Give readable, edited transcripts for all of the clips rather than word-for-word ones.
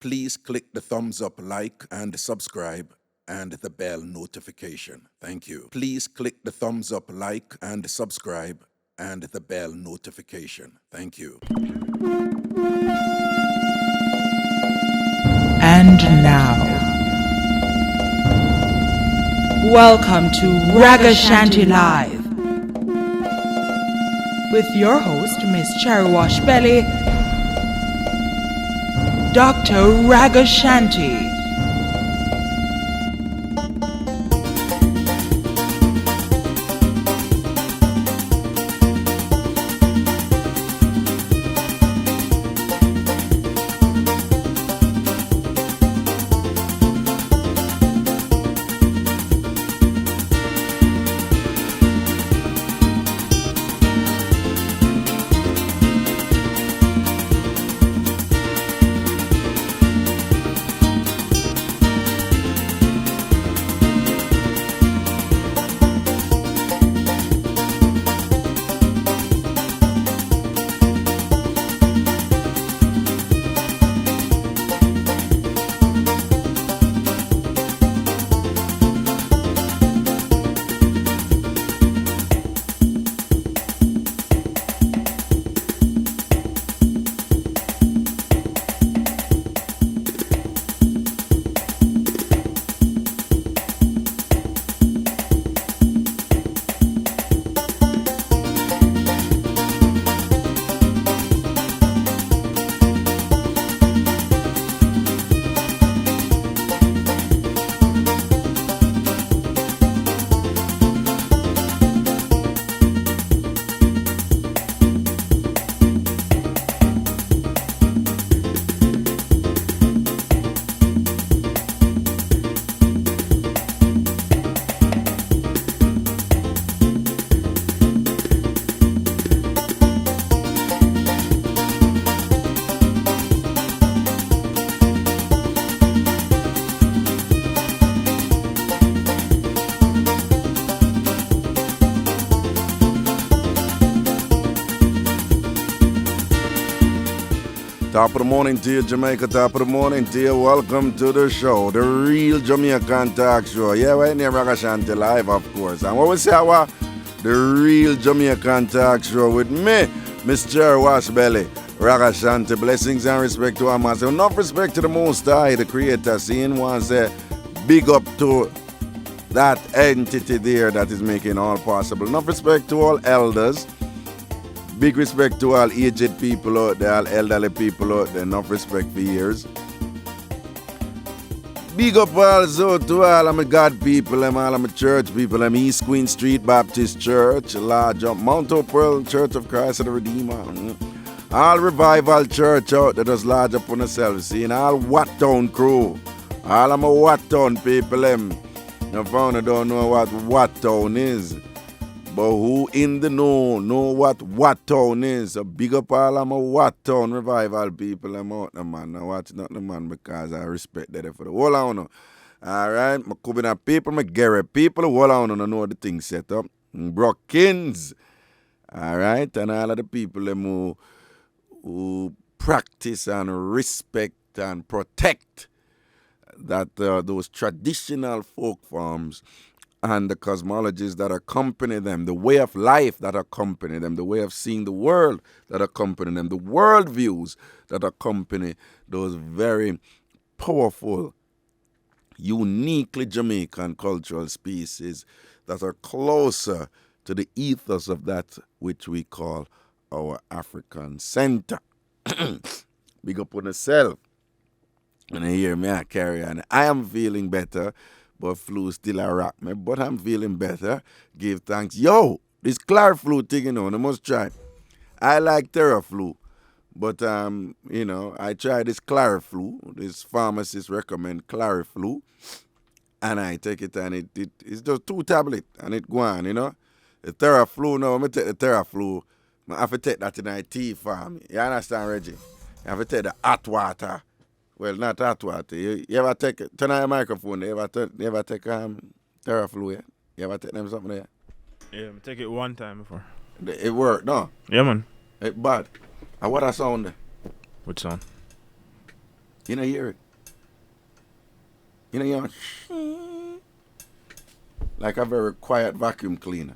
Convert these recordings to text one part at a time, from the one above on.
Please click the thumbs up, like, and subscribe, and the bell notification. Thank you. Please click the thumbs up, like, and subscribe, and the bell notification. Thank you. And now, welcome to Ragashanti Live with your host, Miss Cherry Wash Belly, Dr. Ragashanti. Top of the morning, dear Jamaica. Top of the morning, dear. Welcome to the show, the real Jamaican talk show. Yeah, right near Ragashanti Live, of course. And what we say, the real Jamaican talk show with me, Mr. Washbelly, Ragashanti. Blessings and respect to our master. Enough respect to the Most High, the Creator. Seeing one say, big up to that entity there that is making all possible. Enough respect to all elders. Big respect to all aged people out there, all elderly people out there. Enough respect for years. Big up also to all of my God people, all of my church people, East Queen Street Baptist Church, Large Mount Pearl Church of Christ of the Redeemer. All Revival Church out there does large up on themselves. Seeing all Wattown crew. All of my Wattown people, Now found I don't know what Wattown is. But who in the know what Wattown is. So big up all of my Wattown Revival people. I'm out the man. Now watch not the man because I respect that for the whole on. Alright, my Kubina people, my Gary people, whole on know the thing set up. Brookins. Alright, and all of the people who practice and respect and protect that those traditional folk forms and the cosmologies that accompany them, the way of life that accompany them, the way of seeing the world that accompany them, the world views that accompany those very powerful, uniquely Jamaican cultural species that are closer to the ethos of that which we call our African center. Big up on yourself. And I hear me, I carry on. I am feeling better. But flu still a rock me. But I'm feeling better. Give thanks. Yo, this Clariflu thing, I must try. I like Theraflu. But, I tried this Clariflu. This pharmacist recommend Clariflu. And I take it and it's just 2 tablets. And it go on, The Theraflu, now, I take the Theraflu. I have to take that in my tea farm. You understand, Reggie? I have to take the hot water. Well, not hot water. You ever take, turn on your microphone, you ever take Theraflu, yeah? You ever take them something there? Yeah, I take it one time before. It worked, no? Yeah, man. It bad. And what a sound there? Which sound? You know, hear it. You know, like a very quiet vacuum cleaner.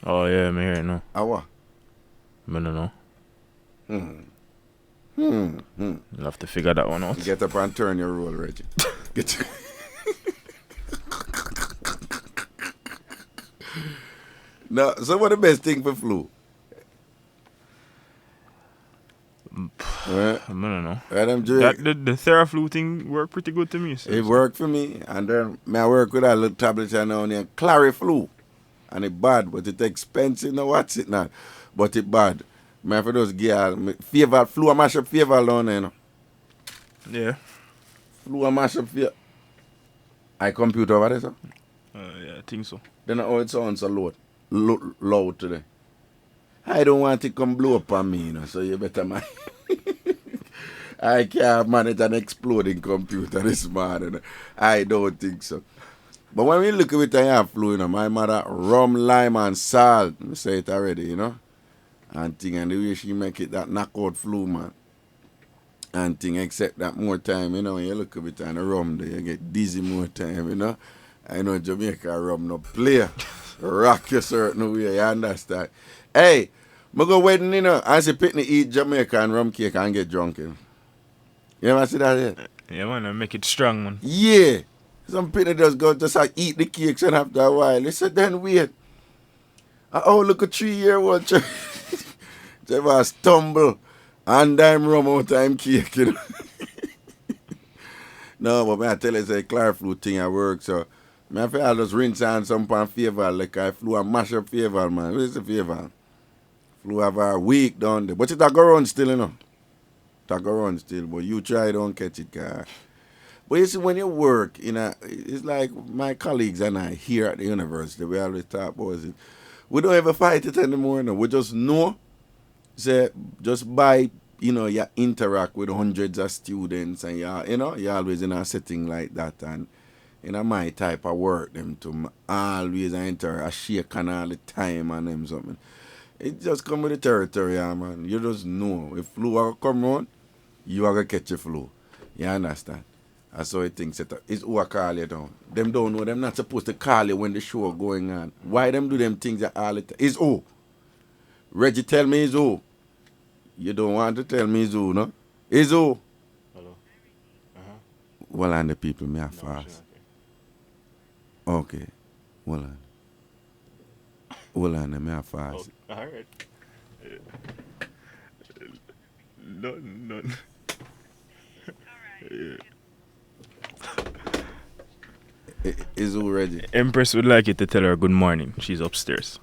Oh yeah, me hear it now. What? I don't know. You'll You'll have to figure that one out. get up and turn your roll, Reggie. Get No, so what the best thing for flu? I don't know. Them drink. The Theraflu thing worked pretty good to me. So It worked for me, and then I work with a little tablet I know named Clariflu, and it bad, but it expensive. Now what's it now? But it bad. Man, for those girls, fever, flu and mash up fever down there, you know. Yeah. Flu and mash up fever. I compute over there, sir. Yeah, I think so. Then how it sounds so loud today. I don't want it to come blow up on me, you know, so you better mind. I can't manage an exploding computer this morning. I don't think so. But when we look at it, I have flu, you know, my mother rum, lime, and salt. I say it already, you know. And thing, and the way she make it that knockout flu, man. And thing, except that more time, you know, when you look at it and the rum there, you get dizzy more time, you know. I know Jamaica rum no play. Rock you certain way, you understand. Hey, I go wedding, you know, I say picnic, eat Jamaican rum cake and get drunk, you know. You ever see that yet? Yeah, man, I make it strong, man. Yeah. Some people just go just like eat the cakes and after a while. They said, then wait. Oh, look a 3-year-old. They was stumble and I'm rum out time cake, you know. No, but I tell you, it's a Clariflu thing at work, so I feel I just rinse on some pan favor, like I flew and mash up favor, man. What is the favor? Flew have a week down there. But it a go run still, you know. It a go run still, but you try don't catch it, car. But you see, when you work, you know, it's like my colleagues and I here at the university, we always talk about it. We don't ever fight it anymore, no. We just know, say, just by, you know, you interact with hundreds of students and, you know, you're always in a setting like that. And, you know, my type of work, them to always enter a shake and all the time and them something. It just come with the territory, yeah, man. You just know. If flu are come on, you are going to catch a flu. You understand? That's how it thinks it. It's who I call you down. Them don't know. Them not supposed to call you when the show going on. Why them do them things all the time? It's who? Reggie tell me it's who. You don't want to tell me it's who, no? It's who? Hello. Well, and the people may have fast. Okay. Well, and. Well, and may have fast. Oh, all right. None. Yeah. Is who Reggie? Empress would like you to tell her good morning. She's upstairs.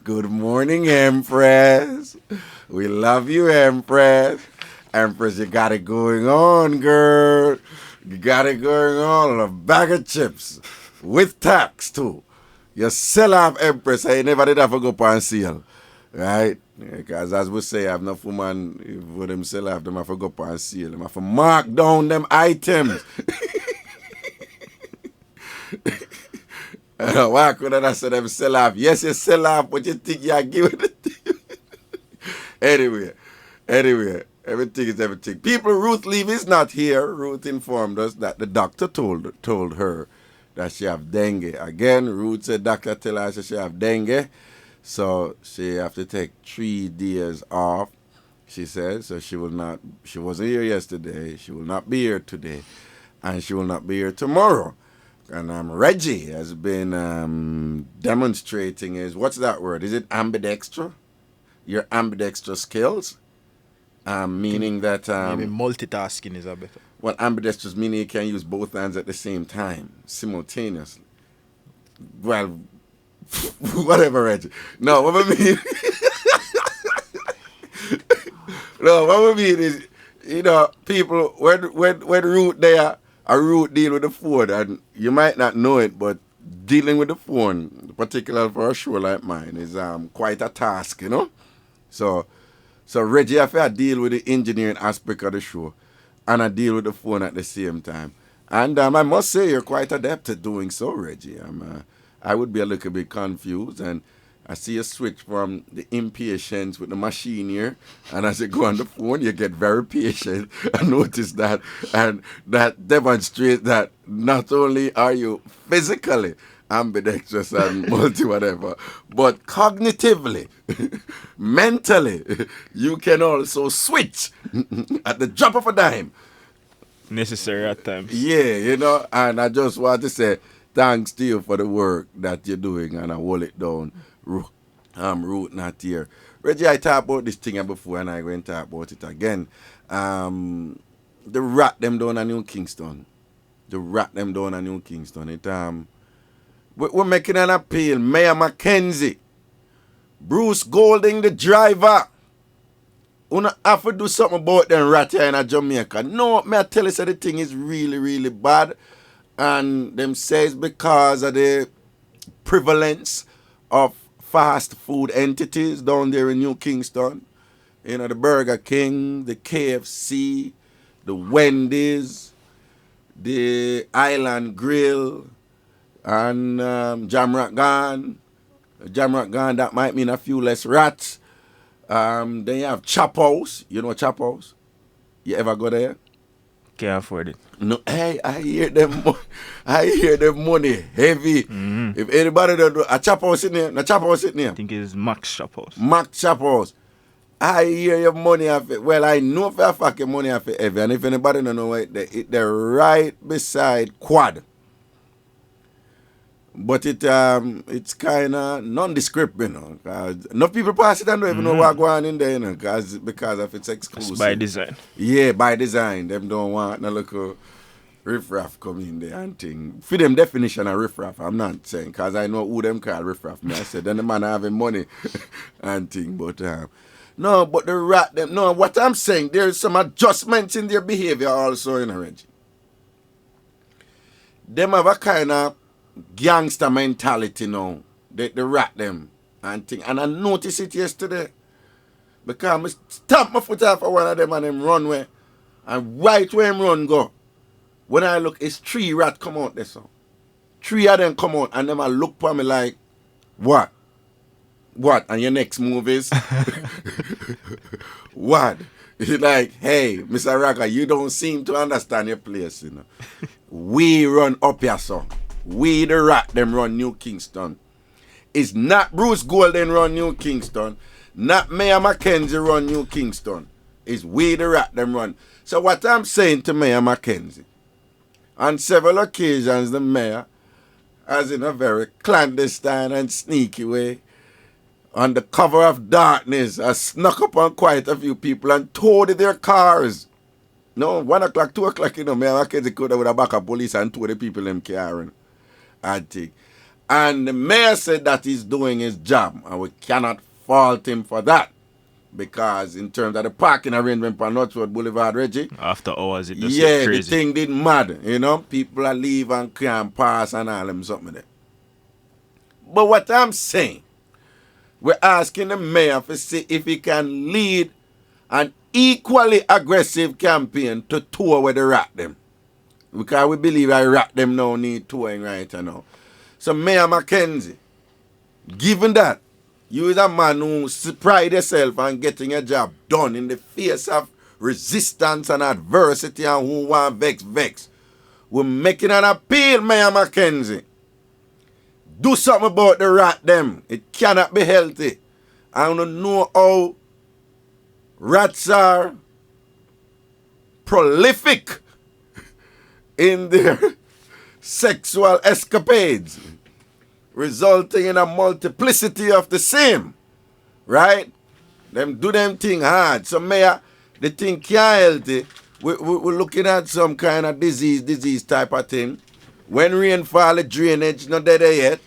Good morning, Empress. We love you, Empress. Empress, you got it going on, girl. You got it going on. A bag of chips. With tax, too. You sell off, Empress. I never did have to go on sale. Right? Because as we say, I have enough women for them sell off, them have to go on sale. Them have to mark down them items. Why couldn't I say them sell off? Yes, you sell off, but you think you are giving it. Anyway, everything is everything. People, Ruth Levy is not here. Ruth informed us that the doctor told her that she have dengue. Again, Ruth said doctor tell her she have dengue. So she have to take 3 days off, she said. So she wasn't here yesterday. She will not be here today. And she will not be here tomorrow. And Reggie has been demonstrating his, what's that word? Is it ambidextrous? Your ambidextrous skills? Meaning that... Maybe multitasking is a better. Well, ambidextrous meaning you can use both hands at the same time, simultaneously. Well, whatever, Reggie. No, what I mean... No, what I mean is, you know, people, when Root there, a Root deal with the phone, and you might not know it, but dealing with the phone, particularly for a show like mine, is quite a task, you know? So Reggie, have to deal with the engineering aspect of the show, and I deal with the phone at the same time. And I must say, you're quite adept at doing so, Reggie. I would be a little bit confused, and I see you switch from the impatience with the machine here, and as you go on the phone, you get very patient. I notice that, and that demonstrates that not only are you physically ambidextrous and multi whatever, but cognitively, mentally, you can also switch at the drop of a dime. Necessary at times. Yeah, you know, and I just want to say thanks to you for the work that you're doing, and I hold it down. Root not here. Reggie, I talked about this thing before, and I going to talk about it again. The rat them down in New Kingston. It we're making an appeal. Mayor Mackenzie, Bruce Golding, the driver. You have to do something about them rat here in Jamaica. No, may I tell you, so the thing is really, really bad. And them says because of the prevalence of fast food entities down there in New Kingston. You know, the Burger King, the KFC, the Wendy's, the Island Grill, and Jamrock Gone. Jamrock Gone, that might mean a few less rats. Then you have Chop House. You know Chop House? You ever go there? Can't afford it. No, hey, I hear them money heavy. Mm-hmm. If anybody don't do a Chop House in there, I think it's Max Shop House. Max Chop House. I hear your money off it. Well, I know for a fact your money off it heavy. And if anybody don't know it, they're right beside Quad. But it's kind of nondescript, you know. Enough people pass it and don't even know what's going on in there, you know, because of its exclusive. It's by design. Yeah, by design. Them don't want no little riffraff come in there and thing. For them definition of riffraff, I'm not saying, because I know who them call riffraff. Me, I said, then the man having money and thing. But no, but the rat them. No, what I'm saying, there's some adjustments in their behavior also, you know, Reggie. Them have a kind of gangster mentality now. They rat them and thing. And I noticed it yesterday. Because I stamp my foot off of one of them and them run where. And right where him run go. When I look, it's 3 rat come out there, so. 3 of them come out and them I look for me like, what? What? And your next move is? What? It's like, hey, Mr. Raga, you don't seem to understand your place, you know. We run up here, so. We the rat them run New Kingston. It's not Bruce Golden run New Kingston. Not Mayor Mackenzie run New Kingston. It's we the rat them run. So what I'm saying to Mayor Mackenzie, on several occasions the mayor, as in a very clandestine and sneaky way, on the cover of darkness, has snuck up on quite a few people and towed their cars. No, 1 o'clock, 2 o'clock, you know, Mayor Mackenzie could have with a backup police and towed the people them carrying. And the mayor said that he's doing his job, and we cannot fault him for that. Because in terms of the parking arrangement on Northwood Boulevard, Reggie. After hours, it just crazy. The thing did mad, you know. People are leave and can't pass and all them something there. But what I'm saying, we're asking the mayor to see if he can lead an equally aggressive campaign to tour with the rat them. Because we believe I rat them now need touring right now. So Mayor Mackenzie, given that, you is a man who pride yourself on getting a job done in the face of resistance and adversity and who want vex. We're making an appeal, Mayor Mackenzie. Do something about the rat them. It cannot be healthy. I don't know how rats are prolific in their sexual escapades, resulting in a multiplicity of the same, right? Them do them thing hard. So Mayor, the thing can't healthy. We're looking at some kind of disease type of thing. When rainfall, the drainage not there yet.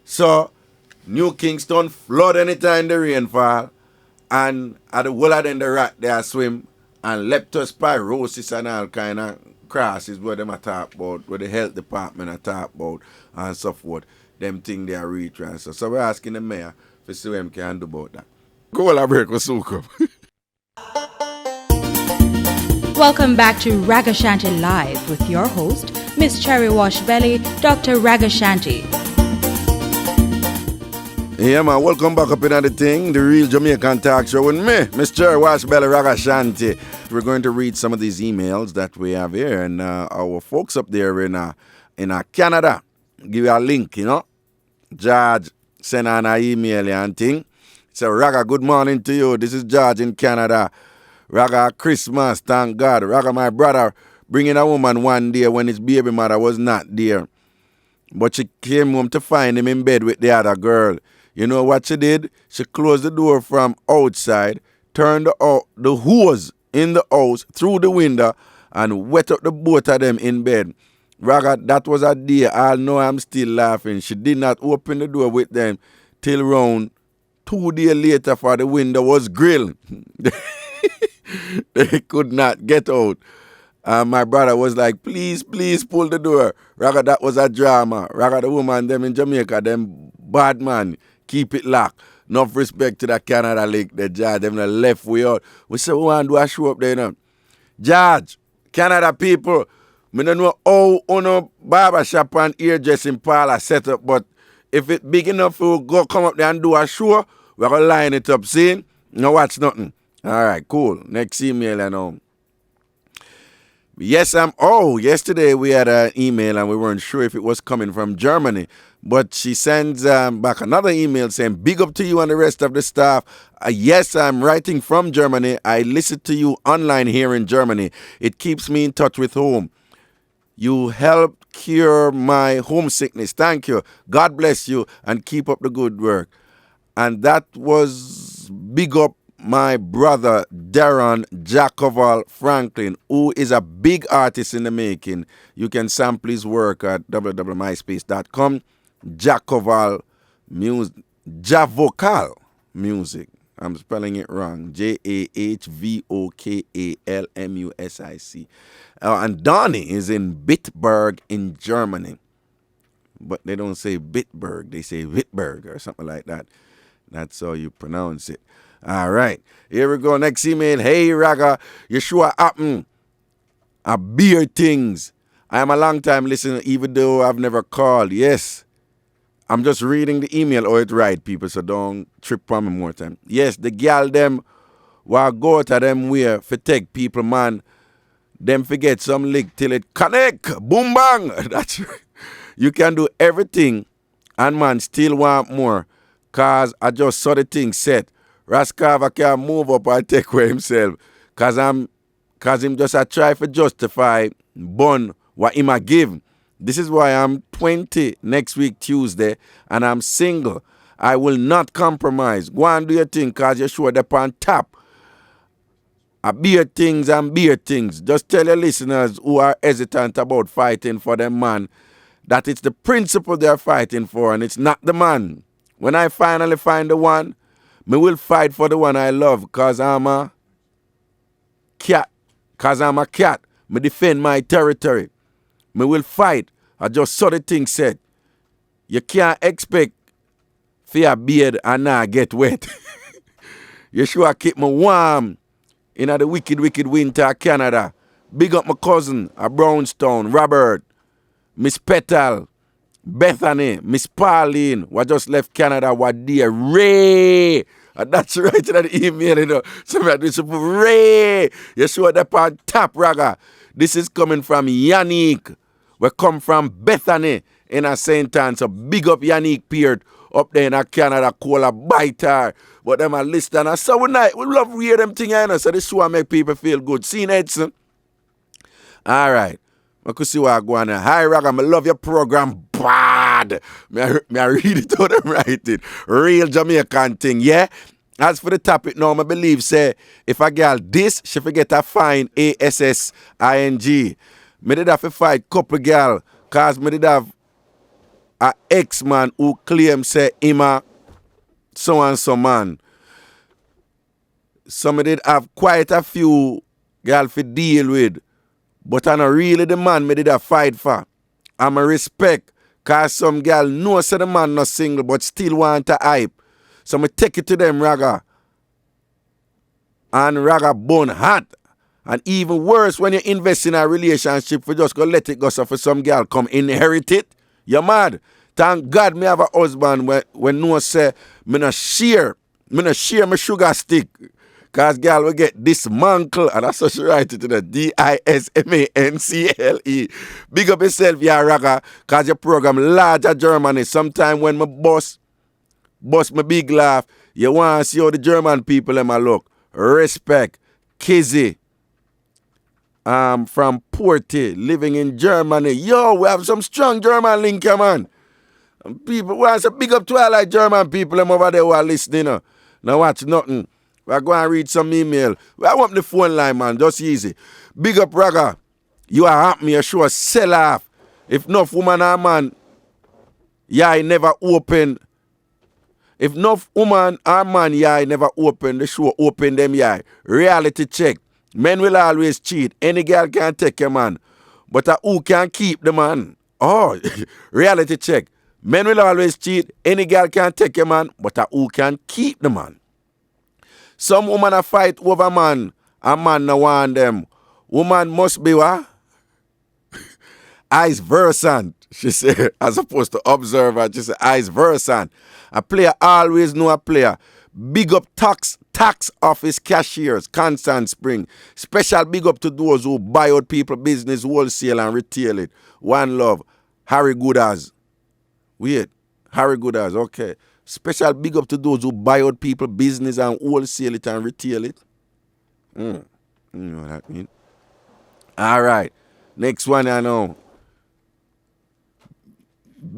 So New Kingston flood anytime the rainfall, and at the whole of them the rat there swim, and leptospirosis and all kind of crosses where them are talk about, where the health department are talk about, and so forth. Them thing they are retransfer. So we're asking the mayor to see what him can do about that. Go on a break with Sukum. Welcome back to Ragashanti Live with your host, Miss Cherry Wash Belly, Dr. Ragashanti. Yeah, man, welcome back up in the thing, the real Jamaican talk show with me, Mr. Washbelly Ragashanti. We're going to read some of these emails that we have here, and our folks up there in Canada, give you a link, you know. George sent an email and thing. So, Raga, good morning to you. This is George in Canada. Raga, Christmas, thank God. Raga, my brother, bringing a woman one day when his baby mother was not there. But she came home to find him in bed with the other girl. You know what she did? She closed the door from outside, turned the hose in the house through the window, and wet up the both of them in bed. Raga, that was a day. I know I'm still laughing. She did not open the door with them till round 2 days later, for the window was grilled. They could not get out. My brother was like, please pull the door. Raga, that was a drama. Raga, the woman, them in Jamaica, them bad man, keep it locked. Enough respect to the Canada link, the judge, them the left way out. We say, we want to do a show up there, you know. Judge, Canada people, I don't know how on barber shop and hairdressing parlor set up, but if it's big enough, we'll go come up there and do a show, we're going to line it up, see? No watch nothing. All right, cool. Next email, I know. Yes, yesterday we had an email and we weren't sure if it was coming from Germany, but she sends back another email saying, big up to you and the rest of the staff. Yes, I'm writing from Germany. I listen to you online here in Germany. It keeps me in touch with home. You help cure my homesickness. Thank you. God bless you and keep up the good work. And that was big up my brother Darren Jacoval Franklin, who is a big artist in the making. You can sample his work at www.myspace.com. Jacoval Music. Javocal Music. I'm spelling it wrong. Jahvokalmusic. And Donnie is in Bitburg in Germany. But they don't say Bitburg. They say Wittberg or something like that. That's how you pronounce it. All right. Here we go. Next email. Hey, Raga. You sure happen a beer things. I am a long time listener, even though I've never called. Yes. I'm just reading the email or it right, people, so don't trip on me more time. Yes, the gal them will go to them way for take people, man. Them forget some lick till it connect. Boom bang. That's right. You can do everything and man still want more. Cause I just saw the thing set. Raskava can move up and take away himself. Cause him just a try for justify bun what him a give. This is why I'm 20 next week Tuesday and I'm single. I will not compromise. Go and do your thing cause you're sure they're on top. I beer things and beer things. Just tell your listeners who are hesitant about fighting for them man that it's the principle they're fighting for and it's not the man. When I finally find the one, me will fight for the one I love cause I'm a cat. Cause I'm a cat. Me defend my territory. Me will fight. I just saw the thing said. You can't expect for your beard and not get wet. You sure keep me warm in the wicked winter of Canada. Big up my cousin, a Brownstone, Robert, Miss Petal, Bethany, Miss Pauline, who just left Canada, what dear Ray. And that's right in the email, you know. Somebody say, Ray, you sure that on top, Raga. This is coming from Yannick. We come from Bethany in a St. Anne. So big up Yannick Peart up there in Canada, call a biter. But them a listen. And so we love to hear them things, you know. So this show make people feel good. See you, Edson. All right. I could see what I go on there. Hi, Raga, I love your program. Bad. Me I read it out and write it. Real Jamaican thing, yeah? As for the topic now, I believe, say, if a girl this, she forget a fine ASSING. Me did have to fight couple girl, cause me did have a ex-man who claim say him a so and so man. So me did have quite a few girl to deal with. But I not really the man me did a fight for. I'm a respect, cause some girl know say the man not single but still want to hype. So me take it to them, Raga. And Raga bone hot. And even worse, when you invest in a relationship, for just go let it go so for some girl come inherit it. You're mad. Thank God me have a husband when no say me no share my sugar stick. Cause girl will get dismantle, and that's how she write it to the DISMANCLE. Big up yourself, yeah, Raga, cause your program large at Germany. Sometime when my boss my big laugh, you want to see how the German people them a look. Respect, Kizzy, from Porty, living in Germany. Yo, we have some strong German link here, man. People want to big up Twilight German people them over there who are listening. Now watch nothing. We're going to read some email. I want the phone line, man. Just easy. Big up, Raga. You are happy. You sure sell off. If enough woman or man, yeah, I never open. If enough woman or man, yeah, I never open the show, open them, yeah. Reality check. Men will always cheat. Any girl can take a man. But who can keep the man? Oh, reality check. Men will always cheat. Any girl can take a man. But who can keep the man? Some woman a fight over man, a man no want them. Woman must be what? Eyes versant, she said, as opposed to observer. She said, eyes versant. A player always know a player. Big up tax office cashiers, Constant Spring. Special big up to those who buy out people business, wholesale and retail it. One love, Harry Goodas. Weird, Harry Goodas, okay. Special big up to those who buy out people business and wholesale it and retail it. You know what I mean? All right. Next one I know.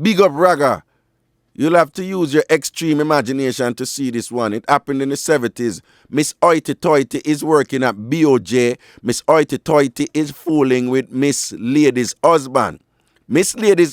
Big up Raga. You'll have to use your extreme imagination to see this one. It happened in the 70s. Miss Oity Toity is working at BOJ. Miss Oity Toity is fooling with Miss Lady's husband. Miss Lady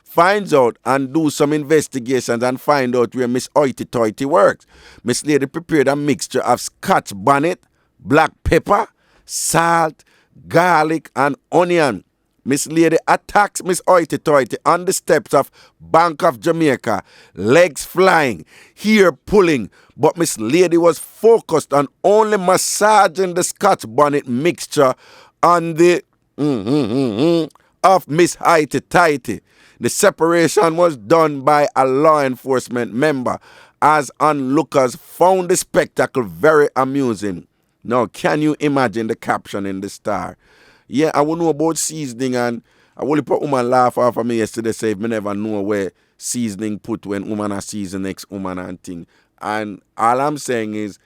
finds out and do some investigations and find out where Miss Oity Toity works. Miss Lady prepared a mixture of Scotch bonnet, black pepper, salt, garlic, and onion. Miss Lady attacks Miss Oity Toity on the steps of Bank of Jamaica, legs flying, hair pulling, but Miss Lady was focused on only massaging the Scotch bonnet mixture on the of Miss Oity Toity. The separation was done by a law enforcement member, as onlookers found the spectacle very amusing. Now, can you imagine the caption in the Star? Yeah, I will know about seasoning, and I will put woman laugh off of me yesterday, say if me never know where seasoning put when woman a season next woman and thing. And all I'm saying is,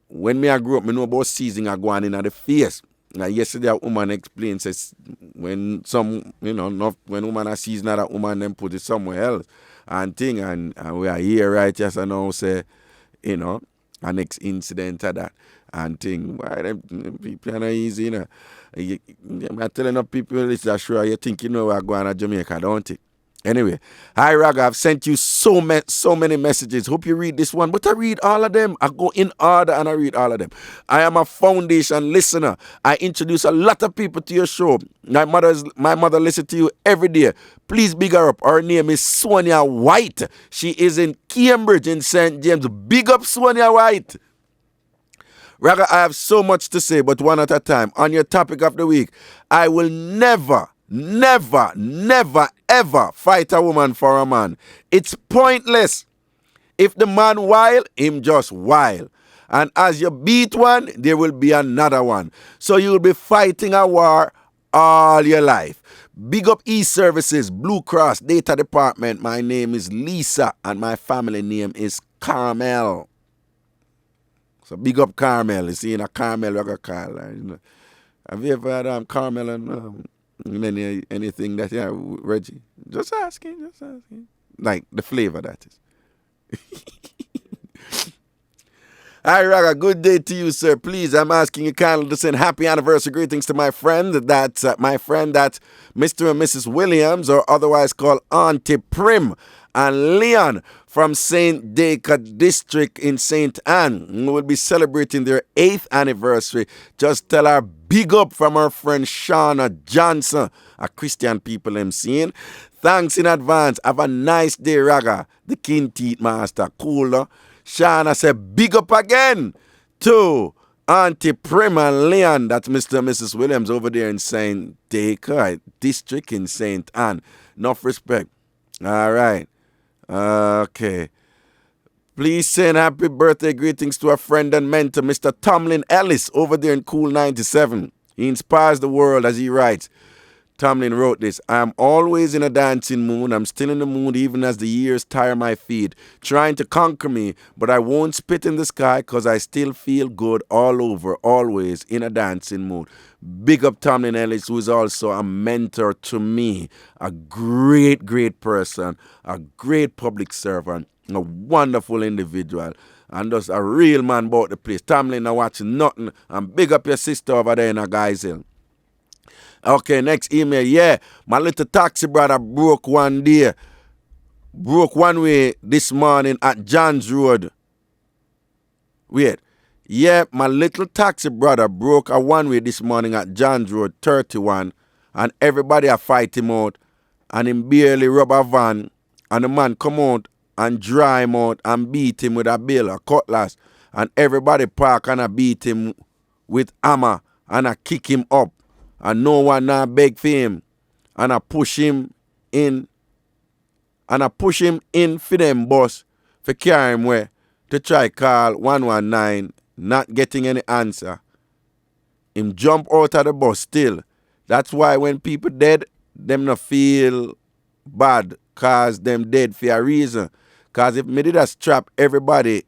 when me I grew up, me know about seasoning I go on in the face. Like yesterday, a woman explained, says when some, not when woman a season that woman then put it somewhere else and thing, and we are here right just now say, a next incident of that and thing. Why them people are not easy, I'm telling up people this is sure you think you know we're going to Jamaica, don't you? Anyway, hi Raga, I've sent you so many messages. Hope you read this one, but I read all of them. I go in order and I read all of them. I am a foundation listener. I introduce a lot of people to your show. My mother listens to you every day. Please big her up. Her name is Sonia White. She is in Cambridge in St. James. Big up Sonia White. Raga, I have so much to say, but one at a time. On your topic of the week, I will never, ever fight a woman for a man. It's pointless. If the man wild, him just wild. And as you beat one, there will be another one. So you will be fighting a war all your life. Big up e-services, Blue Cross Data Department. My name is Lisa and my family name is Carmel. So big up Carmel. You see, in a Carmel, you got Carl. Have you ever had Carmel and anything that, Reggie? Just asking. Like the flavor, that is. Hi, Raga. Good day to you, sir. Please, I'm asking you kindly to send happy anniversary greetings to my friend, that Mr. and Mrs. Williams, or otherwise called Auntie Prim, and Leon from St. Deca District in St. Anne. We will be celebrating their 8th anniversary. Just tell her big up from her friend Shauna Johnson, a Christian people I'm seeing. Thanks in advance. Have a nice day, Raga. The King Teeth Master. Cool, Shauna said big up again to Auntie Prim and Leon. That's Mr. and Mrs. Williams over there in St. Deca District in St. Anne. Enough respect. All right. Okay. Please send happy birthday greetings to a friend and mentor, Mr. Tomlin Ellis, over there in Cool 97. He inspires the world as he writes. Tomlin wrote this: I am always in a dancing mood. I'm still in the mood even as the years tire my feet, trying to conquer me, but I won't spit in the sky because I still feel good all over, always in a dancing mood. Big up Tomlin Ellis, who is also a mentor to me, a great, great person, a great public servant, a wonderful individual, and just a real man about the place. Tomlin, not watching nothing, and big up your sister over there in a Guys Hill. Okay, next email. Yeah, my little taxi brother broke one way this morning at John's Road. Wait. Yeah, my little taxi brother broke a one-way this morning at John's Road 31, and everybody a fight him out, and him barely rub a van, and the man come out and dry him out and beat him with a bill, a cutlass, and everybody park and a beat him with hammer and a kick him up. And no one now beg for him. And I push him in. And I push him in for them bus for carry him where to try call 119, not getting any answer. Him jump out of the bus still. That's why when people dead, them not feel bad cause them dead for a reason. Cause if me did a strap everybody,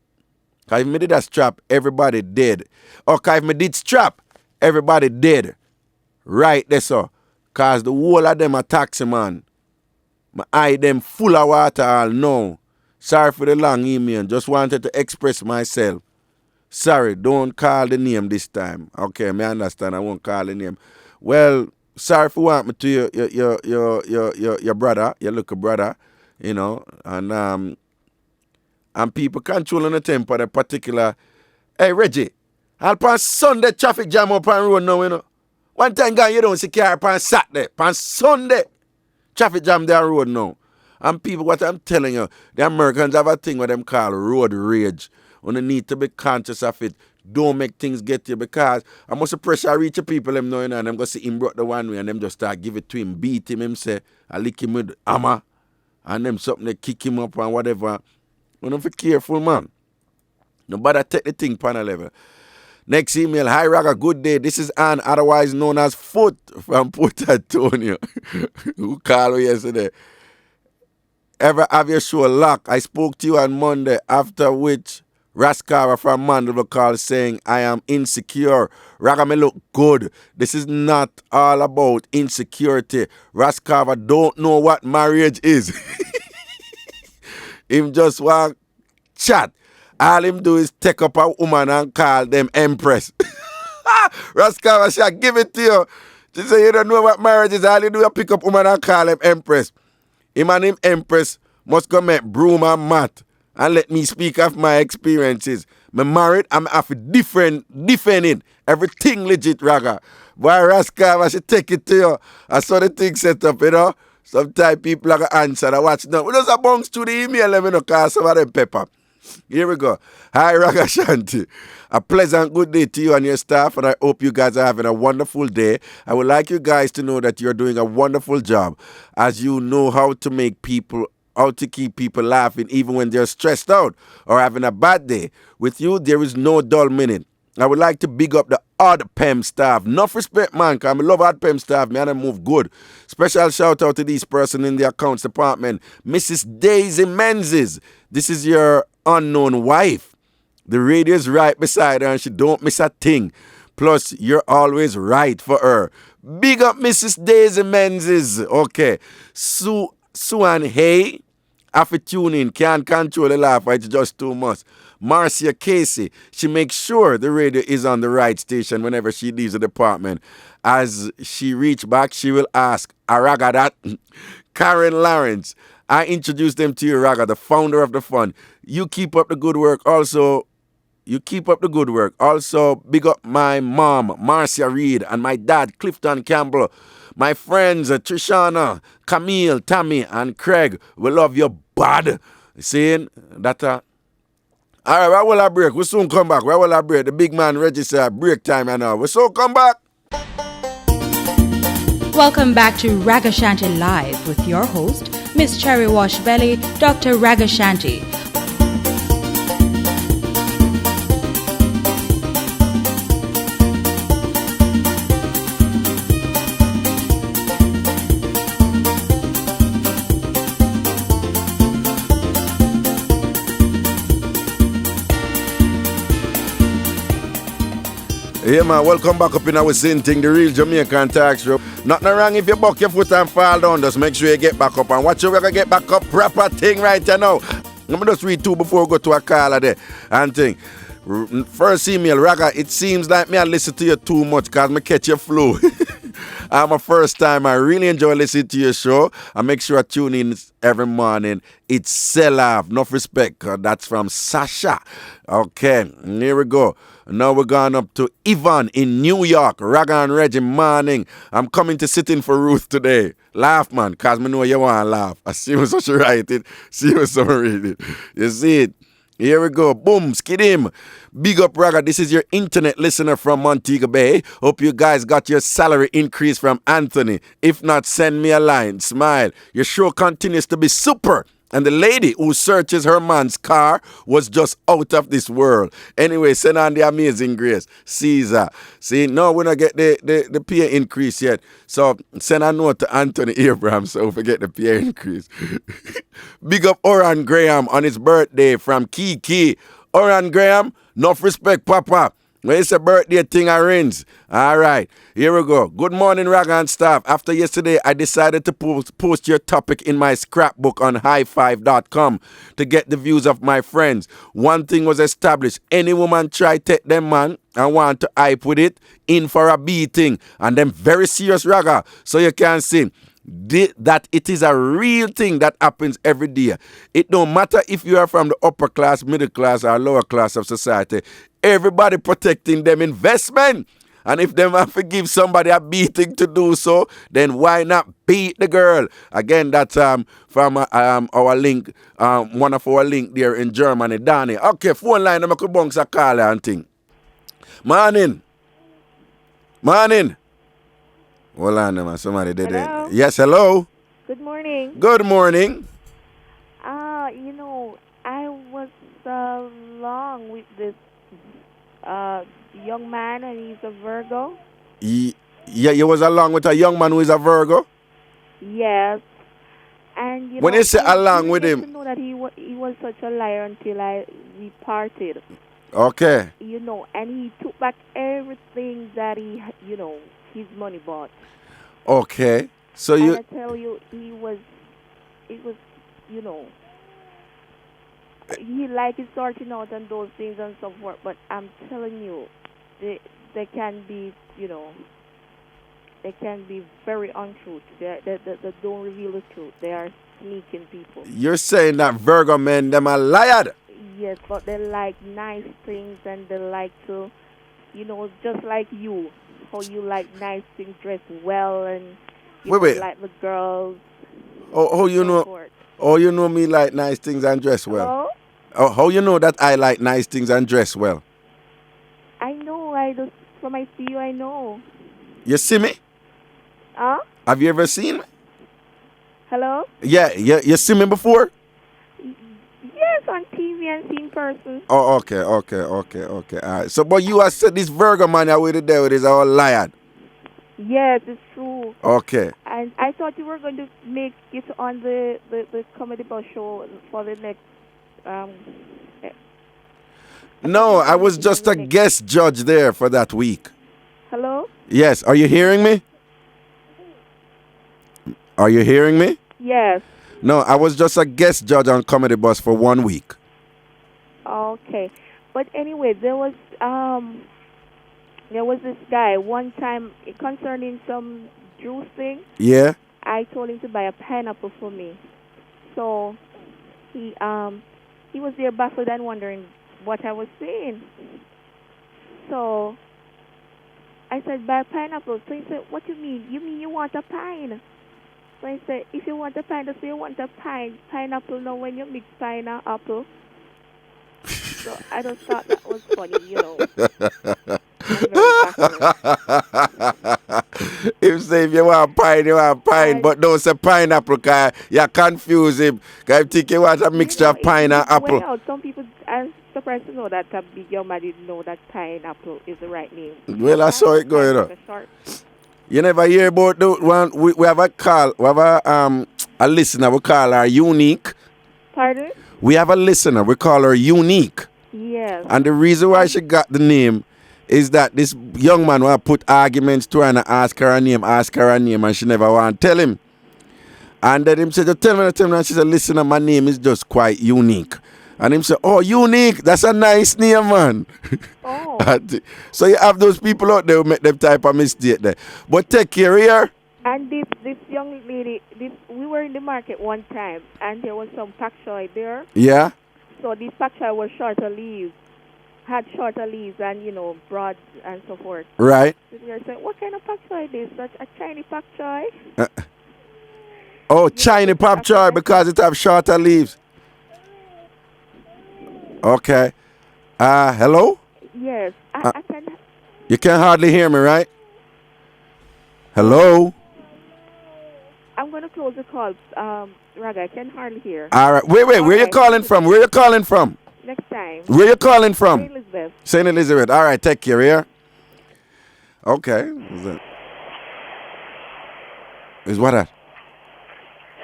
dead. Or cause if me did strap everybody dead. Right there, so. Cause the whole of them a taxi man. My eye them full of water all now. Sorry for the long email. Just wanted to express myself. Sorry, don't call the name this time. Okay, me understand. I won't call the name. Well, sorry for what me to your brother, your little brother, you know, and people controlling the temper. The particular. Hey Reggie, I'll pass Sunday traffic jam up on road now, you know. One time, guy, you don't see car on Saturday, on Sunday. Traffic jam down road now. And people, what I'm telling you, the Americans have a thing what them call road rage. And they need to be conscious of it. Don't make things get you because I must pressure reach the people them knowing and them go see him brought the one way and them just start give it to him, beat him say, I lick him with hammer and them something they kick him up and whatever. You don't be careful, man. Nobody take the thing pan a level. Next email. Hi, Raga. Good day. This is Ann, otherwise known as Foot from Port Antonio. Who called me yesterday? Ever have your show locked? I spoke to you on Monday, after which Rascara from Mandeville called saying, I am insecure. Raga, me look good. This is not all about insecurity. Rascara don't know what marriage is. Him just want chat. All him do is take up a woman and call them Empress. Rascal, shall give it to you. She say you don't know what marriage is. All you do is pick up woman and call them Empress. Him and him Empress must go make Broom and Matt and let me speak of my experiences. Me married, I'm have to defend it. Everything legit, Raga. Boy, Rascal, I should take it to you. I saw the thing set up, you know. Sometimes people are going to answer. I watch now. We just a bounce to the email, let me know, because some of them pepper. Here we go. Hi, Ragashanti. A pleasant good day to you and your staff, and I hope you guys are having a wonderful day. I would like you guys to know that you're doing a wonderful job, as you know how to keep people laughing even when they're stressed out or having a bad day. With you, there is no dull minute. I would like to big up the Odd Pem staff. Enough respect, man, because I love Odd Pem staff. Man, I move good. Special shout out to this person in the accounts department, Mrs. Daisy Menzies. This is your unknown wife. The radio's right beside her and she don't miss a thing. Plus, you're always right for her. Big up Mrs. Daisy Menzies. Okay. Suan Hay. Have to tune in. Can't control the laugh. It's just too much. Marcia Casey. She makes sure the radio is on the right station whenever she leaves the department. As she reach back, she will ask, Araga that? Karen Lawrence. I introduced them to you, Raga, the founder of the fund. You keep up the good work. Also, big up my mom, Marcia Reed, and my dad, Clifton Campbell. My friends, Trishana, Camille, Tammy, and Craig. We love you bad. Saying that, all right, where will I break? We soon come back. Where will I break? The big man register break time right now. We soon come back. Welcome back to Ragashanti Live with your host, Miss Cherry Wash Belly, Dr. Ragashanti. Yeah, man, welcome back up in our same thing, the real Jamaican tax show. Nothing wrong if you buck your foot and fall down, just make sure you get back up. And watch you gonna get back up, proper thing right now. Let me just read two before we go to a caller there and thing. First email, Raga, it seems like me I listen to you too much because me catch your flow. I'm a first time. I really enjoy listening to your show. I make sure I tune in every morning. It's sell off. Enough respect. That's from Sasha. Okay, here we go. Now we're going up to Ivan in New York. Raga and Reggie morning. I'm coming to sit in for Ruth today. Laugh, man, because I know you want to laugh. I see you so she write it. See you so read it. You see it? Here we go. Boom, skid him. Big up, Raga. This is your internet listener from Montego Bay. Hope you guys got your salary increase from Anthony. If not, send me a line. Smile. Your show continues to be super. And the lady who searches her man's car was just out of this world. Anyway, send on the amazing grace. Caesar. See, no, we don't get the pay increase yet. So send a note to Anthony Abraham so we get the pay increase. Big up Oran Graham on his birthday from Kiki. Oran Graham, enough respect, Papa. When it's a birthday thing arranged. All right, here we go. Good morning, Raga and staff. After yesterday, I decided to post your topic in my scrapbook on highfive.com to get the views of my friends. One thing was established. Any woman try take them man and want to hype with it, in for a beating. And them very serious, Raga. So you can see that it is a real thing that happens every day. It don't matter if you are from the upper class, middle class, or lower class of society. Everybody protecting them investment. And if them have to give somebody a beating to do so, then why not beat the girl? Again, that's from our link, one of our link there in Germany, Danny. Okay, phone line, I'm going to call and thing. Morning. Morning. Hold on, man. Somebody did Hello? it. Yes, hello. Good morning. Good morning. I was along with this young man, and he's a Virgo. Yeah, you was along with a young man who is a Virgo? Yes. And when you say I along with didn't him, know that he was such a liar until we parted. Okay. And he took back everything that his money bought. Okay. So and you I tell you, it was, he like is sorting out and those things and so forth. But I'm telling you, they can be, they can be very untruth. They don't reveal the truth. They are sneaking people. You're saying that Virgo men, them are liar? Yes, but they like nice things, and they like to, just like you, how you like nice things, dress well, and wait. like the girls. Oh, you know. Forth. Oh, you know me like nice things and dress well. Hello? Oh, how you know that I like nice things and dress well? I know. I just from I see you, I know. You see me? Huh? Have you ever seen me? Hello? Yeah. You see me before? Yes, on TV and in person. Oh, okay. All right. So, but you have said this Virgo man I with there with is all liar. Yes, it's true. Okay. And I thought you were going to make it on the comedy bus show for the next. No, I was just a guest judge there for that week. Hello? Yes. Are you hearing me? Are you hearing me? Yes. No, I was just a guest judge on Comedy Bus for 1 week. Okay. But anyway, there was this guy one time concerning some juice thing. Yeah. I told him to buy a pineapple for me. So he was there baffled and wondering what I was saying. So I said, buy a pineapple. So he said, what do you mean? You mean you want a pine? So I said, if you want a pine, so you want a pineapple. Now when you mix pineapple. So I just thought that was funny, Him say if you want pine, but don't say pineapple, because you confuse him. Because I think you want a mixture of pine and apple. Well, some people are surprised to know that a big young man didn't know that pineapple is the right name. Well, I saw it going on. You never hear about the one, we have a call, we have a listener, we call her Unique. Pardon? We have a listener, we call her Unique. Yes. And the reason why she got the name is that this young man want to put arguments to her and ask her name, and she never want to tell him. And then him said, tell me, and she said, listen, my name is just quite unique. And him said, oh, Unique, that's a nice name, man. Oh. So you have those people out there who make them type of mistake there. But take care here. And this young lady, we were in the market one time, and there was some pak choy there. Yeah. So this pak choy was shorter leaves, had shorter leaves and, broad and so forth. Right. So we were saying, what kind of pak choy is this? Such a Chinese pak choy? Chinese pak choy because it have shorter leaves. Okay. Hello? Yes. I can... You can hardly hear me, right? Hello? I'm going to close the call. Raga, I can hardly hear. All right. Wait. Where you calling from? Next time. Where you calling from? St. Elizabeth. St. Elizabeth. All right. Take care, here. Okay. Is what that?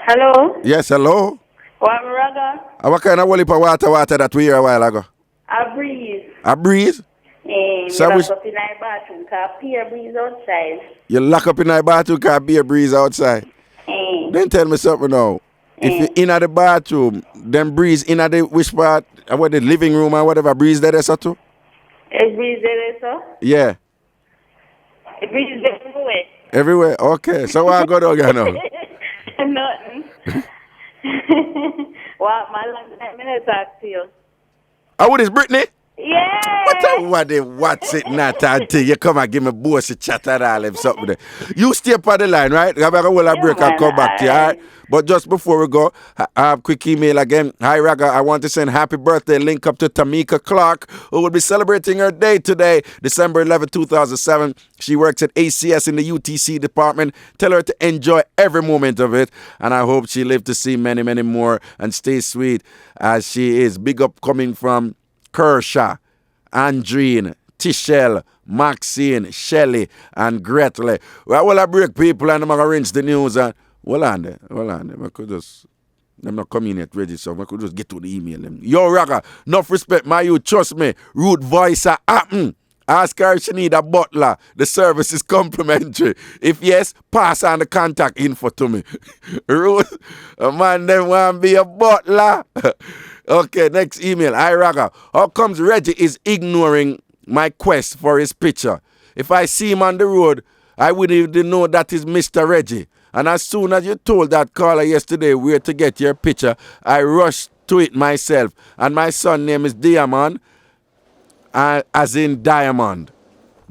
Hello? Yes, hello? What, Raga? What kind of water that we hear a while ago? A breeze. A breeze? So you lock up in my bathroom because beer breeze outside. You lock up in my bathroom because beer breeze outside? Then tell me something now. If you're in the bathroom, then breeze in the which part? What, the living room or whatever, breeze there so too? It breeze there so? Yeah. It breeze everywhere. Everywhere? Okay. So what I go down here now? Nothing. What, my last time I talk to you. Oh, what is Brittany? Yeah. What's it not until you come and give me bullshit chat and all them something there. You stay up on the line, right? I'm going to break and come back to you, all right? But just before we go, I have a quick email again. Hi, Raga. I want to send happy birthday link up to Tamika Clark, who will be celebrating her day today, December 11, 2007. She works at ACS in the UTC department. Tell her to enjoy every moment of it. And I hope she lives to see many, many more and stay sweet as she is. Big up coming from Kershaw, Andrine, Tichelle, Maxine, Shelley, and Gretel. Well, I break people and I'm going to rinse the news. And well on there. I could just, I'm not coming yet ready, so I could just get to the email. Yo, Raga, enough respect, my you, trust me. Rude voice are happen. Ask her if she need a butler. The service is complimentary. If yes, pass on the contact info to me. Rude, a man them want to be a butler. Okay, next email. Hi, Raga. How comes Reggie is ignoring my quest for his picture? If I see him on the road, I wouldn't even know that is Mr. Reggie. And as soon as you told that caller yesterday where to get your picture, I rushed to it myself. And my son's name is Diamond, as in Diamond.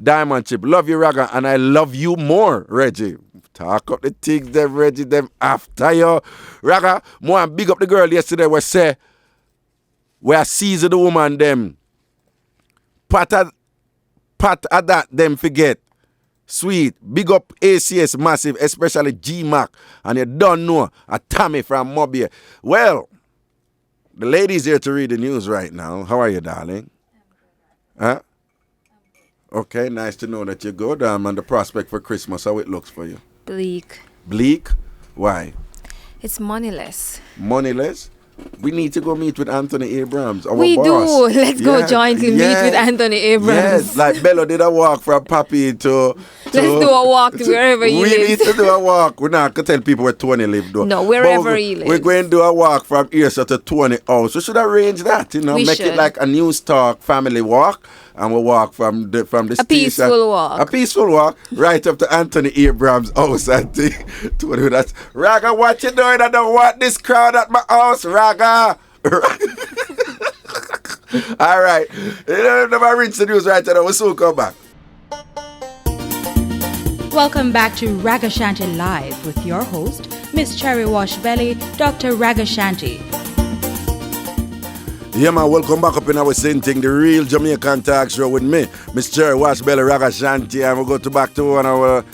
Diamond Chip. Love you, Raga, and I love you more, Reggie. Talk up the things, them, Reggie, them after you. Raga, more and big up the girl yesterday where say, where seize the woman them. Pat at that them forget. Sweet. Big up ACS massive, especially G-Mac. And you don't know a Tommy from Mobile. Well, the lady's here to read the news right now. How are you, darling? Huh? Okay, nice to know that you're good. And the prospect for Christmas, how it looks for you? Bleak. Bleak? Why? It's moneyless. Moneyless? We need to go meet with Anthony Abrams, our we boss. do. Let's go jointly meet with Anthony Abrams. Yes, like Bello did a walk from Papi to Let's do a walk to wherever he lives. We need to do a walk. We're not going to tell people where Tony lives, though. No, wherever he lives. We're going to do a walk from here to Tony house. We should arrange that, make it like a News Talk family walk. And we'll walk from the station. Peaceful walk. A peaceful walk right up to Anthony Abrams' house. And Tony, that's Raga, what you doing? I don't want this crowd at my house, Raga. All right. Never rinse the news right now. We'll soon come back. Welcome back to Ragashanti Live with your host, Miss Cherry Wash Belly, Dr. Ragashanti. Yeah, man, welcome back up in our same thing, the real Jamaican talk show with me, Mr. Washbelly Ragashanti, and we'll go back to one of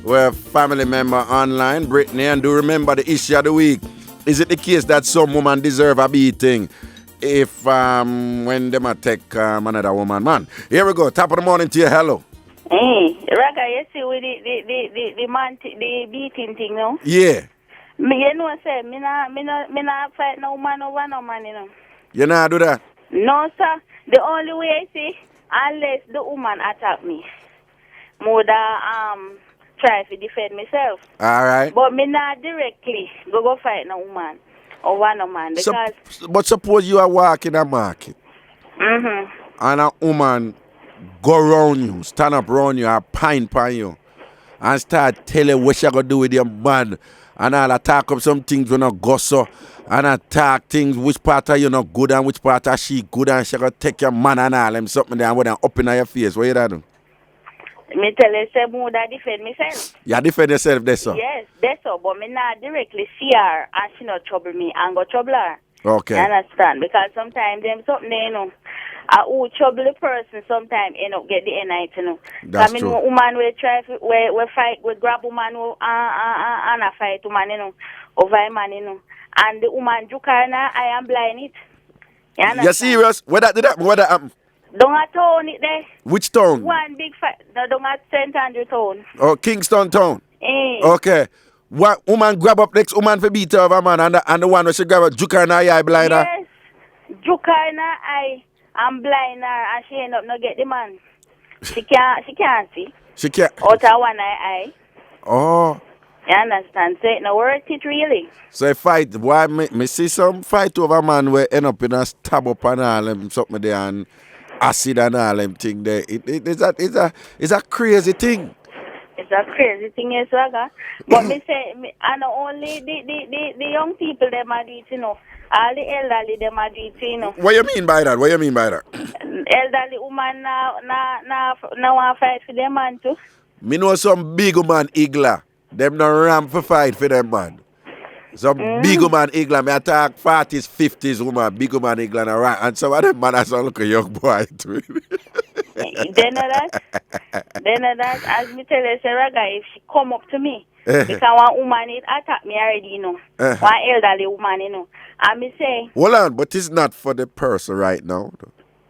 our family member online, Brittany, and do remember the issue of the week. Is it the case that some woman deserve a beating if when them attack another woman, man? Here we go, top of the morning to you, hello. Hey, Raga, you see with the beating thing, no? Yeah. Me, you know, say, me not fight no man over no man, you know. You not do that? No, sir. The only way I see, unless the woman attack me, more try to defend myself. All right. But me not directly go fight no woman over no man because. But suppose you are walking a market, and a woman go around you, stand up around you, and pine upon you, and start telling you what you gonna do with your man, and I'll attack up some things when I go so. And attack things, which part are you not good and which part are she good, and she gonna take your man and all them something there and with them up in your face. What you da do? Me tell you, say, more that defend myself. You defend yourself, that's so? Yes, that's so. But me not directly see her and she not trouble me and go trouble her. Okay. You understand? Because sometimes them something, you know, who trouble the person sometimes end up get the NIT, you know. That's true. true. Woman we try we fight, we grab woman and a fight woman, you know, over a man, you know. And the woman Jukarna, I am blind it. You understand? You serious? Where that did happen? Where that happen? Don't have town it there. Which town? One big fight. No, don't have St. Andrew town. Oh, Kingston town. Okay. What woman grab up next woman for beat her over man and the one where she grab up Jukarna eye blind her? Yes. Jukarna I am blind her and she end up not get the man. She can't see. She can't. Out of one eye. Oh. You understand? So it's not worth it really. So a fight, why me see some fight over man where end up in a stab up and all them something there and acid and all them thing there. It's a crazy thing. It's a crazy thing, yes, Raga. But me say, and only the young people them are do it, you know. All the elderly them are do it, you know. What you mean by that? Elderly woman now want fight for them man too. Me know some big woman igla. Them no ram for fight for them man. Some big woman igla. Me attack 40s, 50s woman, big woman igla na right. And some of them man are look a young boy too. They know that, as me tell you, say, Raga, if she come up to me, because one woman it attack me already, you know. One elderly woman, you know. And me say, hold on, but it's not for the person right now.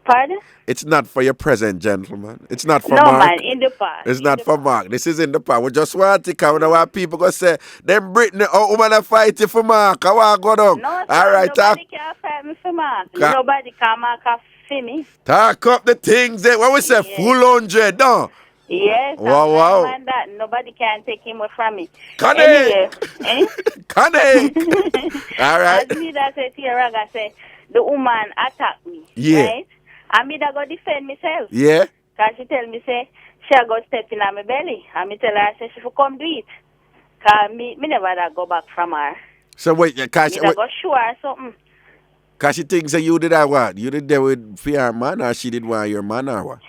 Pardon? It's not for your present gentleman. It's not for no, Mark. Man, in the past. It's not for Mark. This is in the past. We just want to come. We don't want people go say, them Brittany, woman are fighting for Mark. I want to go down. No, all right, nobody can fight me for Mark. Nobody can Mark for me. Talk up the things that, what we say, full 100, no? Yes. Wow. That. Nobody can take him away from me. Connect. Anyway, Connect. All right. As me that say, Raga say, the woman attacked me. Yeah. Right? And me that go defend myself. Yeah. Because she tell me, say, she go step in my belly. And me tell her, say, she will come do it. Because me never that go back from her. So wait, because she go show her something. Because she thinks that you did that what? You did that with fear man or she did want your man or what?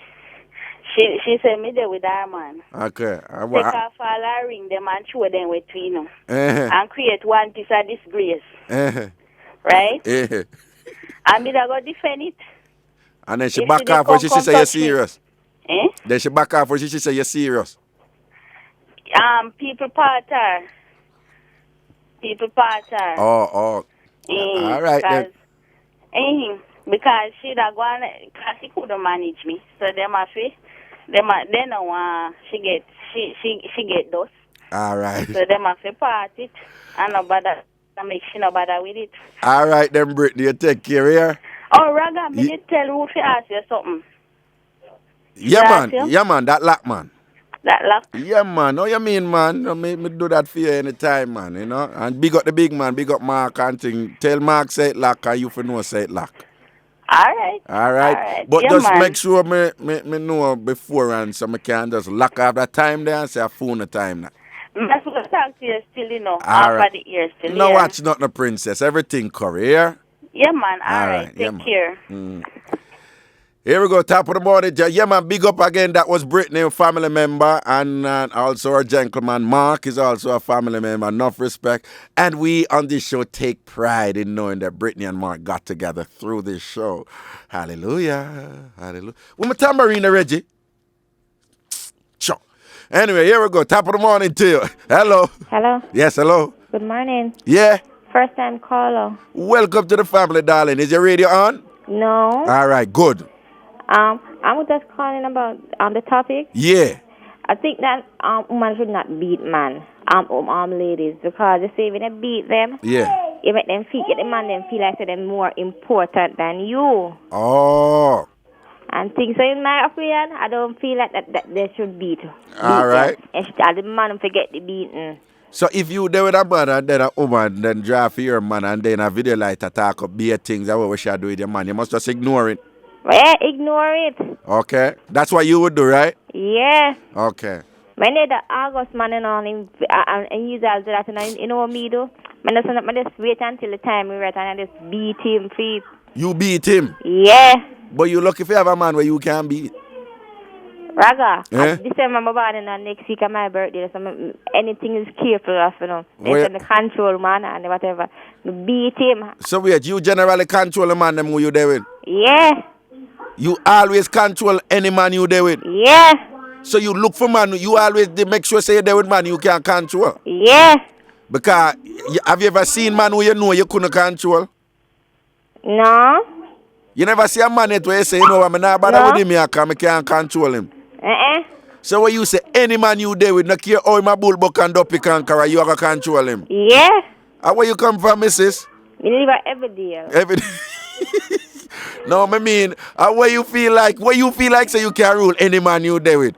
She said me there with her man. Okay. Take off all her ring them and show them with you know. And create one piece of disgrace. Right? And me that go defend it. And then she back off when she say you're serious. Then she back off when she say you're serious. People part her. Oh. All right then. Because she da go on, because she couldn't manage me. So they know she get those. All right. So they must part it. And nobody make she no bother with it. All right then, Brittany, you take care here. Oh, Raga, me need tell who to ask you something. Yeah, man, that lock, man. That lock? Yeah, man. No, you mean, man. Me do that for you anytime, man, you know. And big up the big man, big up Mark and thing. Tell Mark say it lock, and you for know say it lock. All right. But yeah, just man. make sure me know beforehand so I can just lock off that time there and say a phone the time now. I'm going to talk to you still, you know, after the ear still. No, watch not no princess. Everything career. Yeah, man. All right. Take care. Here we go, top of the morning. Yeah, man, big up again. That was Brittany, a family member, and also our gentleman Mark is also a family member. Enough respect. And we on this show take pride in knowing that Brittany and Mark got together through this show. Hallelujah. Hallelujah. With my tambourine, Reggie. Sure. Anyway, here we go. Top of the morning to you. Hello. Hello. Yes, hello. Good morning. Yeah. First time caller. Welcome to the family, darling. Is your radio on? No. All right, good. I'm just calling about the topic. Yeah. I think that woman should not beat man. Ladies, because they say when they beat them, Yeah. you make them get the man them feel like they're more important than you. Oh. And things so in my opinion, I don't feel like that they should beat. All right. And the man forget the beating. So if you there with a man and then a woman, then drive for your man and then a video light attack up beer things, that's what we should do with your man. You must just ignore it. Yeah, ignore it. Okay. That's what you would do, right? Yeah. Okay. When they the August man and all him and use all that and you know what me do? I just wait until the time we right and I just beat him for it. You beat him? Yeah. But you lucky if you have a man where you can beat. Raga, Eh? December my born and next week is my birthday, so anything is careful of, you know. There's the control man and whatever. Beat him. So wait, you generally control the man them who you there with? Yeah. You always control any man you there with? Yeah. So you look for man, you always make sure say you there with man you can control? Yeah. Because have you ever seen man who you know you couldn't control? No. You never see a man yet where you say, you know, I'm not bother with him here because I can't control him. So when you say any man you there with, no care how him a bullbuck and dopey conqueror, you are going to control him? Yeah. And where you come from, missus? We live every day. Every day. No, I mean, where you feel like so you can rule any man you there with?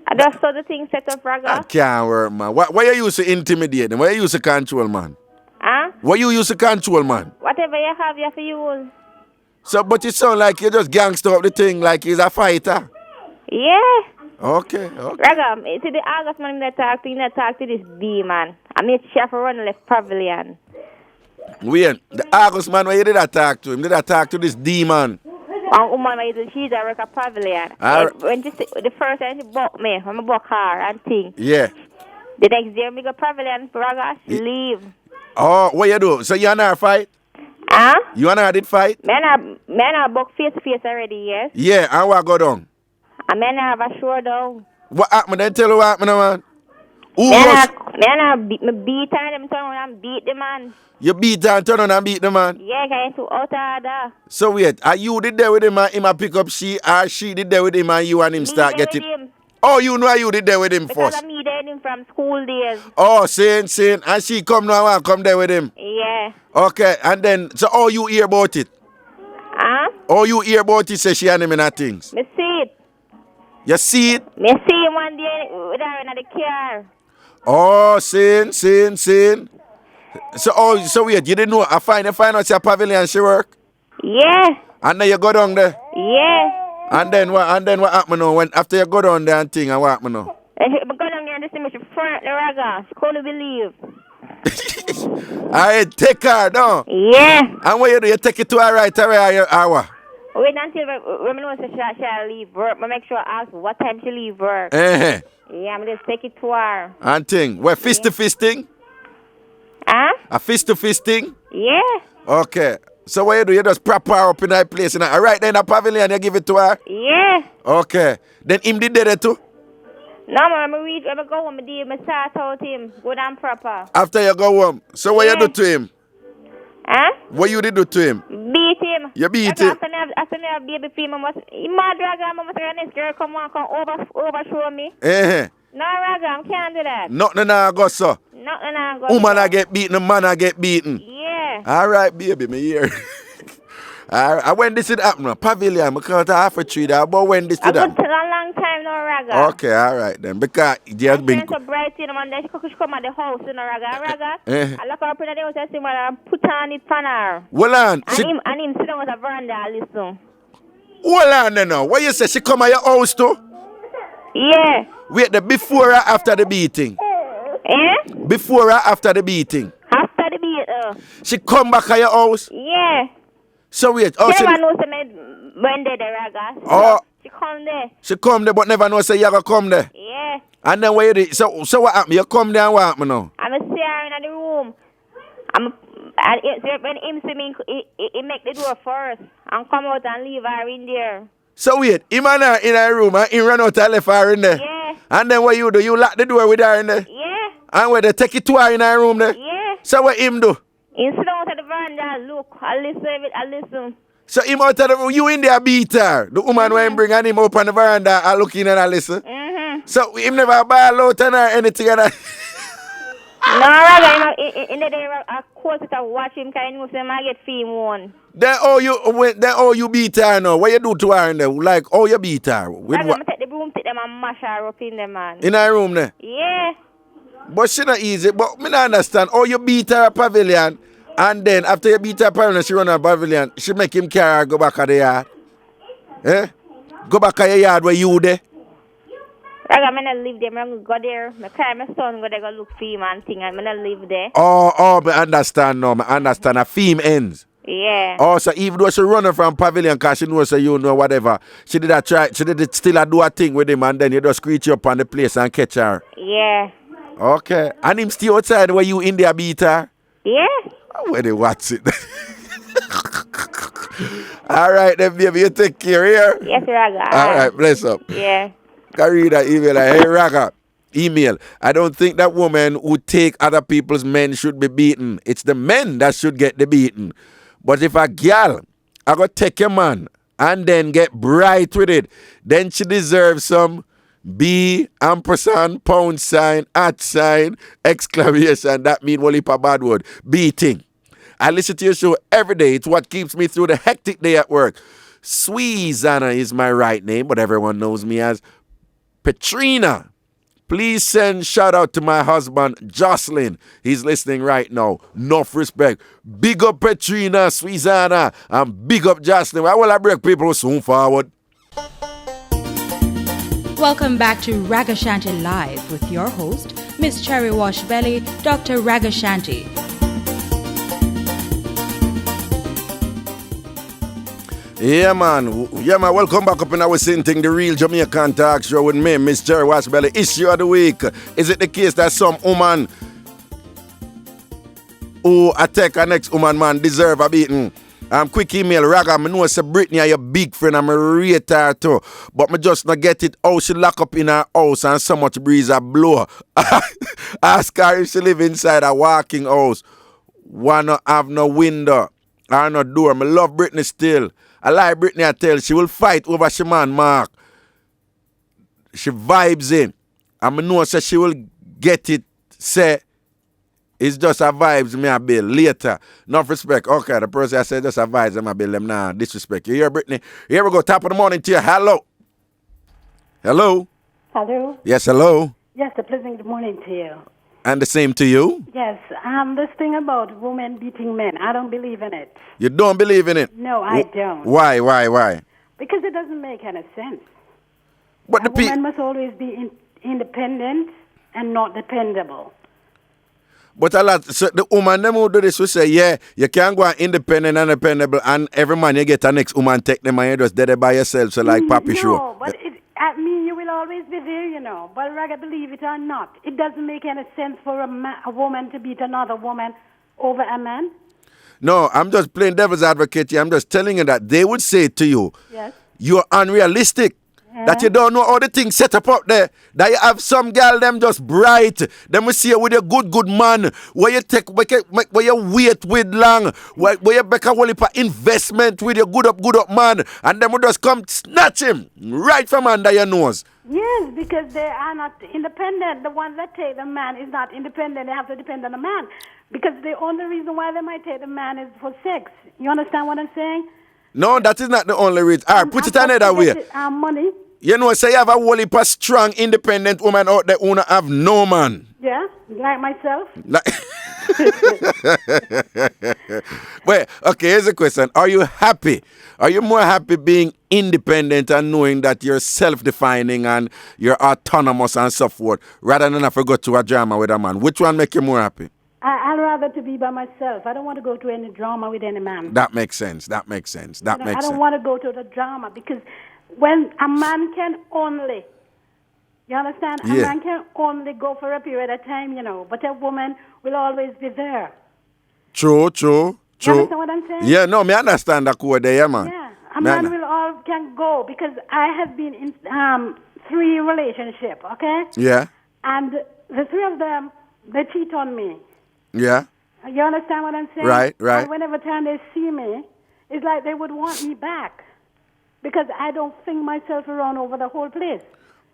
I just saw the thing set up, Raga. That can't work, man. Why you used to intimidate them? Why you used to control, man? Huh? What you used to control, man? Whatever you have to use. So, but it sound like you just gangster up the thing like he's a fighter. Yeah. Okay. Raga, it's the August man that talk to this B man. I made chef run left pavilion. Wait, the August man, where you did that talk to him? Did I talk to this demon? Woman, she's a record pavilion. When the first time she bought me, when I bought her and thing. Yeah. The next day, I go pavilion, Raga, she leave. Oh, what you do? So you and her fight? Huh? You and her did fight? Man, I book face to face already, yes? Yeah, and what go down? And man, I have a showdown. What happened? Then tell her what happened, man. I beat him, turn around and beat the man. You beat her and turn on and beat the man? Yeah, I to out order. So wait, are you did there with him and him a pick up she, or she did there with him and you and him start getting... Him. Oh, you know you did there with him because first? Because I met him from school days. Oh, saying, and she come now and come there with him? Yeah. Okay, and then, so all you hear about it? Huh? All you hear about it, say she and him in her things? Me see it. You see it? Me see him one day with her in the car. Oh, saying. So wait, you didn't know, I find out your pavilion she work? Yeah. And then you go down there? Yeah. And then what happened now? When after you go down there and thing, and what happened now? I go down there and see me, she front the Raga. She couldn't believe. Alright, take her down. Yeah. And what you do? You take it to her right away or what? Wait until when I know she'll leave work. I make sure I ask what time she leave work. Yeah, I'm just take it to her. And thing. What, fist to fisting? Huh? A fist to fisting? Yeah. Okay. So what you do? You just prop her up in that place. Right there in the pavilion, you give it to her? Yeah. Okay. Then him did that too? No, man, I go home, I start out him. Good and proper. After you go home. So what you do to him? Huh? What you did do to him? Beat him. You beat him? After me have baby fee, he mad Raga, I must say, this girl come overshow me. No, Raga, I can't do that. Nothing I go so. Nothing I go. Woman I get beaten, man I get beaten. Yeah. All right, baby, me here. I when this did happen, pavilion, because I have a tree there, but when this did happen? A long time now, Raga. Okay, all right then, because he has been... so bright, you know, man, then she come at the house, you know, Raga. I look up in the house, I see man, I put on it for her. Well on. And him sit down with a veranda, listen. Well on then now, what you say, she come at your house too? Yeah. Wait, the before or after the beating? Eh? Before or after the beating? After the beating. She come back at your house? Yeah. So wait, oh, she never knows Brenda the Raga. Oh. She come there. She come there but never know say you gonna come there. Yeah. And then what you do? So what happened? You come there and what happened now? I'm a see her in the room. When him see me, he make the door first and come out and leave her in there. So wait, him and her in her room and he run out and left her in there? Yeah. And then what you do? You lock the door with her in there? Yeah. And where they take it to her in her room there? Yeah. So what him do? He sit down at the veranda and look. I listen. So him out of the you in there beat her. The woman when him bring and him up on the veranda and look in and I listen. Mm-hmm. So him never ball out on her anything and that. No, rather in the day I course it I watch him kind of say I get fame one. Then you beat her now. What you do to her in there? Like you beat her? With I'm what? gonna take the broomstick them and mash her up in there, man. In her room there? Yeah. But she not easy. But me not understand. You beat her at pavilion and then after you beat her pavilion, she run her pavilion. She make him carry her go back at the yard. Eh? Go back at your yard where you there. I'm gonna live there. I'm gonna go there. My carry my son go there go look for him and thing. I'm gonna live there. Oh, I understand now. I understand. A theme ends. Yeah. Oh, so even though she running from pavilion because she knows you know whatever, she did still do a thing with him and then you just screech up on the place and catch her. Yeah. Okay. And him stay outside where you in there beat her? Yeah. Where they watch it. All right then, baby. You take care here. Yes, Raga. All right. Bless up. Yeah. Can read that email. Hey, Raga. Email. I don't think that woman who take other people's men should be beaten. It's the men that should get the beating. But if a girl I go take a man and then get bright with it, then she deserves some B, ampersand, pound sign, at sign, exclamation. That mean one heap of bad word. Beating. I listen to your show every day. It's what keeps me through the hectic day at work. Sweezana is my right name, but everyone knows me as Petrina. Please send shout out to my husband, Jocelyn. He's listening right now. Enough respect. Big up Petrina, Sweezana, and big up Jocelyn. Why will I break people soon forward? Welcome back to Ragashanti Live with your host, Miss Cherry Washbelly, Dr. Ragashanti. Yeah, man. Welcome back up in our same thing, the real Jamaican talk show with me, Miss Cherry Washbelly. Issue of the week. Is it the case that some woman who attack a next woman, man, deserve a beating? Quick email, Raga, I know it's a Brittany, your big friend, I'm a rate her too. But me just not get it how she lock up in her house and so much breeze a blow. Ask her if she live inside a walking house. Wanna have no window or no door. Me love Brittany still. I like Brittany, I tell she will fight over she man Mark. She vibes in. And I know she will get it, say, it's just a vibes me a bill later. Enough respect. Okay, the person I said just a vibes me a bill them now. Disrespect. You hear Brittany? Here we go. Top of the morning to you. Hello. Hello. Hello. Yes, hello. Yes, a pleasant good morning to you. And the same to you? Yes, this thing about women beating men, I don't believe in it. You don't believe in it? No, I don't. Why? Because it doesn't make any sense. But a woman must always be independent and not dependable. But a lot, so the woman them who do this will say, yeah, you can't go independent and dependable, and every man you get a next woman take them and you just dead there by yourself, so like Papi show. No, but I mean, you will always be there, you know. But whether believe it or not, it doesn't make any sense for a woman to beat another woman over a man. No, I'm just playing devil's advocate here. I'm just telling you that they would say to you, yes, you're unrealistic. That you don't know all the things set up there. That you have some girl them just bright. Them we see you with a good man. Where you take where you wait with long. Where you make a whole heap of investment with your good up man. And them will just come snatch him right from under your nose. Yes, because they are not independent. The ones that take the man is not independent. They have to depend on the man. Because the only reason why they might take the man is for sex. You understand what I'm saying? No, that is not the only reason. All right, put it another way. Money. You know, say you have a whole heap of strong, independent woman out there who don't have no man. Yeah, like myself. Wait, okay, here's a question. Are you happy? Are you more happy being independent and knowing that you're self-defining and you're autonomous and so forth, rather than have to go to a drama with a man? Which one make you more happy? I'd rather to be by myself. I don't want to go to any drama with any man. That makes sense. I don't want to go to the drama because when a man can only, you understand? Yeah. A man can only go for a period of time, but a woman will always be there. True. You understand what I'm saying? Yeah, no, me understand that code there, man. Yeah, a man can go because I have been in 3 relationships, okay? Yeah. And the 3 of them, they cheat on me. Yeah. You understand what I'm saying? Right. And whenever time they see me, it's like they would want me back because I don't fling myself around over the whole place.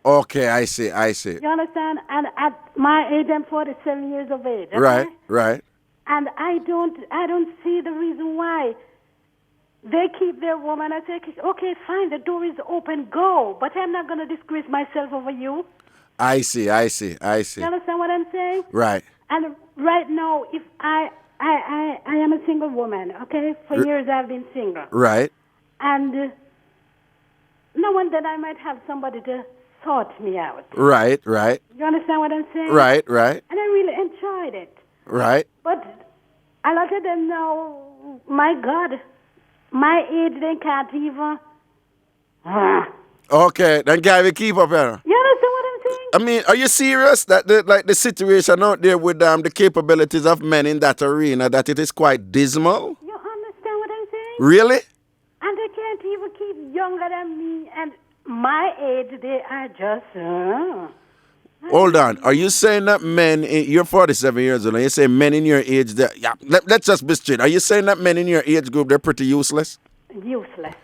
Okay, I see. You understand? And at my age, I'm 47 years of age. Okay? Right. And I don't see the reason why they keep their woman. I say, okay, fine, the door is open, go. But I'm not going to disgrace myself over you. I see. You understand what I'm saying? Right. And right now, if I am a single woman, okay? For years I've been single. Right. And knowing that I might have somebody to sort me out. Right. You understand what I'm saying? Right. And I really enjoyed it. Right. But a lot of them know, my God, my age, they can't even. Okay, then guy we keep up here. You understand what I'm saying? I mean, are you serious that the situation out there with the capabilities of men in that arena, that it is quite dismal? You understand what I'm saying? Really? And they can't even keep younger than me. And my age, they are just. Hold on. Are you saying that men, you're 47 years old, and you say men in your age, let's just be straight. Are you saying that men in your age group, they're pretty useless? Useless.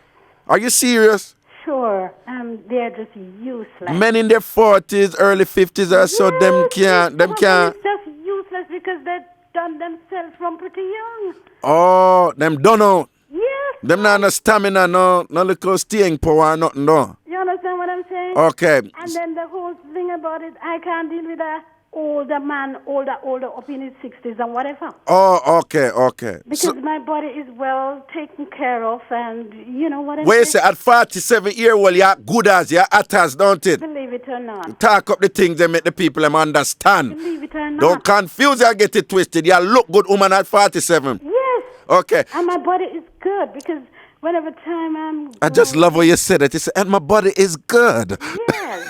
Are you serious? Sure. They're just useless. Men in their 40s, early 50s or so, them can't. It's just useless because they've done themselves from pretty young. Oh, them don't know. Yes. Them not no stamina, no little staying power, nothing, no. You understand what I'm saying? Okay. And then the whole thing about it, I can't deal with a older man, older up in his 60s and whatever. Oh, okay. Because my body is well taken care of, and you know what I'm saying? Wait, say at 47 years old, you're good as, you're at us, don't it? Believe it or not. Talk up the things and make the people them understand. Believe it or not. Don't confuse you, get it twisted. You look good woman at 47. Yes. Okay. And my body is good because whenever time I just love what you said it. You said, and my body is good. Yes.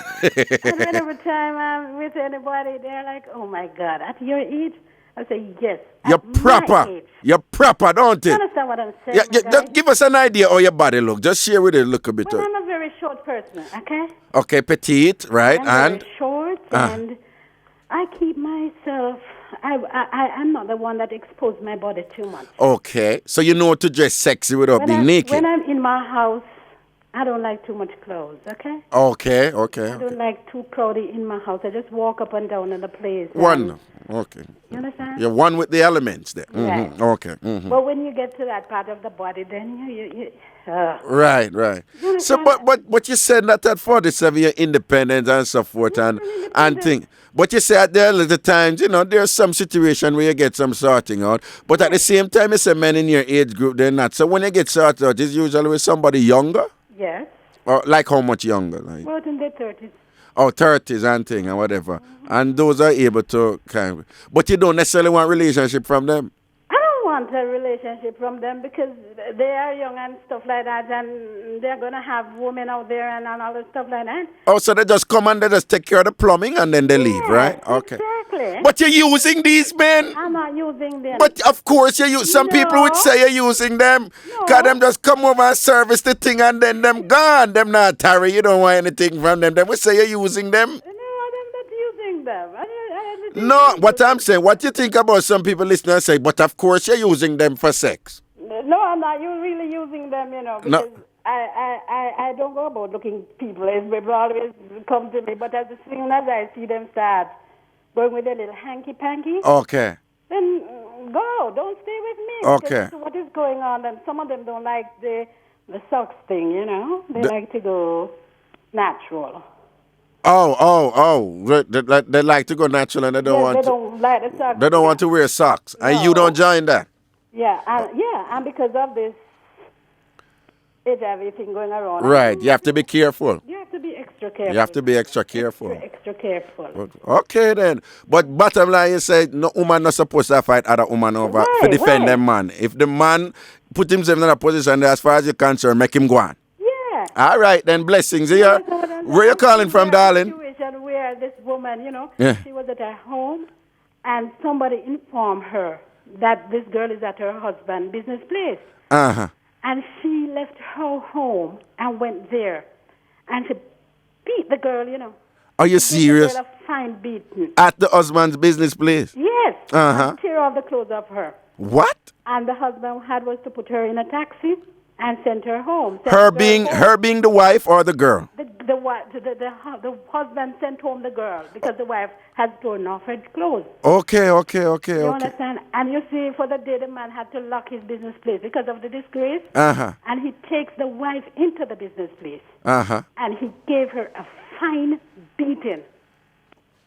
And whenever time I'm with anybody, they're like, oh my God, at your age? I say, yes. You're proper. You're proper, don't it? You understand what I'm saying? Just give us an idea how your body look. Just share with it a little bit. Well, I'm a very short person, okay? Okay, petite, right? I'm very short, and I keep myself. I'm not the one that exposed my body too much. Okay, so you know to dress sexy without being naked. When I'm in my house, I don't like too much clothes, okay? Okay. I don't like too crowded in my house. I just walk up and down in the place. One. Okay. You understand? You're one with the elements there. Right. Okay. But when you get to that part of the body, then you Right. So, but you said that at 47 you're independent and so forth and thing. But you say at the other times, there's some situation where you get some sorting out. But at the same time, you say men in your age group, they're not. So when you get sorted out, it's usually with somebody younger? Yes. Or like how much younger? Like? Well, in their 30s. Oh, 30s and thing and whatever. And those are able to but you don't necessarily want relationship from them? I don't want a relationship from them because they are young and stuff like that, and they're going to have women out there and all this stuff like that. Oh, so they just come and they just take care of the plumbing and then they leave, right? Okay. Exactly. But you're using these men? I'm not using them. But of course you use. Some people would say you're using them. Because them just come over and service the thing and then them gone. Them not tarry. You don't want anything from them. They would say you're using them. No, I'm not using them. No, what I'm saying, what you think about some people listening and say, but of course you're using them for sex. No, I'm not. You're really using them, because no. I don't go about looking people. People always come to me, but as soon as I see them start going with a little hanky-panky, okay, then go. Don't stay with me. Okay. Because what is going on? And some of them don't like the socks thing, They like to go natural. Oh. They like to go natural and they don't want they don't like the socks. They don't want to wear socks. No. And you don't join that? Yeah, and because of this, it's everything going around. Right, you have to be careful. You have to be extra careful. You have to be extra careful. Extra careful. Okay then. But bottom line, you say no woman not supposed to fight other woman over to defend them man. If the man put himself in a position that as far as you're concerned, make him go on. Yeah. All right then, blessings here. Where you calling from, darling? Situation where this woman, Yeah. she was at her home and somebody informed her that this girl is at her husband's business place. Uh-huh. And she left her home and went there. And she beat the girl, Are you serious? The girl a fine beating. At the husband's business place? Yes. Uh-huh. And tear off the clothes off her. What? And the husband was to put her in a taxi and send her home. Her being the wife or the girl? The husband sent home the girl because the wife has torn off her clothes. Okay. You understand? And you see, for the day the man had to lock his business place because of the disgrace. Uh-huh. And he takes the wife into the business place. Uh-huh. And he gave her a fine beating.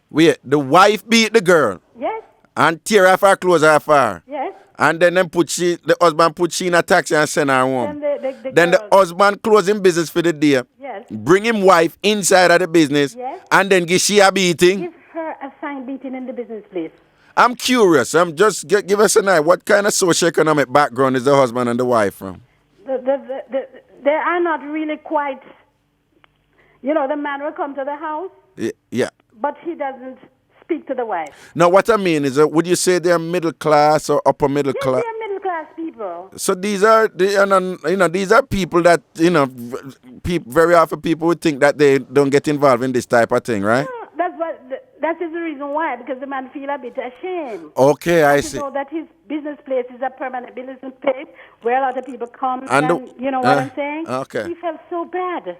Wait, the wife beat the girl? Yes. And tear off her clothes off her? Yes. And then the husband put she in a taxi and send her home. Then the husband close him business for the day. Yes. Bring him wife inside of the business. Yes. And then give she a beating. Give her a fine beating in the business place. I'm curious. Give us an eye. What kind of socioeconomic background is the husband and the wife from? They are not really quite. The man will come to the house. Yeah. But he doesn't speak to the wife. Now, what I mean is, would you say they're middle class or upper middle class? Yes, they're middle class people. So these are people that very often people would think that they don't get involved in this type of thing, right? That is the reason why, because the man feel a bit ashamed. Okay, I see. So that his business place is a permanent business place where a lot of people come and you know what I'm saying? Okay. He felt so bad.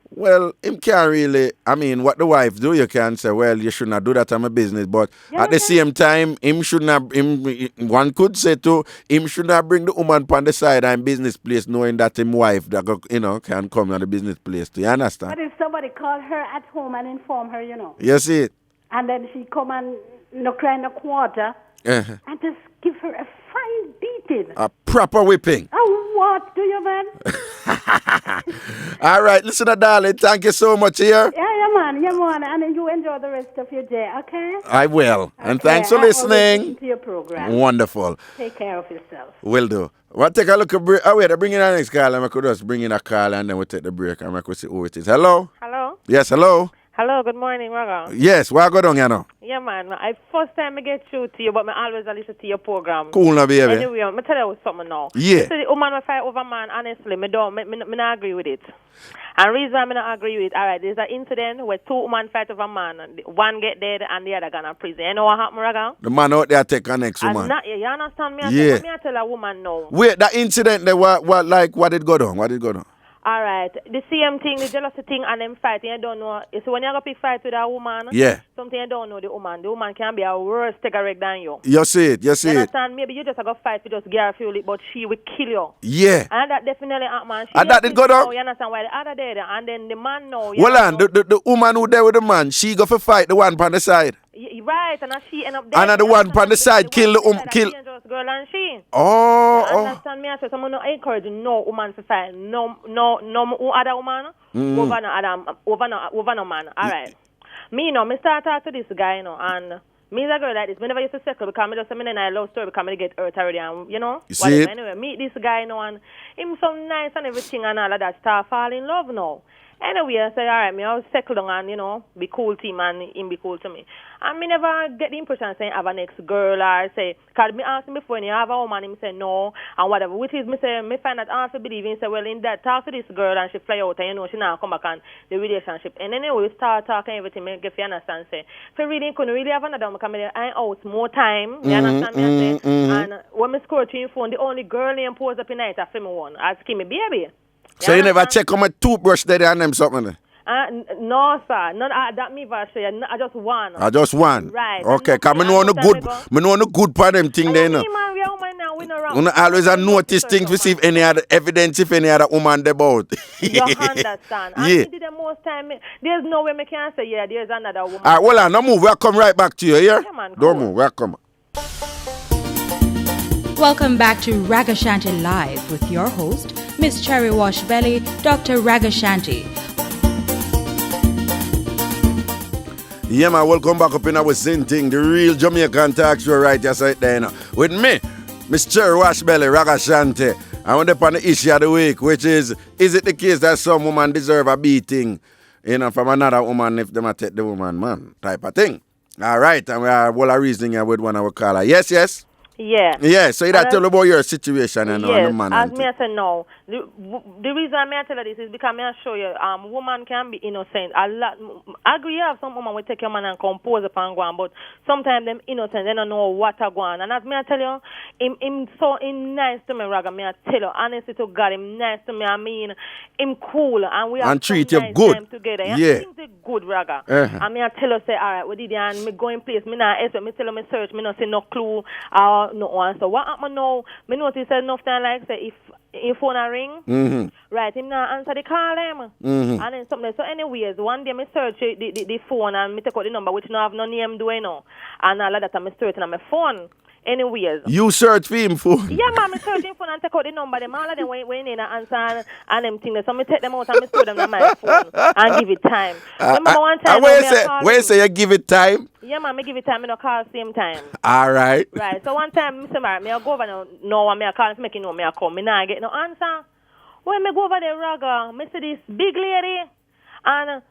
Well, him can't really, what the wife do, you can say, well, you should not do that on my business. But at the same time, one could say too, him should not bring the woman on the side and business place knowing that him wife, that can come to the business place too. You understand? But if somebody called her at home and inform her, You see it? And then she come and cry in the quarter and just give her a fine beating. A proper whipping. What do you, man? All right, listen, darling. Thank you so much here. Yeah, man. And you enjoy the rest of your day, okay? I will. Okay. And thanks for listening. Listen to your program. Wonderful. Take care of yourself. Will do. We'll take a look at break. Oh, wait, I'm bringing our next call. I could just bring in a call and then we'll take the break and we'll see who it is. Hello? Hello? Yes, hello? Hello, good morning, Raga. Yes, what go down, Yeah, man. First time I get through to you, but I always listen to your program. Cool, now, baby. Anyway, I'm tell you something now. Yeah. So the woman will fight over man, honestly, I not agree with it. And the reason I not agree with it, all right, there's an incident where two women fight over a man, and one get dead and the other gonna prison. You know what happened, Raga? The man out there take a next woman. You understand me? Yeah. I tell a woman no. Wait, that incident, what did go down? All right, the same thing, the jealousy thing, and them fighting, you don't know. So when you go pick fight with a woman, something you don't know the woman. The woman can be a worse cigarette than you. You see it. You understand? Maybe you just go fight to just get her fuel, but she will kill you. Yeah. And that definitely happen. And that did go down? You understand why the other day, and then the man know. Well, and the woman who there with the man, she go for fight the one on the side. Right, and she end up dead. And the one on the side kill the kill. Girl and she. Oh. You understand me? I say, someone not encourage no woman to fight. No other woman over no man. All right. Me start talk to this guy, and me is a girl like this. Me never used to settle because me just I love story because me get hurt already, and you see it? Anyway, meet this guy, and him so nice and everything and all of that. Start fall in love now. Anyway, I say, all right, I'll settle down and, be cool to him and him be cool to me. And me never get the impression saying I have an ex-girl or say, because me asked him before, and you have a woman, him say no, and whatever, which is, me find that hard to believe. He say, well, in that, talk to this girl and she fly out and, she now come back on the relationship. And anyway, we start talking everything, me if you understand, say, if you really couldn't really have another one, because I out more time, you understand me, I say, and when me scroll to your phone, the only girl name posts up in night after me one, asking me, baby. So you never check on my toothbrush there and them something? No, sir. Not that me version. I just one. I just one. Right. Okay, because I know the good part of them thing there. No. You always notice things to see if any other evidence, if any other woman there about. You understand? Yeah. The most time, there's no way I can say, yeah, there's another woman. All right, well, no move. We'll come right back to you, yeah? Don't move. Welcome. Welcome back to Ragashanti Live with your host, Miss Cherry Wash Belly, Dr. Ragashanti. Yeah, man, welcome back up in our Zin thing, the real Jamaican talk show right just right there now. With me, Mr. Washbelly, Ragashanti. I want up on the issue of the week, which is it the case that some woman deserve a beating, from another woman if they might take the woman, man, type of thing. All right, and we are all a reasoning here with one of our caller. Yes, yes? Yeah. Yeah, so you that tell about your situation and yes, the man. As me I say no. The reason I tell you this is because I show you woman can be innocent. I agree you have some woman will take your man and compose upon go on, but sometimes them innocent, they don't know what to go on. And as me I tell you, him nice to me, Raga, me I tell you, honestly to God, him nice to me, I mean him cool and we have and treat some you nice good. time together. Yeah. Things are good, Raga. And me I tell you say, alright, we did and me go in place, me not answer, me tell you me search, me not say no clue or no answer. What happen now? Me notice enough time like say if phone a ring, right, him not answer the call him. And then something. So anyways, one day me search the phone and me take out the number which no have no name do and all of that and me search on my phone. Anyways. You search for him phone? Yeah, man, me search him phone and take out the number. Them all of them when in answer and them things. So me take them out and me store them on my phone and give it time. Remember one time where say you give it time? Yeah, man, me give it time, me no call same time. All right. Right. So one time, me say, me I go over now and me I call, make you know me I come. Me not get no answer. When me go over there, Raga, me see this big lady, and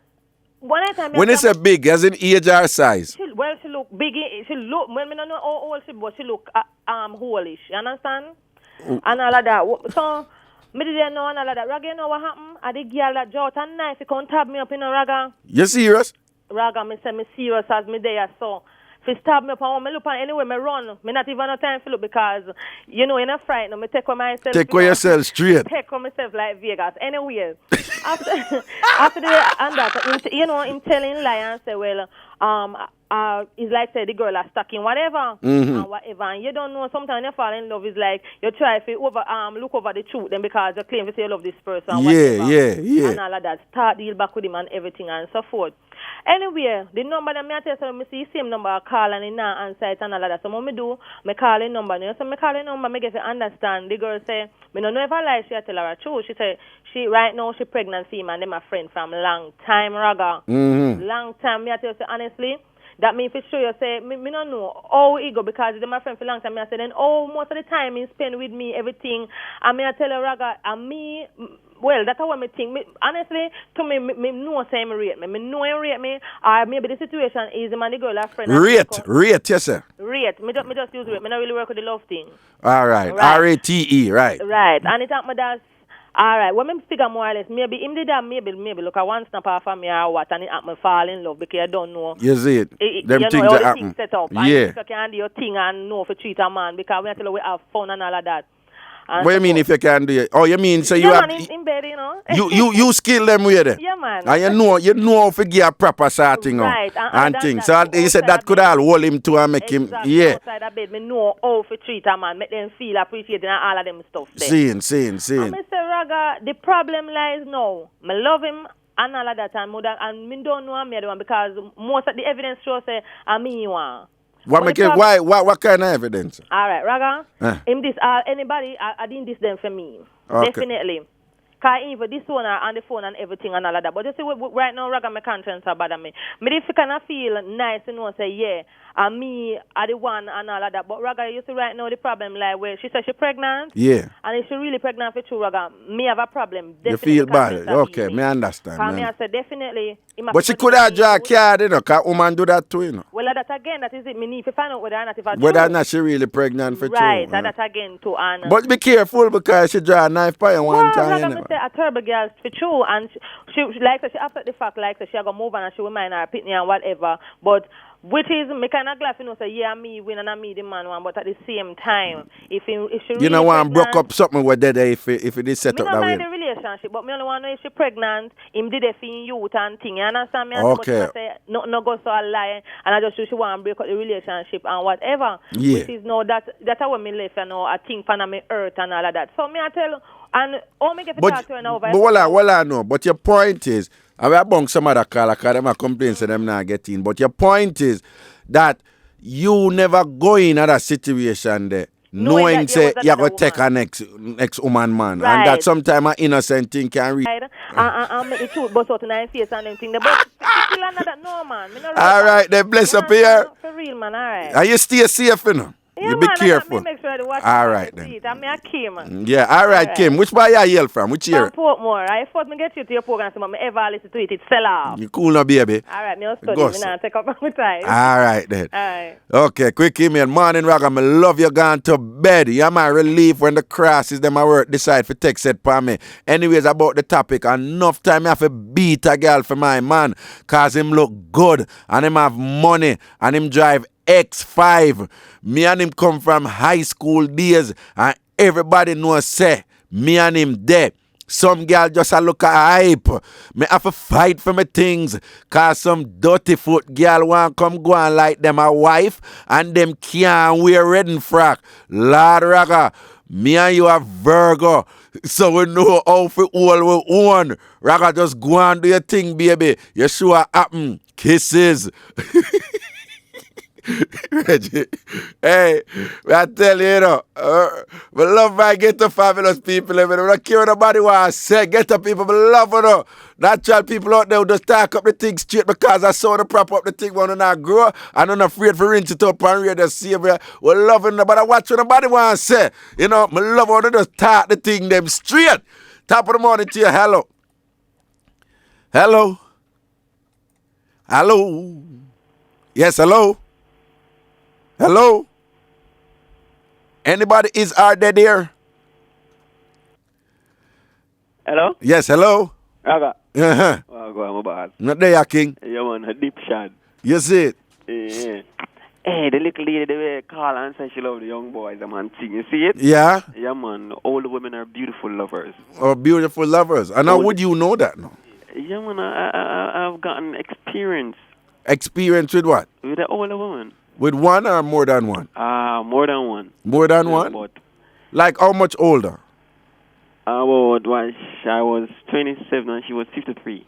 one time. When you say big, as in age or size? She look big. She look. When me don't know how old she, but she look wholish. You understand? And all of that. So me didn't know and all of that. Raga, you know what happened? I the girl that jot a knife, he come tab me up in a Raga. You serious? Raga, me say me serious as me there, so if he stab me up and me look and anyway me run, me not even no time to look because you're not frightened. Me take on myself. Take on yourself straight. Take on myself like Vegas. Anyway, after the and that, him telling lie and say, well, it's like say the girl are stuck in whatever and whatever, and you don't know. Sometimes you fall in love is like you try to look over the truth then because you claim to say you love this person. Yeah. And all of that. Start deal back with him and everything and so forth. Anyway, the number that I tell you, I see the same number I call and in answer it and all of that. So what I do, I call the number. So I call the number, I get to understand. The girl say, I don't know if I lie, she tell her truth. She say, right now she pregnant female and they're my friend from long time, Raga. Long time. I tell you, honestly, that means for sure you say, me don't know how it go because they're my friend for long time. I say, then most of the time he spend with me, everything. And I tell her, Raga, and me, well, that's how I think. Honestly, to me know say him rate me. Me know him rate me. Or maybe the situation is him and the girl are friend. Rate, yes sir. Rate. Me just use rate. Me not really work with the love thing. All right. R-A-T-E, right. Right. And it happened that's all right. When me figure more or less, maybe him did that, maybe look at one snap off of me or what, and it happened fall in love because I don't know. You see it. Them you things know, that how happen. the things set up. Yeah. And you can do your thing and know if you treat a man because we tell you we have fun and all of that. And what you mean if you can do it? Oh, you mean so you have... man, in bed, you know. you skill them with it. Yeah, man. And you know how to give a proper starting right. and things. So he said that could all hold him to and make him, yeah. Outside of bed, me know how to treat a man, make them feel appreciated and all of them stuff there. Seeing. And Mr. Raga, the problem lies now. Me love him and all of that and me don't know I'm the one because most of the evidence shows say I'm me one. What kind of evidence? All right, Raga. In this, anybody, I didn't this them for me. Okay. Definitely. Because even this one on the phone and everything and all of that. But you see, right now, Raga, my conscience about me. But if you kind of feel nice, you know, say, yeah, and me are the one and all of that. But Raga, you see right now the problem like where she said she's pregnant. Yeah. And if she really pregnant for true, Raga, me have a problem. Definitely you feel bad. Okay, me understand. Because me I said definitely. But she could have drawn a card, you know, because woman do that too, you know. Well, that again, that is it. Me need to find out whether or not if I whether or not she really pregnant for true. Right, that again too. And but be careful because she draw a knife by you one time. Like I say, a terrible girl for true, and she like so she after the fact like so she gonna move on and she will mind her pitney and whatever. But which is me kind of glad, you know, say yeah me win and I me the man one, but at the same time, if she really you know want broke up something with that if it is set up that way. Me not mind the relationship, but me only want to know if she pregnant, him did a thing youth and thing. You understand me? Okay. But say no go so a lie, and I just she want to break up the relationship and whatever. Yeah. Which is no that's how me left, you know, I think for me earth and all of that. So me I tell and all me get to talk to her now. But well I know. But your point is, I will bunk some other call because them complain so them not get in. But your point is that you never go in at a situation there knowing say you're going to take a next woman man. Right. And that sometimes an innocent thing can reach. Right. And the truth bust out in her face and them thing. But still another, no, man. Me no All right, then bless up here. For real, man, all right. Are you stay safe, you know? Yeah, You be man, careful. Me make sure I watch All right, then. Seat. I'm a Kim, man. Yeah, all right, Kim. Which part you hail from? Which year? From Portmore. I thought me get you to your program, so me ever listen to it. It's sell off. You cool now, baby? All right, me study. Go, Me now take up my time. All right, then. All right. Okay, quick email. Morning, Raga. I love you gone to bed. You're my relief when the crosses them I work decide for text it for me. Anyways, about the topic, enough time I have to beat a girl for my man. Cause him look good and him have money and him drive X5. Me and him come from high school days and everybody knows say me and him there. Some girl just a look at hype. Me have to fight for my things. Cause some dirty foot girl want come go and like them a wife and them can't wear wedding frock. Lord Raga, me and you are Virgo. So we know how to all we own. Raga, just go and do your thing, baby. You sure happen. Kisses. Reggie, hey, I tell you, we love my get to fabulous people. We don't care what nobody wants to say. Get to people, we love them. Natural people out there who just talk up the thing straight because I saw the prop up the thing when I not grow. I'm not afraid for rinse it up and read the same. We love them, but I watch what nobody wants to say. You know, we love how they just talk the thing them straight. Top of the morning to you, hello. Hello. Hello. Yes, hello. Hello? Anybody are they there? Hello? Yes, hello? Raga. Uh-huh. Oh, go on, my boss. Not there, King. Yeah, man, a deep shot. You see it? Yeah. Hey, the little lady, the way call and say she love the young boys, the man thing. You see it? Yeah? Yeah, man. All the women are beautiful lovers. Oh, beautiful lovers. And how would you know that now? Yeah, man, I've gotten experience. Experience with what? With the older woman. With one or more than one? More than one. More than one? But like how much older? I was 27 and she was 53.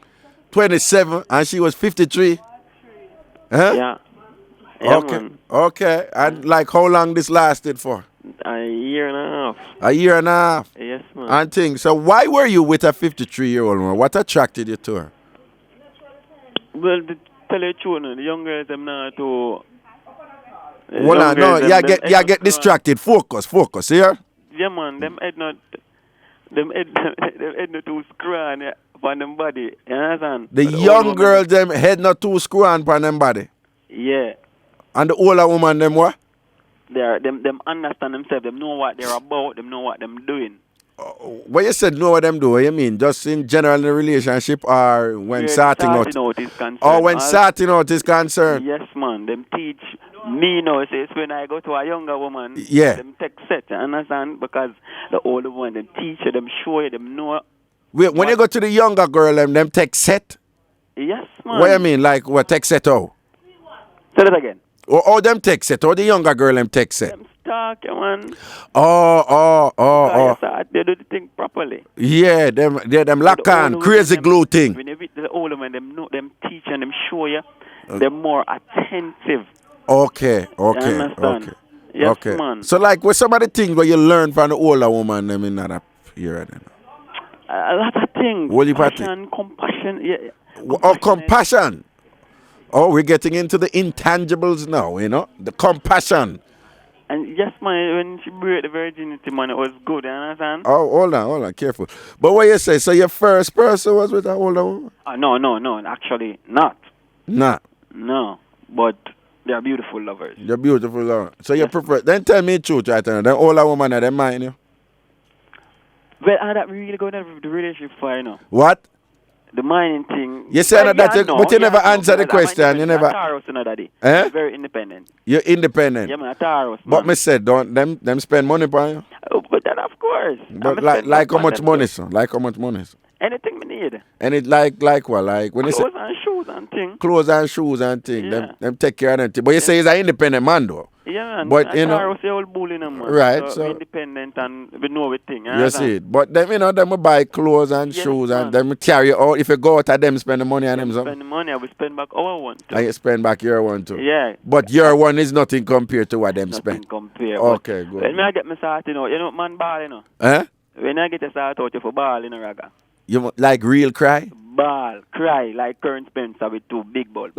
27 and she was 53? Huh? Yeah. Okay. Man. Okay. And like how long this lasted for? A year and a half. A year and a half? Yes, man. And things. So why were you with a 53-year-old woman? What attracted you to her? Well, to tell you the truth, the young girls, them not too... Hold on, no, you get distracted. Focus, here. Yeah, man, them head not too screw on them body. You understand? The young girls, them head not too screw on them body. Yeah. And the older woman, them what? Them understand themselves. Them know what they're about. Them know what them doing. When you said know what them do, what you mean? Just in general in the relationship or when starting out? Is concerned. Or when starting out is concerned? Yes, man. Them teach me now. It's when I go to a younger woman. Yeah. Them take set, you understand? Because the older one, them teach you, them show you, them know. Wait, when you go to the younger girl, them take set? Yes, man. What you mean? Like what take set how? Say that again. Or them take set, or the younger girl them take set? Them talk, man. Oh. They do the thing properly. Yeah, them lock on, crazy glue thing. When you meet the older man, them know, them teach and them show you, they're more attentive. Okay. Yes, man. So like, what some of the things where you learn from the older woman, them in that period? A lot of things. Compassion. Yeah. Compassion. Oh, we're getting into the intangibles now, you know? The compassion. And yes, man, when she broke the virginity, man, it was good, you understand? Oh, hold on, careful. But what you say, so your first person was with an older woman? No, actually not. Not? No, but they're beautiful lovers. They're beautiful lovers. So you prefer, then tell me the truth right now, the older woman, they mind you? Well, that really good at the relationship for, you know. What? The mining thing. You said but you never answer the question. You never. Eh? Very independent. You're independent. Yeah, man, Taros. But me said, don't them spend money on you? Oh, but then of course. But like how much money, so? Like how much money, so? Anything we need. And it like what? Like when you say clothes and shoes and things. Clothes and shoes and things. Yeah. Them take care of them. But you say he's an independent man though. Yeah, man. But you know, Taros the old bull in them, man. Right. So independent and we know everything. You see it. But them, you know, them will buy clothes and shoes and them carry out. If you go out at them, spend the money on them. Spend the money, I will spend back our one too. And you spend back your one too. Yeah. But your one is nothing compared to what them nothing spend. Compare. Okay, good. When I get me started, you know man ball, you know. Eh? When I get a start out, you for ball, you know, Raga. You like real cry? Ball, cry like Kern Spencer with 2 big balls.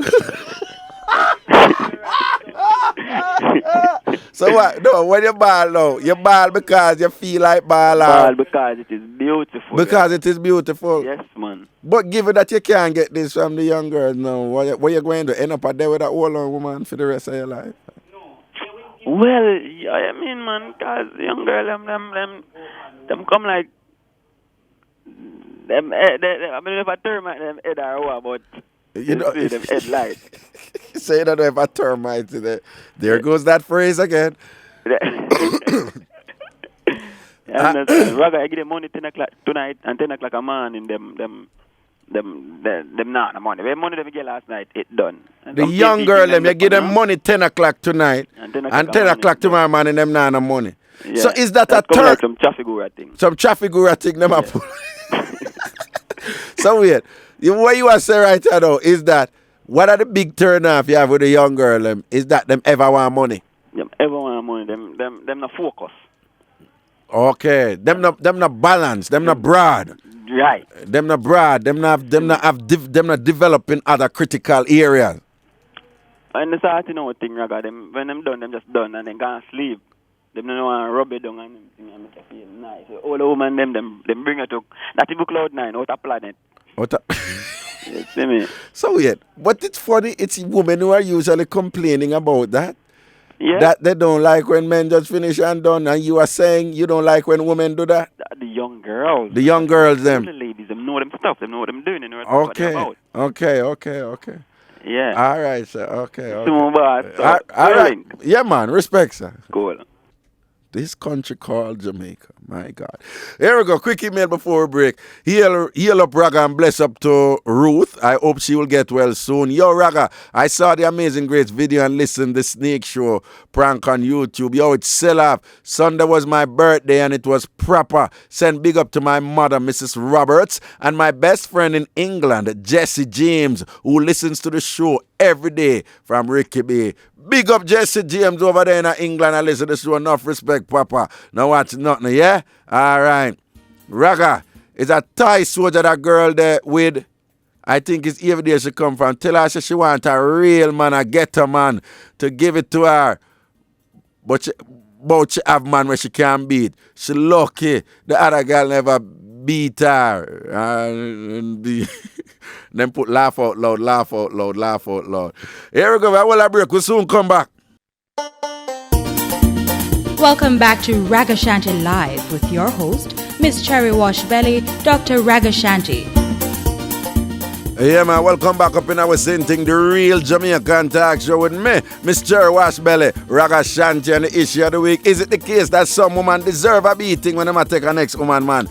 So what? No, when you ball now, you ball because you feel like ball. Ball because it is beautiful. Because it is beautiful. Yes, man. But given that you can't get this from the young girls now, what you going to end up there with that old woman for the rest of your life? Well, I mean, man, because young girl, them come like, them, I mean, if I termite them head or what, but you know, them head light. Say that if I termite today. There goes that phrase again. Raga, I give them money 10 o'clock tonight and 10 o'clock a morning, them not the money. The money them get last night, it done. And the young girl, them, you give them money 10 o'clock tonight and 10 o'clock tomorrow morning, them not the money. Yeah. So is that a term? Like some traffic gura thing. Some traffic gura thing, them yeah. So weird. What you want to say right now, though, is that what are the big turn off you have with the young girl, them, is that them ever want money? Them ever want money, them not focus. Okay. Them not balance, them not broad. Right. Them not broad, them not developing other critical areas. And the start to know thing, Raga, them when them done, them just done and then go sleep. Them don't want to rub it down and make it feel nice. All the women them bring it to that even Cloud9 out of planet. You see me? So weird. But it's funny, it's women who are usually complaining about that. Yeah. That they don't like when men just finish and done, and you are saying you don't like when women do that? The young girls. The young girls, them. The ladies, them know them stuff, them know what them doing, and know what okay. about. Okay. Yeah. All right, sir. Okay. All right. Yeah, man. Respect, sir. Cool. This country called Jamaica. My God. Here we go. Quick email before we break. Heal up Raga and bless up to Ruth. I hope she will get well soon. Yo, Raga, I saw the Amazing Grace video and listened to the Snake Show prank on YouTube. Yo, it's sell off. Sunday was my birthday and it was proper. Send big up to my mother, Mrs. Roberts, and my best friend in England, Jesse James, who listens to the show every day from Ricky Bay. Big up Jesse James over there in England. I listen to the show. Enough respect, Papa. Now watch nothing, yeah? All right. Raga is a Thai soldier, that girl there with, I think it's every day she come from. Tell her she want a real man, a getter man, to give it to her. But she have man where she can't beat. She lucky. The other girl never beat her. Then put laugh out loud. Here we go. I will have a break. We'll soon come back. Welcome back to Ragashanti Live with your host, Miss Cherry Wash Belly, Dr. Ragashanti. Yeah, man, welcome back up in our same thing, the real Jamaican talk show with me, Miss Cherry Wash Belly, Ragashanti, and the issue of the week. Is it the case that some woman deserve a beating when they take an ex-woman, man?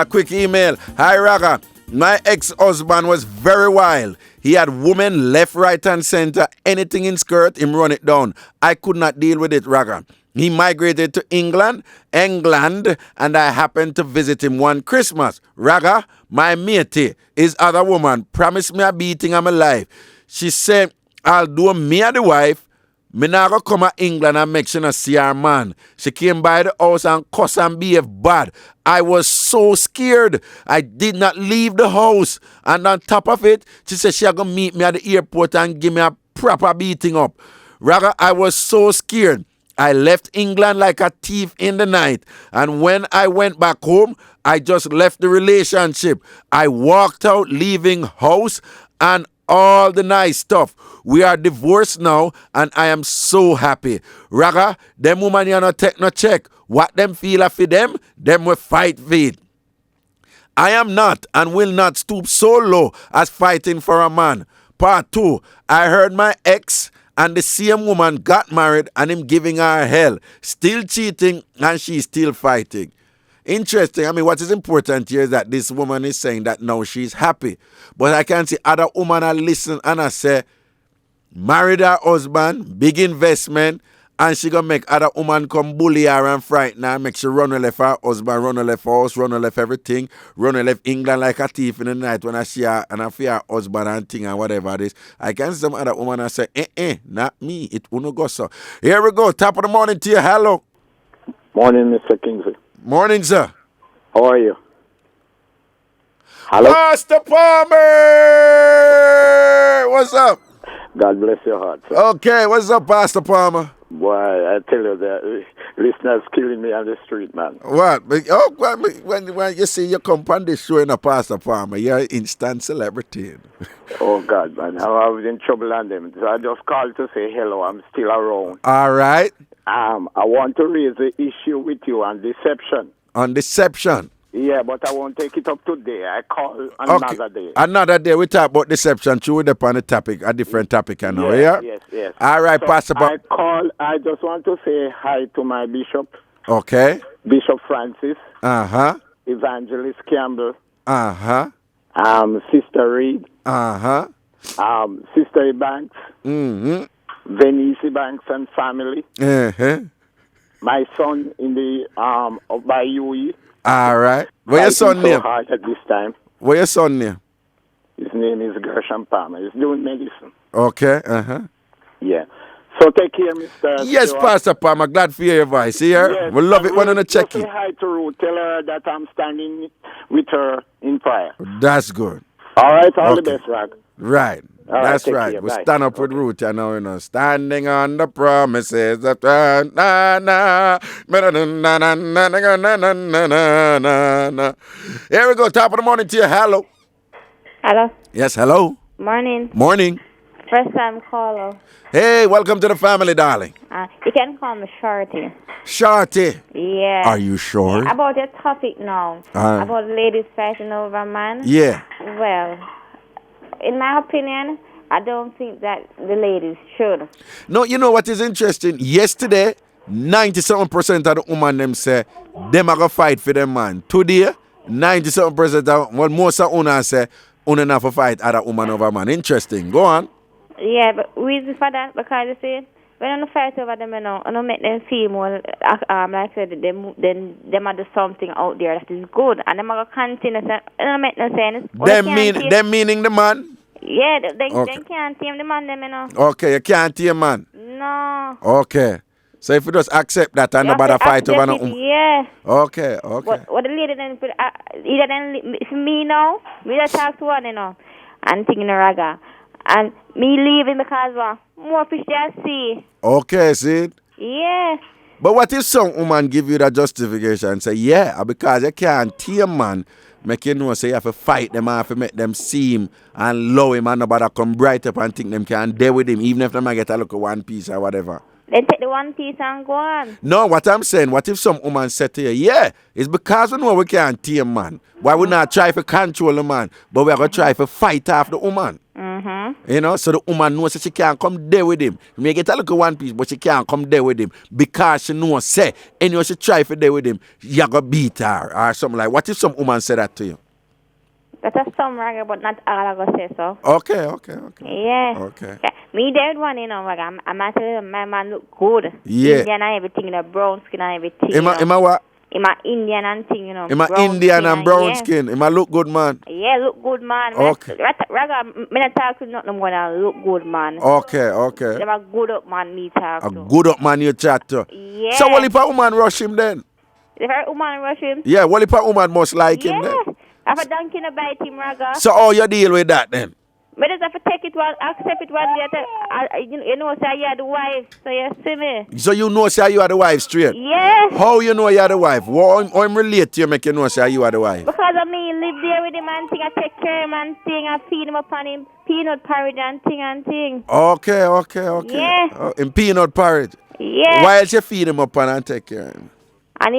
Quick email. Hi, Raga. My ex-husband was very wild. He had women left, right, and center. Anything in skirt, him run it down. I could not deal with it, Raga. He migrated to England, and I happened to visit him one Christmas. Raga, my matey, his other woman, promised me a beating of my life. She said, I'll do me and the wife. Me now go come to England and make sure I see her man. She came by the house and cuss and behave bad. I was so scared. I did not leave the house. And on top of it, she said she going to meet me at the airport and give me a proper beating up. Raga, I was so scared. I left England like a thief in the night. And when I went back home, I just left the relationship. I walked out, leaving house and all the nice stuff. We are divorced now, and I am so happy. Raga, them woman you not take no check. What them feel for them will fight for it. I am not and will not stoop so low as fighting for a man. Part 2. I heard my ex and the same woman got married and him giving her hell. Still cheating and she's still fighting. Interesting. I mean, what is important here is that this woman is saying that now she's happy. But I can see other women are listening and I say, married her husband, big investment, and she gonna make other woman come bully her and frighten her, make she run left her husband, run left house, run left everything, run left England like a thief in the night when I see her and I fear her husband and thing and whatever it is. I can see some other woman and say, not me, it won't go so. Here we go, top of the morning to you, hello. Morning, Mr. Kingsley. Morning, sir. How are you? Hello? Pastor Palmer! What's up? God bless your heart. Okay, what's up, Pastor Palmer? Boy, I tell you, the listeners killing me on the street, man. What? When you see you come on this show in a Pastor Palmer, you're an instant celebrity. Oh, God, man. I was in trouble on them. So I just called to say hello. I'm still around. All right. I want to raise the issue with you on deception. On deception? Yeah, but I won't take it up today. I call another day. Another day. We talk about deception. True, upon a topic, a different topic, I know, yeah? Yes. All right, so Pastor Palmer. I just want to say hi to my bishop. Okay. Bishop Francis. Uh-huh. Evangelist Campbell. Uh-huh. Sister Reed. Uh-huh. Sister Banks. Mm-hmm. Venice Banks and family. Uh-huh. My son in the up by UE. All right. Where your son name? Hard at this time. Where your son name? His name is Gershon Palmer. He's doing medicine. Okay. Uh-huh. Yeah. So take care, Mr. Yes, Stewart. Pastor Palmer. Glad to hear your voice. Here. Yes, we love it when you check Say it. hi to Ruth. Tell her that I'm standing with her in prayer. That's good. All right. All the best, Rag. Right. All That's take right. care. We Bye. stand up with Ruth, you know, standing on the promises of na na na na na na na na na na. Here we go. Top of the morning to you. Hello. Hello. Yes, hello. Morning. Morning. First time caller. Hey, welcome to the family, darling. You can call me Shorty. Shorty. Yeah. Are you sure? About your topic now. About ladies fighting over a man. Yeah. Well, in my opinion, I don't think that the ladies should. No, you know what is interesting? Yesterday, 97% of the women them say them are gonna fight for them man. Today, 97% of most of women say women have to fight other woman over man. Interesting. Go on. Yeah, but reason for that because you see, when you fight over them, you know, you make them feel more like I said, them are do something out there that is good, and them are gonna continue. You don't make no sense. Them meaning the man. Yeah, they can't tame the man, them, you know. Okay, you can't tame man. No. Okay. So if you just accept that and nobody fight over no yeah. Okay. But what the lady then put, either then me now, me just talk to one, you know, and thinking a raga. And me leaving because more fish they see. Okay, see? Yeah. But what if some woman give you that justification and say, yeah, because you can't tame man, make you know say you have to fight them, have to make them see him and love him and nobody come bright up and think them can deal with him, even if they might get a look at one piece or whatever. Then take the one piece and go on. No, what I'm saying, what if some woman said to you, yeah, it's because we know we can't tame man. Why we not try to control the man, but we're going to try to fight off the woman. Mm-hmm. You know, so the woman knows that she can't come there with him. You may get a look at one piece, but she can't come there with him because she knows, say, anyway, she try for there with him, you're going to beat her or something like. What if some woman said that to you? That's some raga, but not all I go say so. Okay. Yeah. Okay. Me dead one, you know, raga. I'm telling my man look good. Yeah. Indian and everything, you know, brown skin and everything. Am I what? I'm Indian and thing, you know. Am I Indian and brown skin? Am I look good, man? Yeah, look good, man. Okay. Raga, me not talk to nothing more than look good, man. Okay. Them a good up man me talk A to. good up man you chat to. Yeah. So what if a woman rush him then? If a woman rush him? Yeah, what if a woman must like him then? If a donkey no bite him, raga. So how you deal with that then? But just have to take it one, accept it one day. You know, say you are the wife, so you see me. So you know say you are the wife straight? Yeah. How you know you are the wife? How him relate to you make you know say you are the wife? Because of me live there with him and thing, I take care of him and thing, I feed him upon him peanut porridge and thing. Okay. Yeah. In peanut porridge? Yeah. Why else you feed him upon and take care of him? And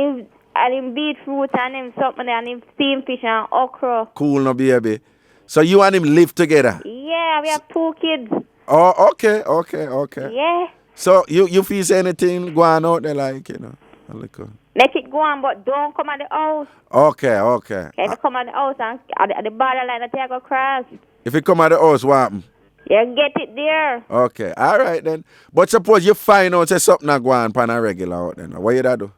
him beetroot and him something and him steamed fish and okra. Cool no baby. So you and him live together? Yeah, we have 2 kids. Oh, okay. Yeah. So you feel say anything going out there like, you know? Make it go on, but don't come at the house. Okay. If you come at the house and at the borderline, that you go cross. If you come at the house, what happen? You get it there. Okay, all right then. But suppose you find out say something not going on a regular out then. What you da do?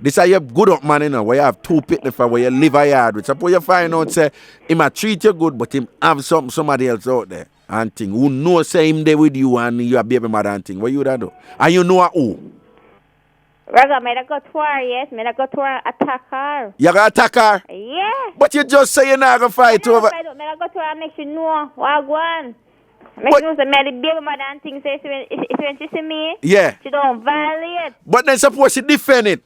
This are your good up man, you know, where you have 2 picnic for where you live a yard with. Suppose you find out say he might treat you good, but him have somebody else out there and thing. Who knows say him there with you and you a baby mother and thing. What you da do? And you know who? Raga, may I go to her, yes. May I go to her, attack her. You gonna attack her? Yeah. But you just say you're not gonna fight over. May I go to her and make you know what I want. Make you know that me the baby mother and things say when she see me, Yeah. she don't violate. But then suppose she defend it.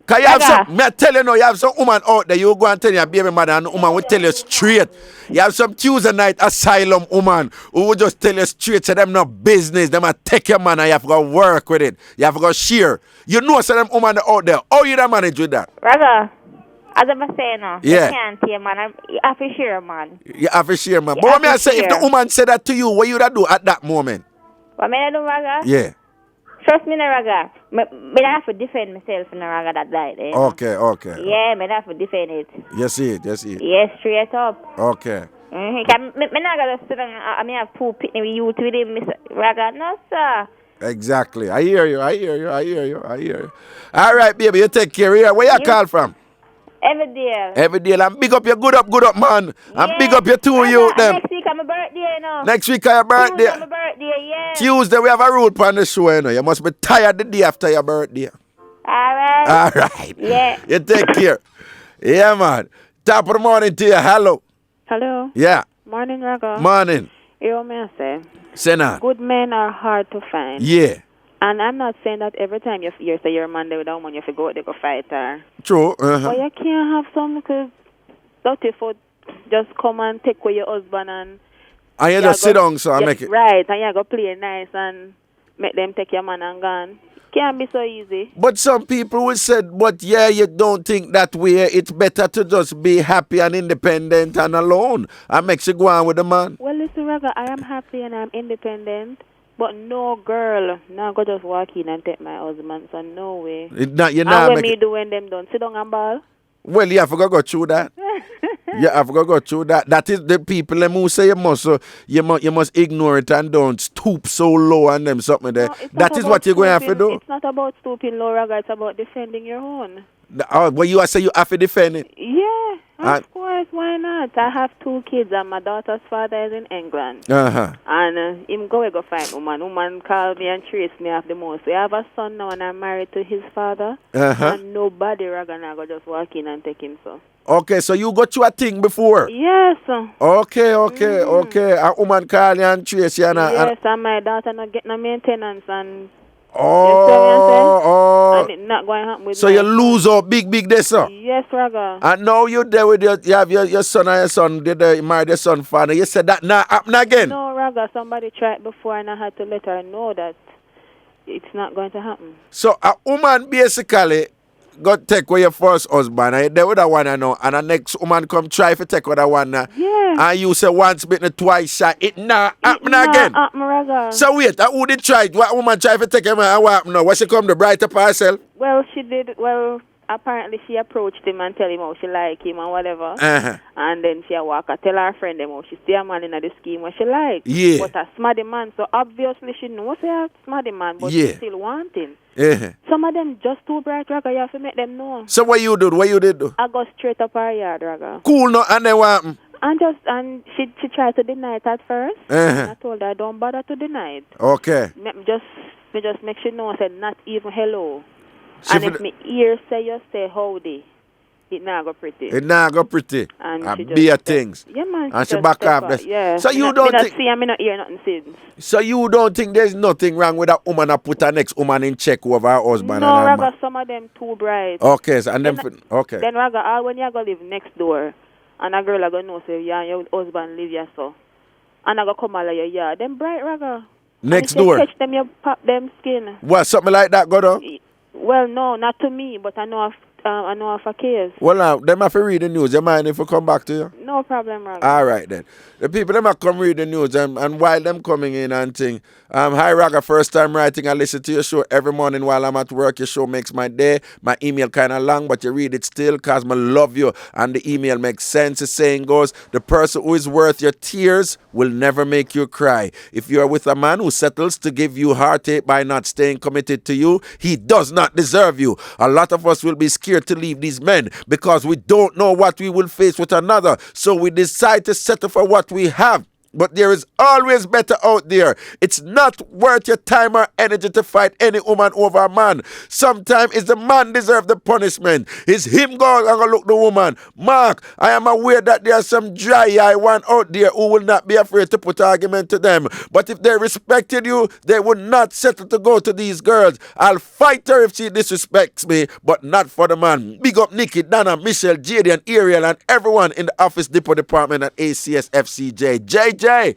Cause you have some, me I tell you now, you have some woman out there, you go and tell your baby mother and the woman will tell you straight. You have some Tuesday night asylum woman who will just tell you straight, say them no business, them a take your man and you have to go work with it. You have to go share. You know some them woman out there, how you da manage with that? Raga, as I was saying now, Yeah. you can't hear man, you have to share man. You have to share, man. You But what have me I to say, if the share. woman said that to you, what you da do at that moment? What may I do, Raga? Yeah. Trust me, no, Raga. Me have to defend myself in the Raga that died. Eh? Okay. Yeah, me have to defend it. You see it. Yes, straight up. Okay. Mm-hmm. Me not gonna sit down. I mean, have two pitney with you with him, Miss Raga. No, sir. Exactly. I hear you. All right, baby, you take care here. Where you call from? Every day. And big up your good up, man. And big up your two you them. Next week I'm my birthday, you know. Next week is your birthday. Tuesday, my birthday, yeah. Tuesday we have a rule on the show, you know. You must be tired the day after your birthday. All right. Yeah. You take care. Yeah, man. Top of the morning to you. Hello. Hello. Yeah. Morning, Raga. Morning. You know what I say? Say now. Good men are hard to find. Yeah. And I'm not saying that every time you say you're a man there with a woman, you have to go out there go fight her. True. But you can't have some because dirty foot just come and take away your husband and you just sit down so I make it. Right, and you go play nice and make them take your man and gone. Can't be so easy. But some people will say, but yeah, you don't think that way. It's better to just be happy and independent and alone. And makes you go on with the man. Well, listen, Raga, I am happy and I'm independent. But no girl, now go just walk in and take my husband, so no way. You're not and when me do when them done, sit down and ball. Well, you have to go through that. You have to go through that. That is the people them who say you must ignore it and don't stoop so low on them something there. That is what you're going to have to do. It's not about stooping low, Raga. It's about defending your own. Oh, well, you say you have to defend it. Yeah, of course. Why not? I have 2 kids and my daughter's father is in England. And him go find woman. Woman call me and trace me off the most. We have a son now and I'm married to his father. And nobody, Raga, now go just walk in and take him so. Okay, so you got through a thing before? Yes. Okay. A woman call you and trace you. Yes, and my daughter not get no maintenance and... And it's not going to happen with so you lose out big this up. Yes, Raga. And now you there with you have your son and your son, you married your son father. You said that not happen again? No, Raga, somebody tried before and I had to let her know that it's not going to happen. So a woman basically got take away your first husband and you there with that one now, and the next woman come try to take with that one now. Yeah. And you say once bitten twice shot, it not happen again. Raga. So wait, who did try? What woman try to take him and what happened now? What she come to bright up herself? Well, she did. Well, apparently she approached him and tell him how she like him and whatever. And then she walk and tell her friend them how she see a man in the scheme what she like. Yeah. But a smarty man, so obviously she knows she a smarty man, but she still want him. Some of them just too bright, Raga. You have to make them know. So what you did? What you did do? I go straight up her yard, Raga. Cool, no, and then what happened? And she tried to deny it at first. And I told her don't bother to deny it. Okay. Me just make sure no said not even hello. And if me ear say you say howdy, it not go pretty. And she be things. Yeah, man. And she back off this. Yeah. So you don't think... see, I not hear nothing since. So you don't think there's nothing wrong with a woman that put her next woman in check over her husband? No, and her Raga, some of them too bright. Okay, so and then... Okay. Then, Raga, all when you go live next door, and a girl go know say, yeah, your husband live here, so. And I go come out of your yard. Them bright, Raga. Next door? Catch them, you pop them skin. What, something like that go on? Well, no, not to me, but I know of a case. Well, now, them have to read the news. You mind if we come back to you? No problem, Raga. All right, then. The people, them have come read the news, and while them coming in and thing, hi, Raga, first time writing. I listen to your show every morning while I'm at work. Your show makes my day. My email kind of long, but you read it still because I love you. And the email makes sense. The saying goes, the person who is worth your tears will never make you cry. If you are with a man who settles to give you heartache by not staying committed to you, he does not deserve you. A lot of us will be scared to leave these men because we don't know what we will face with another. So we decide to settle for what we have. but there is always better out there. It's not worth your time or energy to fight any woman over a man. Sometimes it's the man deserve the punishment. It's him go and go look the woman. Mark, I am aware that there are some dry eye one out there who will not be afraid to put argument to them. But if they respected you, they would not settle to go to these girls. I'll fight her if she disrespects me, but not for the man. Big up Nikki, Donna, Michelle, JD, and Ariel, and everyone in the office depot department at ACS FCJ. JJ!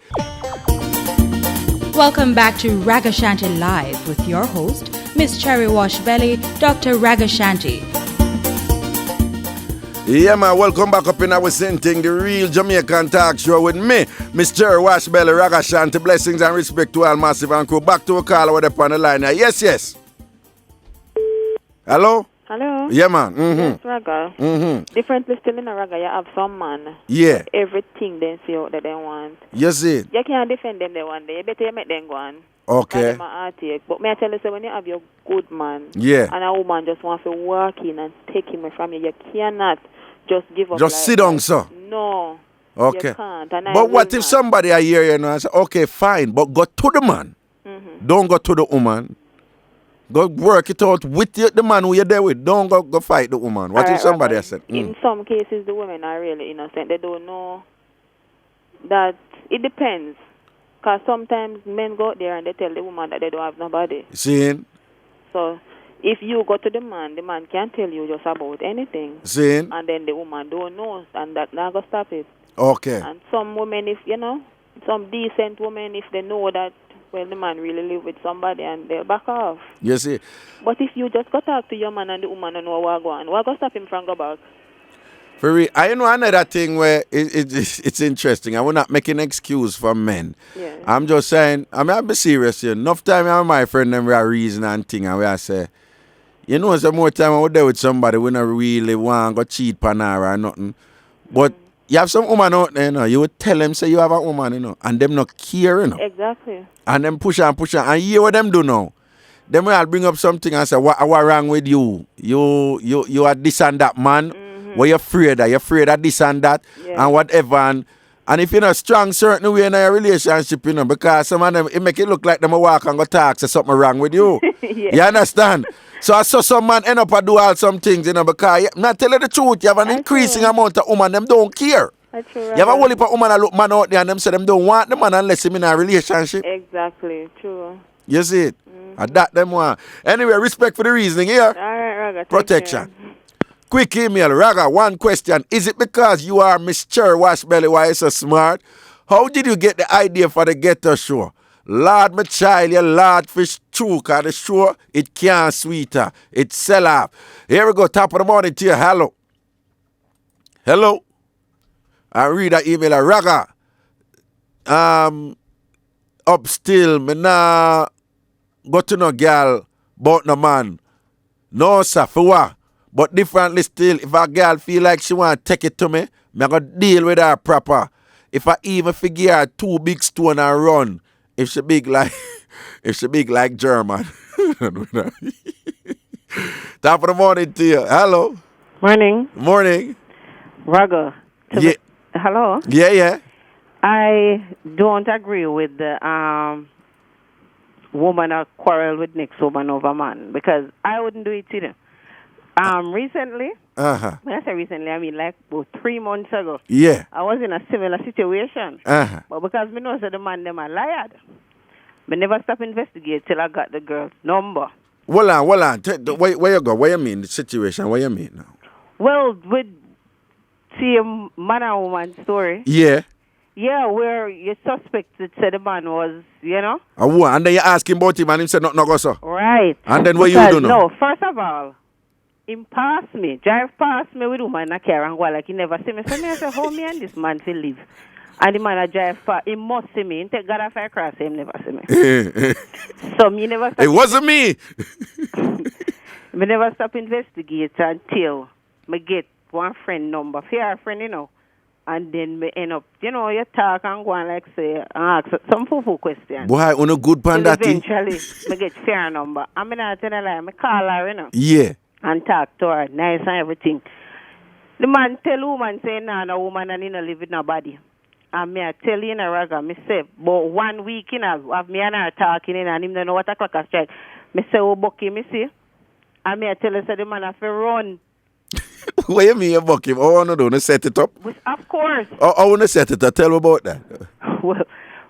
Welcome back to Ragashanti Live with your host, Miss Cherry Wash Belly, Dr. Ragashanti. Yeah, man, welcome back up in our thing, the real Jamaican talk show with me, Miss Cherry Wash Belly, Ragashanti. Blessings and respect to all Massive and crew. Back to a call over there on the line now. Yes, yes. Hello? Hello? Yeah, man. Yes, Raga. Differently still in a Raga, you have some man. Yeah. Everything they see out that they want. You see? You can't defend them the one day. You better you make them go on. Okay. But may I tell you, so when you have your good man, yeah, and a woman just wants to walk in and take him from you, you cannot just give up. Just like sit down, sir. No. Okay. You can't. But what if somebody I hear you and I say, okay, fine, but go to the man. Don't go to the woman. Go work it out with the man who you're there with. Don't go fight the woman. What if somebody has said? In some cases, the women are really innocent. They don't know that it depends. Because sometimes men go out there and they tell the woman that they don't have nobody. Seeing? So if you go to the man can't tell you just about anything. Seeing? And then the woman don't know, and that not going to stop it. Okay. And some women, if some decent women, if they know that, well, the man really live with somebody and they'll back off. You see? But if you just go talk to your man and the woman and know what going on, what going to stop him from go back? For real, I know another thing where it's interesting. I will not make an excuse for men. Yeah. I'm just saying, I'll be serious here. Enough time I have my friend and we are reason and thing and we are say, some more time I was there with somebody, we not really want to go cheat on her or nothing. But you have some woman out there, you would tell them, say you have a woman, and them not care, Exactly. And them push and you hear what them do now. Them will bring up something and say, what wrong with you? You are this and that, man. What you afraid of? You're afraid of this and that, and whatever. And if you're not strong certain way in a relationship, because some of them, it make it look like them walk and go talk, say something wrong with you. You understand? So I saw some man end up and do all some things, because I'm not telling the truth, you have an increasing amount of women, them don't care. True, you have a whole heap of women that look man out there and them say them don't want the man unless him in a relationship. Exactly, true. You see it? And that them want. Anyway, respect for the reasoning here. All right, Raga. Protection. Quick email, Raga, one question. Is it because you are Miss Cherry Washbelly why you're so smart? How did you get the idea for the Ghetto Show? Lord, my child, you Lord fish true, because the show, it can't sweeter. It sell off. Here we go, top of the morning to you. Hello. Hello. I read that email, Raga. Up still, me nah go to no girl, but no man. No, sir, for what? But differently still, if a girl feel like she want to take it to me, I go deal with her proper. If I even figure her 2 big stone and run, if she big like German. Top of the morning to you. Hello. Morning. Morning. Raga. Yeah. Hello. Yeah. I don't agree with the woman that quarrel with next woman over man, because I wouldn't do it either. Recently, when I say recently, I mean like about 3 months ago. Yeah. I was in a similar situation. But because me know that the man them are lied, I never stop investigate till I got the girl's number. Hold on. Where you go? What you mean the situation? What you mean now? Well, with see a man and woman story. Yeah. Yeah, where you suspected said the man was, And then you ask him about him and he said no go so. Right. And then what you do now? No, first of all, him drive past me with woman in a car and go like he never see me. So me I say, how me and this man feel live? And the man a drive past, he must see me. He take God off a cross, him never see me. So me never stop. It wasn't me. Me never stop investigate until me get one friend number. Fear friend, And then me end up, you talk and go and like say, ask some full questions. Boy, on a good pandati. Eventually, me get fair number. I mean, I tell her, like, me call her, Yeah. And talk to her, nice and everything. The man tell woman, say, no woman and live with nobody. And me I tell you in a raga, me say, but 1 week in have me and her talking in and him don't know what a clock a strike. Me say, oh, Bucky, me see. And me I tell her, say the man have to run. What you mean you buck him? Oh, no, don't set it up. Of course. Oh, I want to set it up. Tell me about that. Well,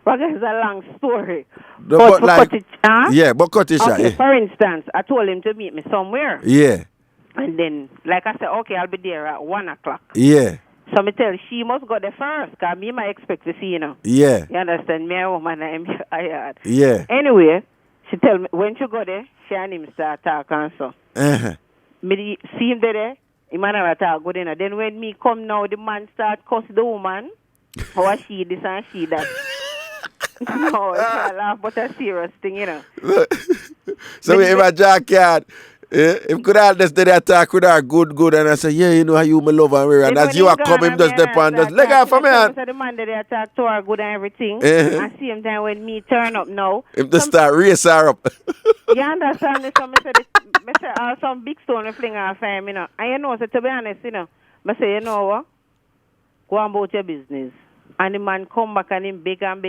raga is a long story. No, but like, cut it, huh? yeah, but cut it short. Okay, Yeah. for instance, I told him to meet me somewhere. Yeah. And then, like I said, okay, I'll be there at 1 o'clock. Yeah. So me tell she must go there first, because me might expect to see, you know. Yeah. You understand? Me a woman, I'm hired. Yeah. Anyway, she tell me, when she go there, she and him start talking and so. Uh-huh. Me see him there, him and her talk good enough. Then when me come now, the man start cuss the woman. How she this and she that. No, it's not a laugh, but a serious thing, you know. So if a jackyard, if could have just did attack with her good, and I say, yeah, you know how you my love and as you are coming, just step on, just leg off from me. So the man that attack to her good and everything. And same time when me turn up now. If the start race her up. You understand me? So me say, some big stone we fling off him, you know. And you know, so to be honest, you know, I say, you know what? Go on about your business. And the man come back and him big and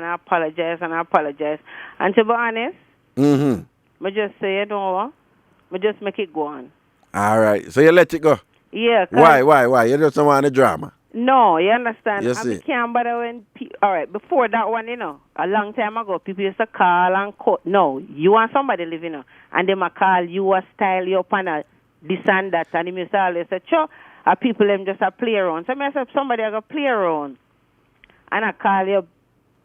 apologize. And to be honest, I just say, you know what? I just make it go on. All right. So you let it go? Yeah. Why? You just don't want the drama? No, you understand? You and see. I can't bother when... All right, before that one, you know, a long time ago, people used to call and call. No, you want somebody living, you know, and they might call you a style you up and a this and that, and they used to always say, sure, people them just a play around. So I said, somebody I go play around, and I call you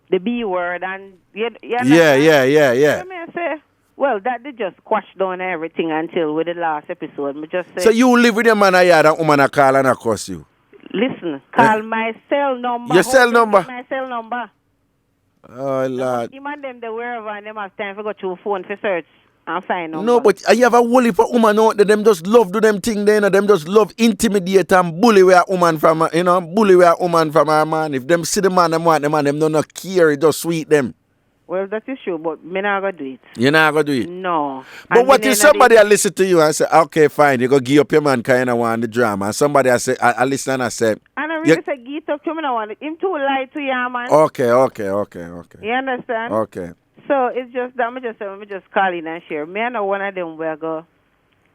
the B word, and you understand? Yeah. So I say, well, that they just squash down everything until with the last episode. Me just say, So you live with your man a yard and woman a call and a curse you? Listen, call my cell number. Your cell number? My cell number. Oh, Lord. You man them the wherever and them have time to go to phone for search and find number. No, but you have a whole heap of woman out there, them just love do them thing there, you know, them just love intimidate and bully where a woman from, you know, bully where a woman from her man. If them see the man, them want the man, them don't not care, it just sweet them. Well, that is true, but me not gonna do it. You not gonna do it? No. But And what me if not somebody listen to you and say, okay, fine, you go give up your man kind of want the drama, and somebody I say, I listen and I say, and I really say, get up to me, no one. Him too lie to you, man. okay. You understand? Okay. So it's just that me just call in and share. Me I know one of them will go.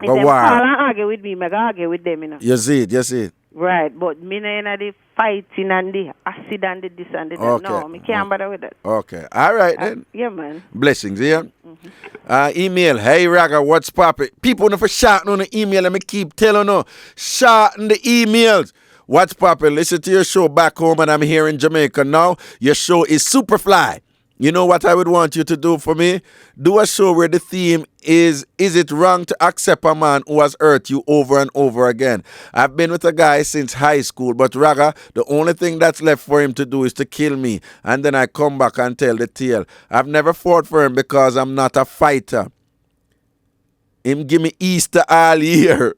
If But them why? call and argue with me, I go argue with them, you know. You see it. Right, but me no in the fighting and the acid and the this and the that. Okay. No, me can't bother with that. Okay. All right then. Yeah, man. Blessings, yeah? Email, hey Raga, what's poppin'? People know for shorten on the email, and me keep telling you, shorten the emails. What's poppin'? Listen to your show back home, and I'm here in Jamaica now. Your show is Superfly. You know what I would want you to do for me? Do a show where the theme is it wrong to accept a man who has hurt you over and over again? I've been with a guy since high school, but Raga, the only thing that's left for him to do is to kill me. And then I come back and tell the tale. I've never fought for him because I'm not a fighter. Him give me Easter all year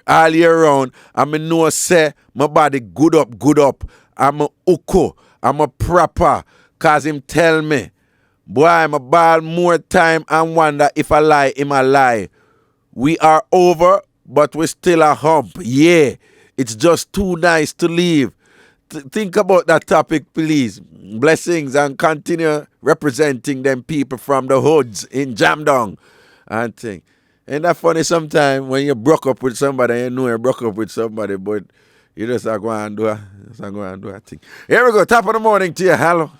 round. And me know say my body good up. I'm a uko. I'm a proper. Cause him tell me, boy, I'm a ball more time and wonder if I lie, him a lie. We are over, but we still a hump. Yeah, it's just too nice to leave. Think about that topic, please. Blessings and continue representing them people from the hoods in Jamdong and thing. Ain't that funny sometimes when you broke up with somebody and you know you broke up with somebody, but you just are going to do a thing. Here we go, top of the morning to you. Hello.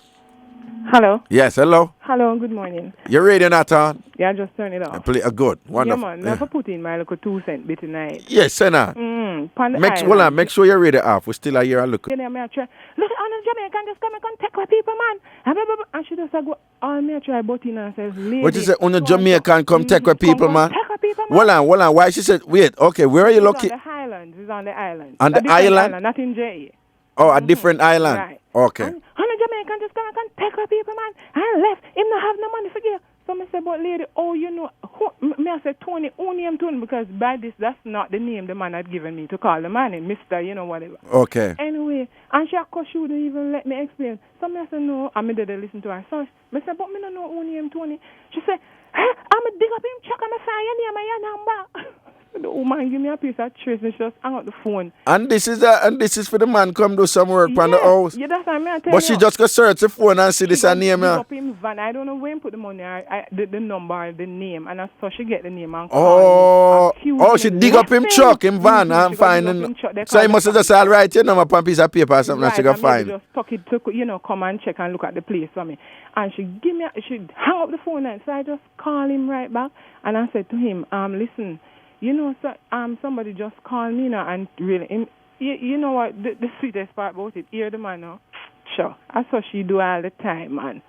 Hello. Yes, hello. Hello, good morning. Your radio not on? Yeah, just turn it off. Play good. Wonderful. Yeah, man. Never put in my little 2 cent bit tonight. Yes, Senna. Hold on, make sure your radio off. We still are here and look. Look, on a Jamaican just come and take with people, man. And she just go, oh, me try button and says, lady. What you say, on a Jamaican come take with people, man? Take with people, man. Hold on. Why she said, wait, okay, where are you looking? It's on the island. On the island? Not in J. Oh, a different island? Right. Okay. And a Jamaican just come and take with people, man. And left. Him not have no money for give. So I said, but lady, oh, you know, me I said, Tony, who name Tony? Because by this, that's not the name the man had given me to call the man, Mr., you know, whatever. Okay. Anyway, and she, of course, she wouldn't even let me explain. So I said, no, and I did listen to her. So I said, but me don't know who name Tony. She said, hey, I'm a dig up him, check on my sign, your name and your number. The woman give me a piece of trace and she just hang up the phone. And this is for the man come do some work on the house. Yeah, that's what I mean. But she just go search the phone and see this her name. Up in van. I don't know where he put the money, the number, the name, and so she get the name and call Oh, she dig up him truck, him van, and find him. So he must have just all write your number on a piece of paper or something that she can find. Just tuck it to, come and check and look at the place for me. And she hang up the phone, and so I just call him right back, and I said to him, listen, somebody just called me now, and really, you know what, the sweetest part about it, hear the man now. Sure, that's what she do all the time, man.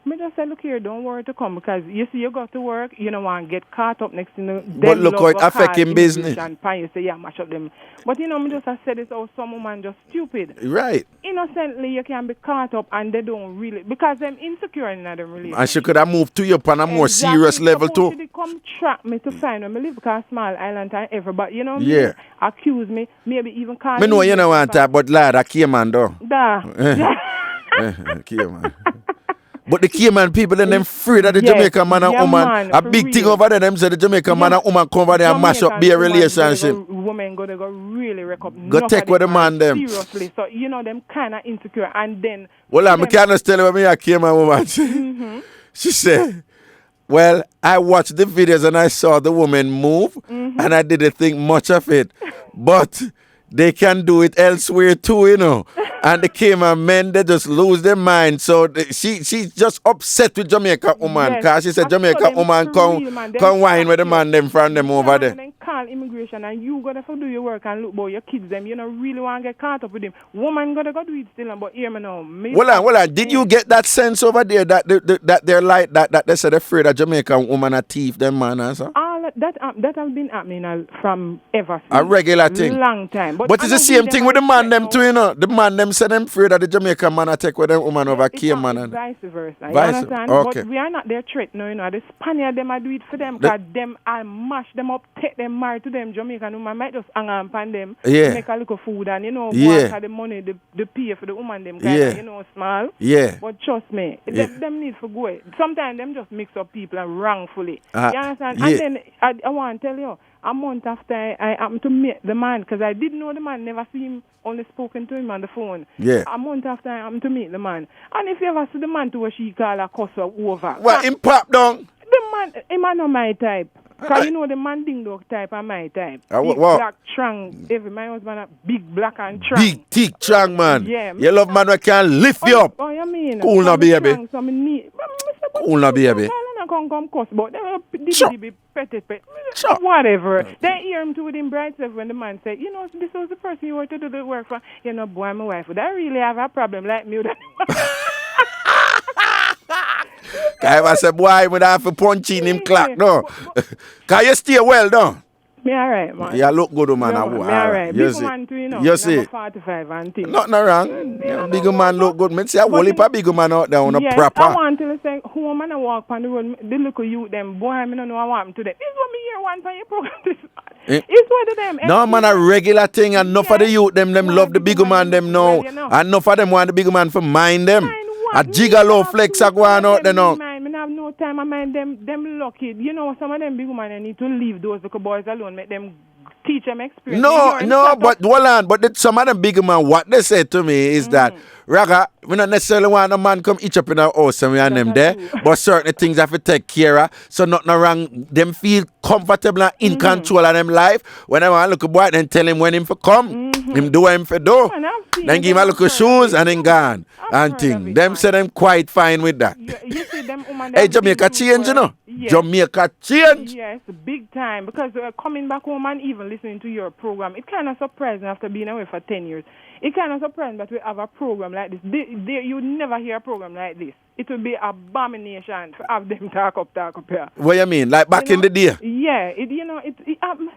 I just said, look here, don't worry to come, because you see, you got to work, you don't want to get caught up next to the... But look how it affect him business. And you say, yeah, mash up them. But, me just said this, some woman just stupid. Right. Innocently, you can be caught up, and they don't really... Because they're insecure in that relationship. And she could have moved to you on a more serious level, too. She come track me to find where I live, because small island and everybody, accuse me, maybe even call me. I know you don't want that, but lad, I came on, though. Cayman. But the Cayman people and them afraid that the Jamaican man and woman, a big thing over there, them say the Jamaican man and woman come over there and mash up their relationship. Women go really wreck up. Go take with the man them. Seriously, so them kind of insecure, and then. Well, I can't just tell you what me a Cayman woman. She said, well, I watched the videos and I saw the woman move, and I didn't think much of it, but they can do it elsewhere too, And the Cayman men, they just lose their mind. So she's just upset with Jamaican woman, because she said Jamaican woman come wine with the man them from them over there. And then call immigration, and you got to do your work and look about your kids them. You don't really want to get caught up with them. Woman got to go do it still, but hear me now. Well, did you get that sense over there that they're like that they said they're afraid that Jamaican woman a thief them man and so? That has been happening from ever since. A regular thing. Long time. But it's the same thing with the man them too, The man them say them afraid that the Jamaican man a take with them woman over Cayman. And vice versa. You understand? Okay. But we are not their threat now, The Spaniard them I do it for them, because them I mash them up, take them married to them Jamaican woman might just hang on upon them, make a little food and work the money the pay for the woman them small. Yeah. But trust me, them need for go. Sometimes them just mix up people and wrongfully. You understand? And then I want to tell you, a month after I happened to meet the man, because I didn't know the man, never see him, only spoken to him on the phone. Yeah. A month after I happened to meet the man. And if you ever see the man to what she call a cuss over. What, him pop down? The man, him not my type. Because the man ding dog type and my type. Big black trang. My husband a big black and trang. Big thick trang man. Yeah. You love man who can lift you up. Oh, you mean? Cool now, baby. Cool now, baby. Come cuss, but they be petty. Whatever. They hear him too with him bright self when the man say, this was the person you were to do the work for. Boy, my wife. Would I really have a problem like me? I say, boy, I would have to punch in him clock, no. Can you stay well, no? Me all right, man. You look good, man. Me all right. Big man too, You see. 45 and things. Nothing wrong. Big man look good. Me say, a whole heap of big man out there on a proper. I want to say, who man I walk on the road, they look at you, them, boy, I don't know what happened to them. This is what me hear one time your program. It's what of them. No, man, a regular thing, and enough of the youth, them love the big man, them now. And enough of them want the big man for mind them. A gigolo flex are going out there now. I have no time. I mind them lucky. Some of them big women need to leave those little boys alone. Make them teach them experience. No, but hold on. But some of them big man, what they say to me is that, Raga, we not necessarily want a man come each up in our house and we and them there. But certain things have to take care of. So nothing wrong. Them feel comfortable and in control of them life. When I want to look a boy, then tell him when him for come. Him do what him for do. Then give him a look of shoes and then gone. And thing. Them say them quite fine with that. You see them woman. Hey, Jamaica change, Yes. Jamaica change. Yes, big time. Because coming back home and even listening to your program, it kind of surprising after being away for 10 years. It kind of surprising that we have a program like this. You never hear a program like this. It would be abomination to have them talk up here. What you mean? Like back in the day? Yeah. I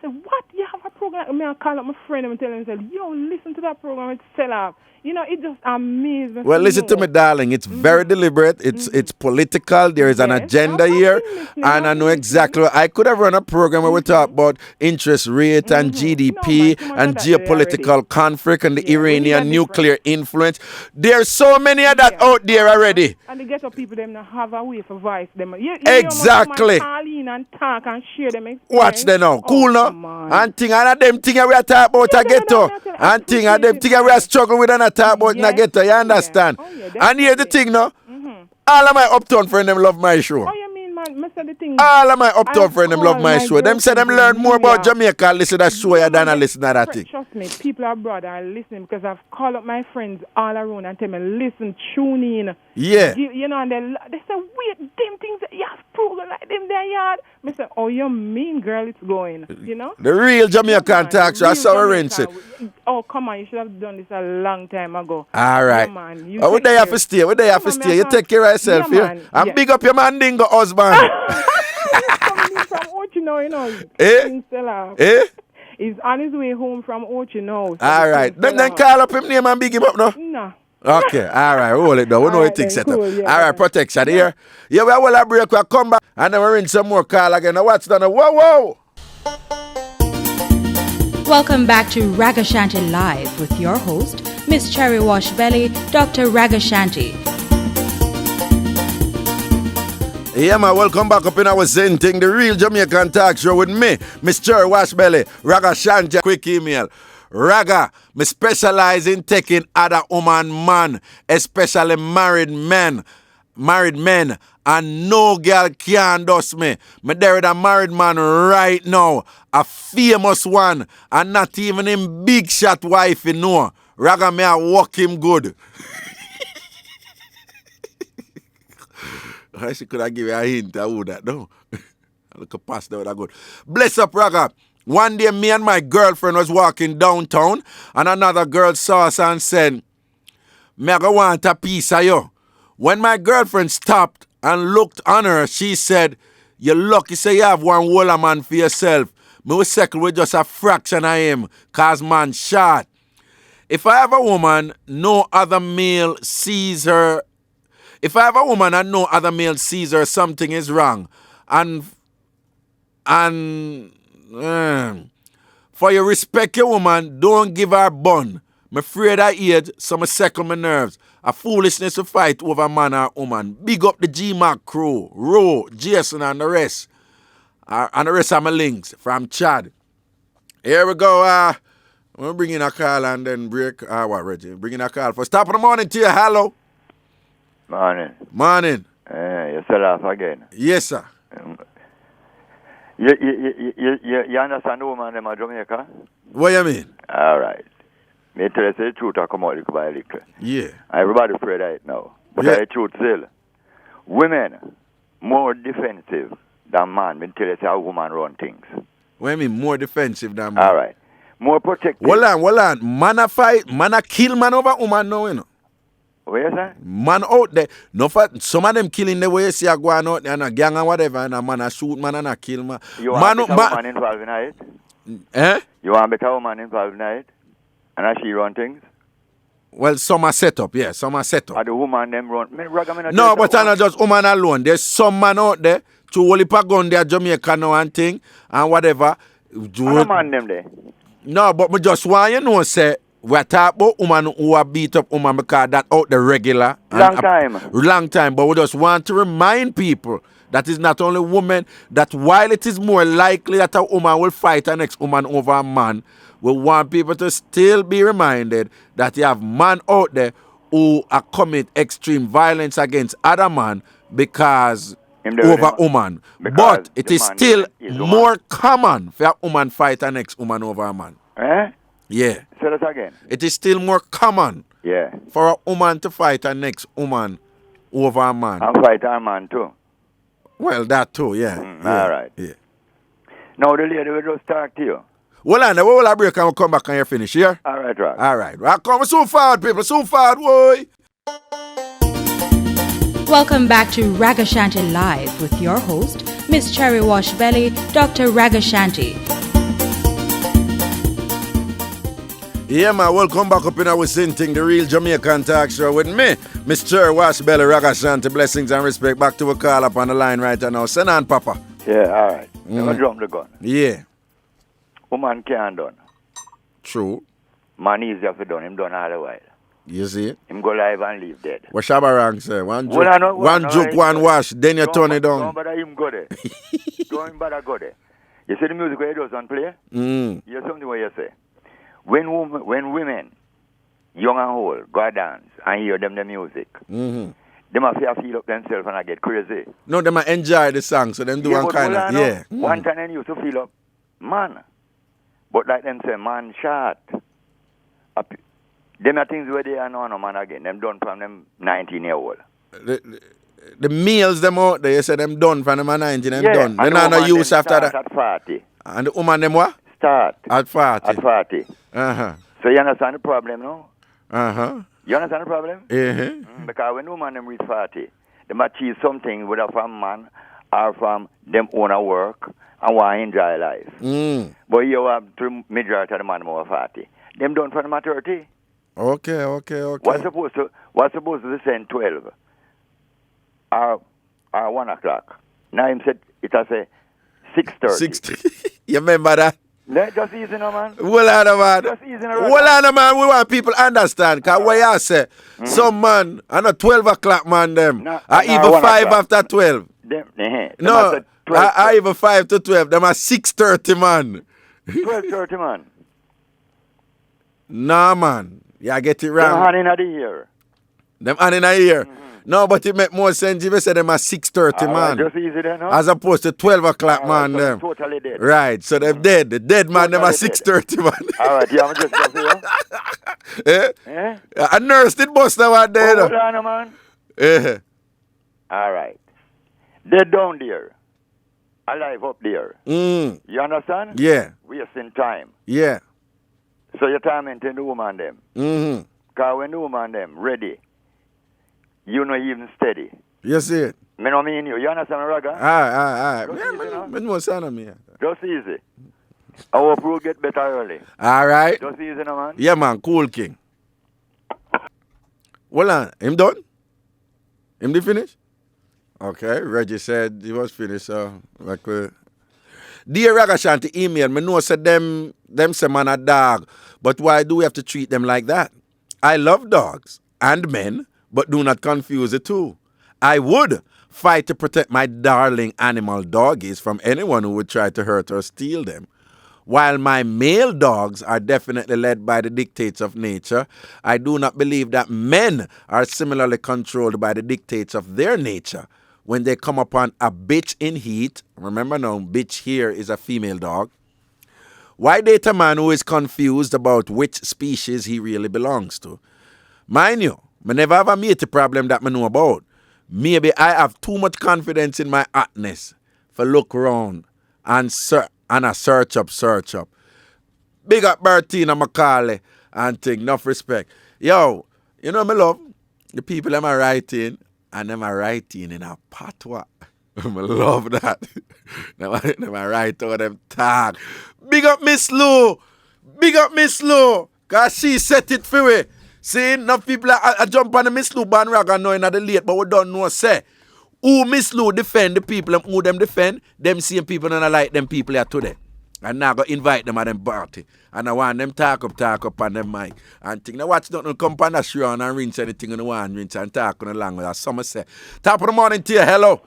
say, what? You have a program? I call up my friend and tell him, yo, listen to that program. It's sell off. it just amazes me. Well, listen to me, darling. It's very deliberate. It's political. There is an agenda here. And I know exactly. I could have run a program where we talk about interest rate and GDP and geopolitical conflict and the Iranian nuclear influence. There's so many of that out there already. And the ghetto people, them not have a way for voice them. Exactly. Call in and talk and share them experience. Watch them now. Cool now. And thing and them thing we are talking about a ghetto. And thing and them thing we are struggling with and a talk about in a ghetto. You understand? And here's the thing now. All of my uptown friends them love my show. All of my uptown friends them love my show. Them say them learn more about Jamaica listen to that show than I listen to that thing. Trust me, people abroad are listening because I've called up my friends all around and tell me, listen, tune in. Yeah. And they say, wait, them things that you have proven like them there yard. I say, oh, you mean, girl, it's going, The real Jamaican talk show. That's how we rinse it. Oh, come on, you should have done this a long time ago. All right. Yeah, man, Where they have to stay? Where they have to stay? You take care of yourself here. And big up your man dingo husband. Coming in from Ochino, He's on his way home from Ochino. All right. Then call up him name and big him up now. No. Okay, all right, roll it down. We know what things set up. All right, protection here. Yeah, we will break. We'll come back and then we're in some more call again. Now, what's done? Whoa. Welcome back to Ragashanti Live with your host, Miss Cherry Wash Belly, Dr. Ragashanti. Yeah, man, welcome back up in our Zen thing, the real Jamaican talk show with me, Miss Cherry Wash Belly, Ragashanti. Quick email. Raga, me specialize in taking other woman man, especially married men, and no girl can dust me. Me there with a married man right now, a famous one, and not even him big shot wife, you know. Raga, me I walk him good. I could have given you a hint, I would that, no. I look past that, good. Bless up, Raga. One day, me and my girlfriend was walking downtown, and another girl saw us and said, me I want a piece of you. When my girlfriend stopped and looked on her, she said, you lucky say you have one whole man for yourself. Me will settle with just a fraction of him, cause man short. If I have a woman, no other male sees her. If I have a woman and no other male sees her, something is wrong. And for you respect your woman, don't give her bun. I'm afraid of age, so I settle my nerves. A foolishness to fight over man or woman. Big up the G-Mac crew, Ro, Jason and the rest. And the rest of my links from Chad. Here we go. We'll bring in a call and then break. What, Reggie? Bring in a call. For top of the morning to you. Hello. Morning. Morning. You still off again? Yes, sir. You understand the woman in Jamaica? What you mean? All right. Me tell you the truth, I come out little by little. Yeah. Everybody afraid of it now. But the truth still. Women more defensive than man. Me tell you how woman run things. What you mean more defensive than man? All right. More protective. Hold on. Man a fight, man a kill man over woman now, you know. What you say? Man out there. No for some of them killing the way you see a going out there and a gang and whatever and a man a shoot man and a kill man. You want a better woman involved in it? Eh? You want a better woman involved in it? And she run things? Well, some are set up, yeah. Some are set up. And the woman them run. No, but I'm not just woman alone. There's some man out there to hold up a gun there, Jamaica now and thing and whatever. And man them there? No, but me just want you know, say, we're talking about women who are beat up women because that out the regular. Long time. But we just want to remind people that it's not only women, that while it is more likely that a woman will fight an ex-woman over a man, we want people to still be reminded that you have men out there who are commit extreme violence against other men because over woman. But it is still more common for a woman fight an ex-woman over a man. Eh? Yeah. Say that again. It is still more common for a woman to fight a next woman over a man. And fight a man too. Well, that too, yeah. All right. Yeah. Now the lady will just talk to you. Well, and we will break and we'll come back and you finish, yeah? All right, right. All right. Well, come soon forward, people. Soon forward, boy. Welcome back to Ragashanti Live with your host, Miss Cherry Wash Belly, Dr. Ragashanti. Yeah, man, welcome back up in our sin thing, the real Jamaican talk show with me, Mr. Washbelly, Ragashanti, blessings and respect. Back to a call up on the line right now. Send on, Papa. Yeah, all right. Never drum the gun. Yeah. Woman can't done. True. Man easier for done. Him done all the while. You see it? Him go live and leave dead. What Shabarang say? One joke, Well, one wash, then you turn it down. Don't bother him go there. Don't bother go there. You see the music where he does on play? Mm. Here's something where you say. When women, young and old, go dance and hear them the music, Mm-hmm. them have to feel up themselves and I get crazy. No, them enjoy the song, so them do one kind of, yeah. One time they used to feel up, man. But like them say, man short. Them are things where they are no man again. Them done from them 19-year-old. The males them out there, you say them done from them 19, them yeah, done. They not no use after that. At 40. And the woman them what? Start. At 40. At 40. Uh-huh. So you understand the problem now? Uh-huh. You understand the problem? Uh-huh. Because when woman them reach 40, they might achieve something whether from man or from them own a work and want to enjoy life. Mm. But you have the majority of the man over 40. Them done from them 30. Okay. What's supposed to send 12 or 1 o'clock? Now him said it has a 6:30. 6:30. You remember that? Just easy no man. Well on man. Just easy Well on man, we want people understand. Cause what you say, some man, I know 12 o'clock man them. I even 5 after 12. No, I even 5 to 12. Them are 6:30 man. 12:30 man. Nah man. You get it wrong. Them hand in the ear. Them hand in the ear. No, but it make more sense if you say them are 6:30 man. Just easy then, no? As opposed to 12 o'clock man so them. Totally dead. Right, so they're dead. The dead man them are 6:30 man. Alright, yeah, I'm just eh? Eh? A nurse did bust that one there. Hold on, man. Alright. They're down there. Alive up there. Mm. You understand? Yeah. Wasting time. Yeah. So you're tormenting the woman them. Mm-hmm. Because when the woman them ready, you not even steady. You see it? Me no mean you. You understand, Raga? Aye. Just no son of me. Just easy. I hope we'll get better early. All right. Just easy, no, man. Yeah, man. Cool king. Well, him done? Him did finish? Okay. Reggie said he was finished. So, like, dear Ragashanti, email me. Know said them say man a dog. But why do we have to treat them like that? I love dogs and men, but do not confuse the two. I would fight to protect my darling animal doggies from anyone who would try to hurt or steal them. While my male dogs are definitely led by the dictates of nature, I do not believe that men are similarly controlled by the dictates of their nature. When they come upon a bitch in heat, remember now, bitch here is a female dog, why date a man who is confused about which species he really belongs to? Mind you, I never have a matey problem that I know about. Maybe I have too much confidence in my hotness for look round and search up. Big up Bertina Macaulay and thing, enough respect. Yo, you know me love the people that are writing and them are writing in a patois. I love that. Them are write all them talk. Big up Miss Lou. Cause she set it for me. See, enough people are jump on the Miss Lou bandwagon now in the late, but we don't know say who Miss Lou defend the people and who them defend, them same people and I like them people here today. And now go invite them at them party. And I want them talk up on them mic. And think, now watch nothing come on the show and rinse anything on the one rinse and talk on the language. As some say. Top of the morning to you, hello.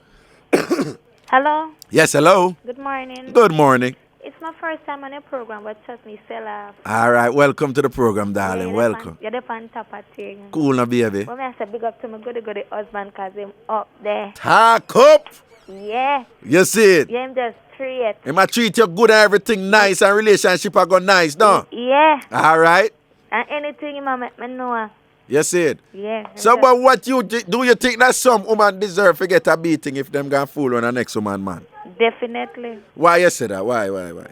Hello? Yes, hello. Good morning. Good morning. It's my first time on your program, but trust me, still all right, welcome to the program, darling. Welcome. You're the fan top of thing. Cool now, baby. Well, I say big up to my goody husband because him up there. Talk up. Yeah. You see it? Yeah, him just straight. Him a treat you good and everything nice and relationship a go nice, no? Yeah. All right. And anything him a make me know. You see it? Yeah. So, but what do you think that some woman deserve to get a beating if them gonna fool on the next woman, man? Definitely. Why you say that? Why?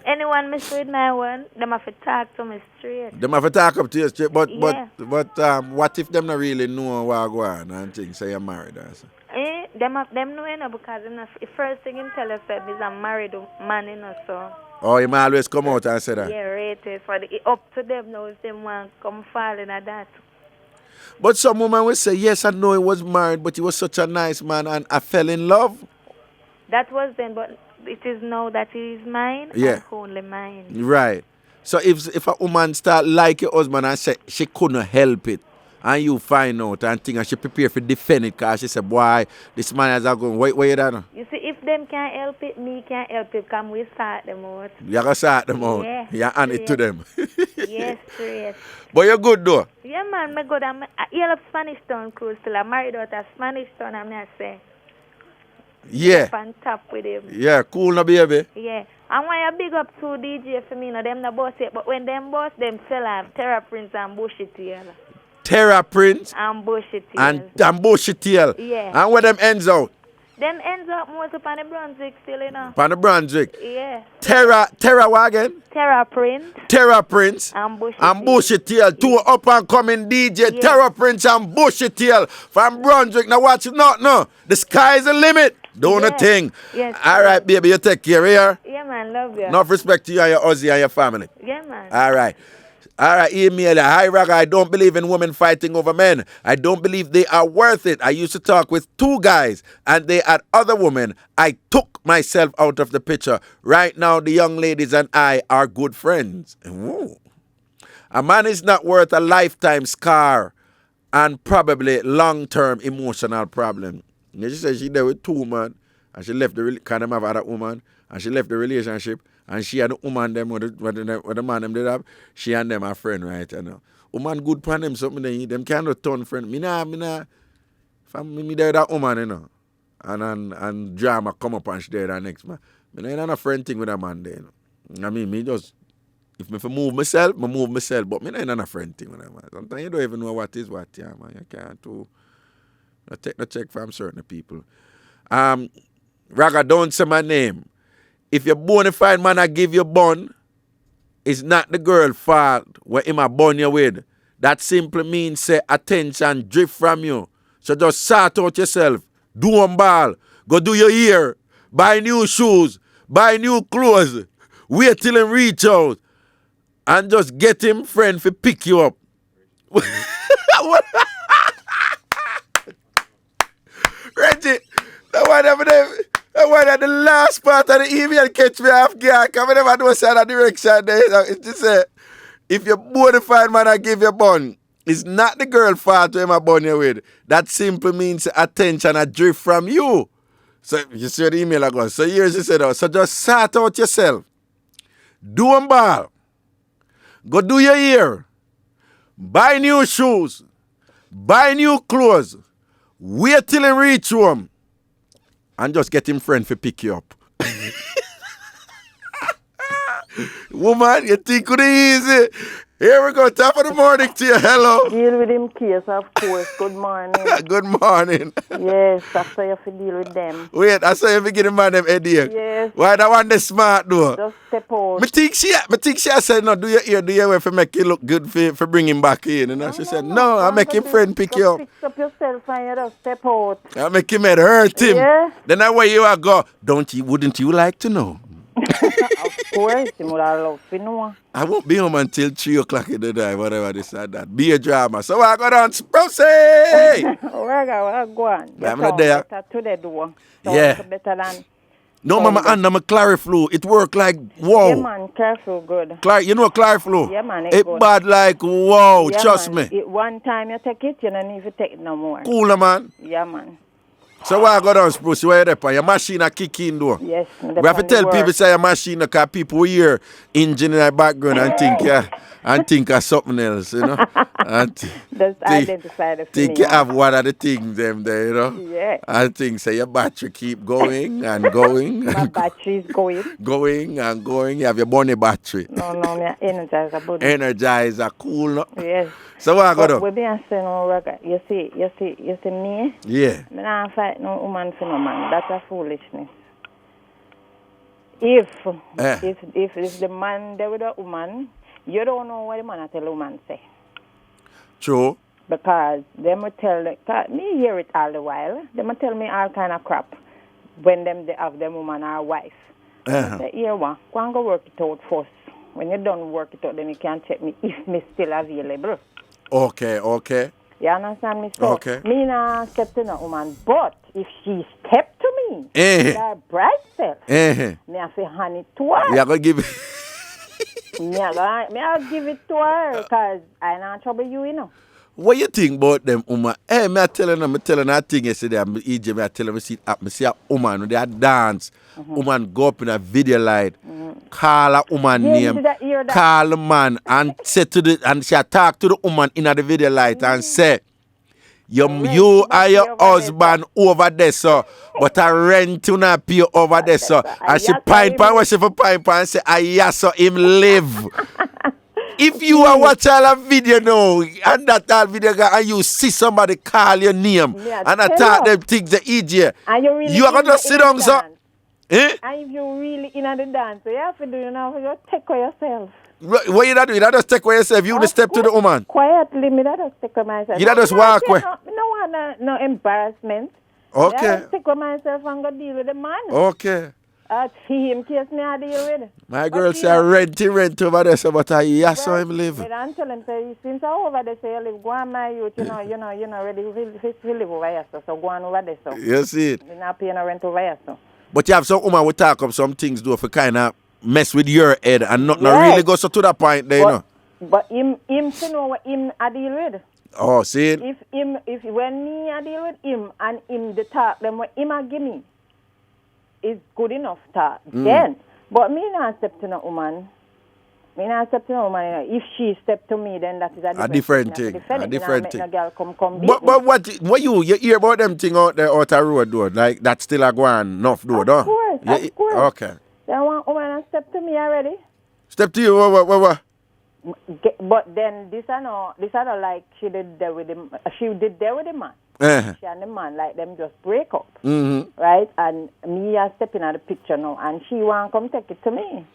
Anyone miss with my one, them have to talk to me straight. Them have to talk up to you straight, but yeah. what if them not really know what go on and things say you're married or so? them know, you know, because the first thing him tell us is I'm married man, you know, so. Oh, him always come out and say that. Yeah, rated for up to them now. If them want come falling at that. But some women will say, yes, I know he was married, but he was such a nice man, and I fell in love. That was then, but it is now that he is mine. Yeah. And only mine. Right. So if a woman start like your husband and say she couldn't help it, and you find out and think and she prepare for defend it because she said, boy, this man is going, where you done? You see, if them can't help it, me can't help it, come we start them out. You gotta start them out. Yeah. You hand it to them. Yes, straight. But you're good though. Yeah, man, me good. I love Spanish Town cruise till I married out a Spanish Town, I'm not saying. Yeah. Up on top with him. Yeah, cool no baby. Yeah. And when you big up to DJ for me, no, them no boss it, but when them boss, them still have Terra Prince and Bushy Tail. Terra Prince and Bushy Tail. And Bushy Tail. Yeah. And where them ends out? Them ends up most up on the Brunswick still, you know. On the Brunswick. Yeah. Terra wagon. Terra Prince. Terra Prince. And Bushy Tail. Two up and coming DJ. Yeah. Terra Prince and Bushy Tail from Brunswick. Now watch it not no. The sky's the limit. Doing a thing. Yes. All right, baby, you take care here. Yeah, man, love you. Enough respect to you and your Ozzy and your family. Yeah, man. All right. All right, email. Hi, Raga. I don't believe in women fighting over men. I don't believe they are worth it. I used to talk with two guys and they had other women. I took myself out of the picture. Right now, the young ladies and I are good friends. Ooh. A man is not worth a lifetime scar and probably long-term emotional problem. She said she there with two men and she left the kind of have other woman and she left the relationship. And she and the woman them with the man them did have, she and them are friend, right? You know. Woman good pan them something then them cannot turn friend. Me there with that woman, you know. And drama come up and she there the next man. Me not a friend thing with a man there, you know. I mean me just if me move myself, but me not a friend thing with a man. Sometimes you don't even know what is what, yeah, man. You can't do take no check from certain people. Raga, don't say my name. If your bona fide man I give you bun, it's not the girl fault where him a bun you with. That simply means say attention drift from you. So just sort out yourself. Do one ball. Go do your hair. Buy new shoes. Buy new clothes. Wait till him reach out. And just get him friend to pick you up. Reggie, that one at the last part of the email catch me off guard. Come never do say that direction there. It's just say, if you're bona fide man I give you bun, it's not the girl fault to him a bun you with. That simply means attention a drift from you. So you see the email I go. So here's she said, so just sort out yourself. Do one ball. Go do your hair. Buy new shoes. Buy new clothes. Wait till he reach home. And just get him friend to pick you up. Woman, you think it easy? Here we go, top of the morning to you. Hello. Deal with him case, of course. Good morning. Good morning. Yes, that's how you have to deal with them. Wait, I saw you begin to man them headache. Yes. Why that one the smart though? Just step out. Me think she said no, do your ear, do your way for make you look good for bring him back in. And she said, no, I make him friend pick you up. Fix up yourself and you just step out. I make him hurt him. Yeah. Then that way you are go, wouldn't you like to know? Of course, you would have loved to know. I won't be home until 3 o'clock in the night, whatever this and that. Be a drama. So I go down, Proceed! Where go on? I'm not there. To the door. Yeah. Better than... No, Mama Anna, I'm a Clariflu. It work like, wow. Yeah, man, Clariflu good. You know Clariflu? Yeah, man, it good. bad like, wow, yeah, trust man. me. One time you take it, you don't need to take it no more. Cool, man. Yeah, man. So why I go down, Spruce? Where you there? Your machine a kick in though. Yes. We have to tell people say your machine because people hear engine in the background and think of something else, you know. Just identify the think you have one of the things them there, you know. Yeah. And think say your battery keep going and going. My battery is going. Going and going. You have your bunny battery. No, me energizer body. Energizer, cool, no? Yes. So what I got up? We be saying no Raga. You see me? Yeah. Me not fight no woman for no man. That's a foolishness. If the man there with a woman, you don't know what the man tell the woman say. True. because them will tell me hear it all the while. Them will tell me all kind of crap when they have them woman or wife. I say, here one, go and go work it out first. When you done work it out, then you can check me if me still available. Okay. You understand me? So, me not step to no woman, but if she step to me, that bright self, me have to hand it to her. You are going to give it? me I'll give it to her because I not trouble you, you know. What you think about them woman? Hey, me telling her a thing yesterday. I tell her, me see a woman, they dance. Woman go up in a video light, call a woman name, call a man, and say and she talk to the woman in the video light and say, you and your husband over there, so, but I rent to not pay over there, so. And she pine what she for pine and say, yes, so him live. If you are watching a video now, and that video and you see somebody call your name, and I talk them things the EJ, you are going to sit down, so. And if you really in the dance, you have to do you take care of yourself. What you do? You just take care of yourself. You step to the woman. Quietly, me just take care of myself. You just walk away. No embarrassment. Okay. I just take care of myself and go deal with the man. Okay. See him case me I deal with. My girl say rent over there, so but I saw him live. But I tell him say since I over there say you live, go on my youth, you know ready to live over here, so go on over there, so. You see it. You're not paying no rent over here, so. But you have some woman will talk up some things do for kind of mess with your head and not really go so to that point there, you know. But him to know what him I deal with. Oh, see it? If when me I deal with him and him the talk, then what him I give me is good enough talk. Then, but me not step to no woman. Me not step to no woman. You know. If she step to me, then that is a different thing. A different thing. No girl come but what you hear about them thing out there out the road door? Like that's still a go on enough door, of course, of course. Okay. Then one woman step to me already. Step to you, what? But then this I know like she did there with him. She did there with the man. She and the man like them just break up, right? And me I stepping out the picture now, and she want come take it to me.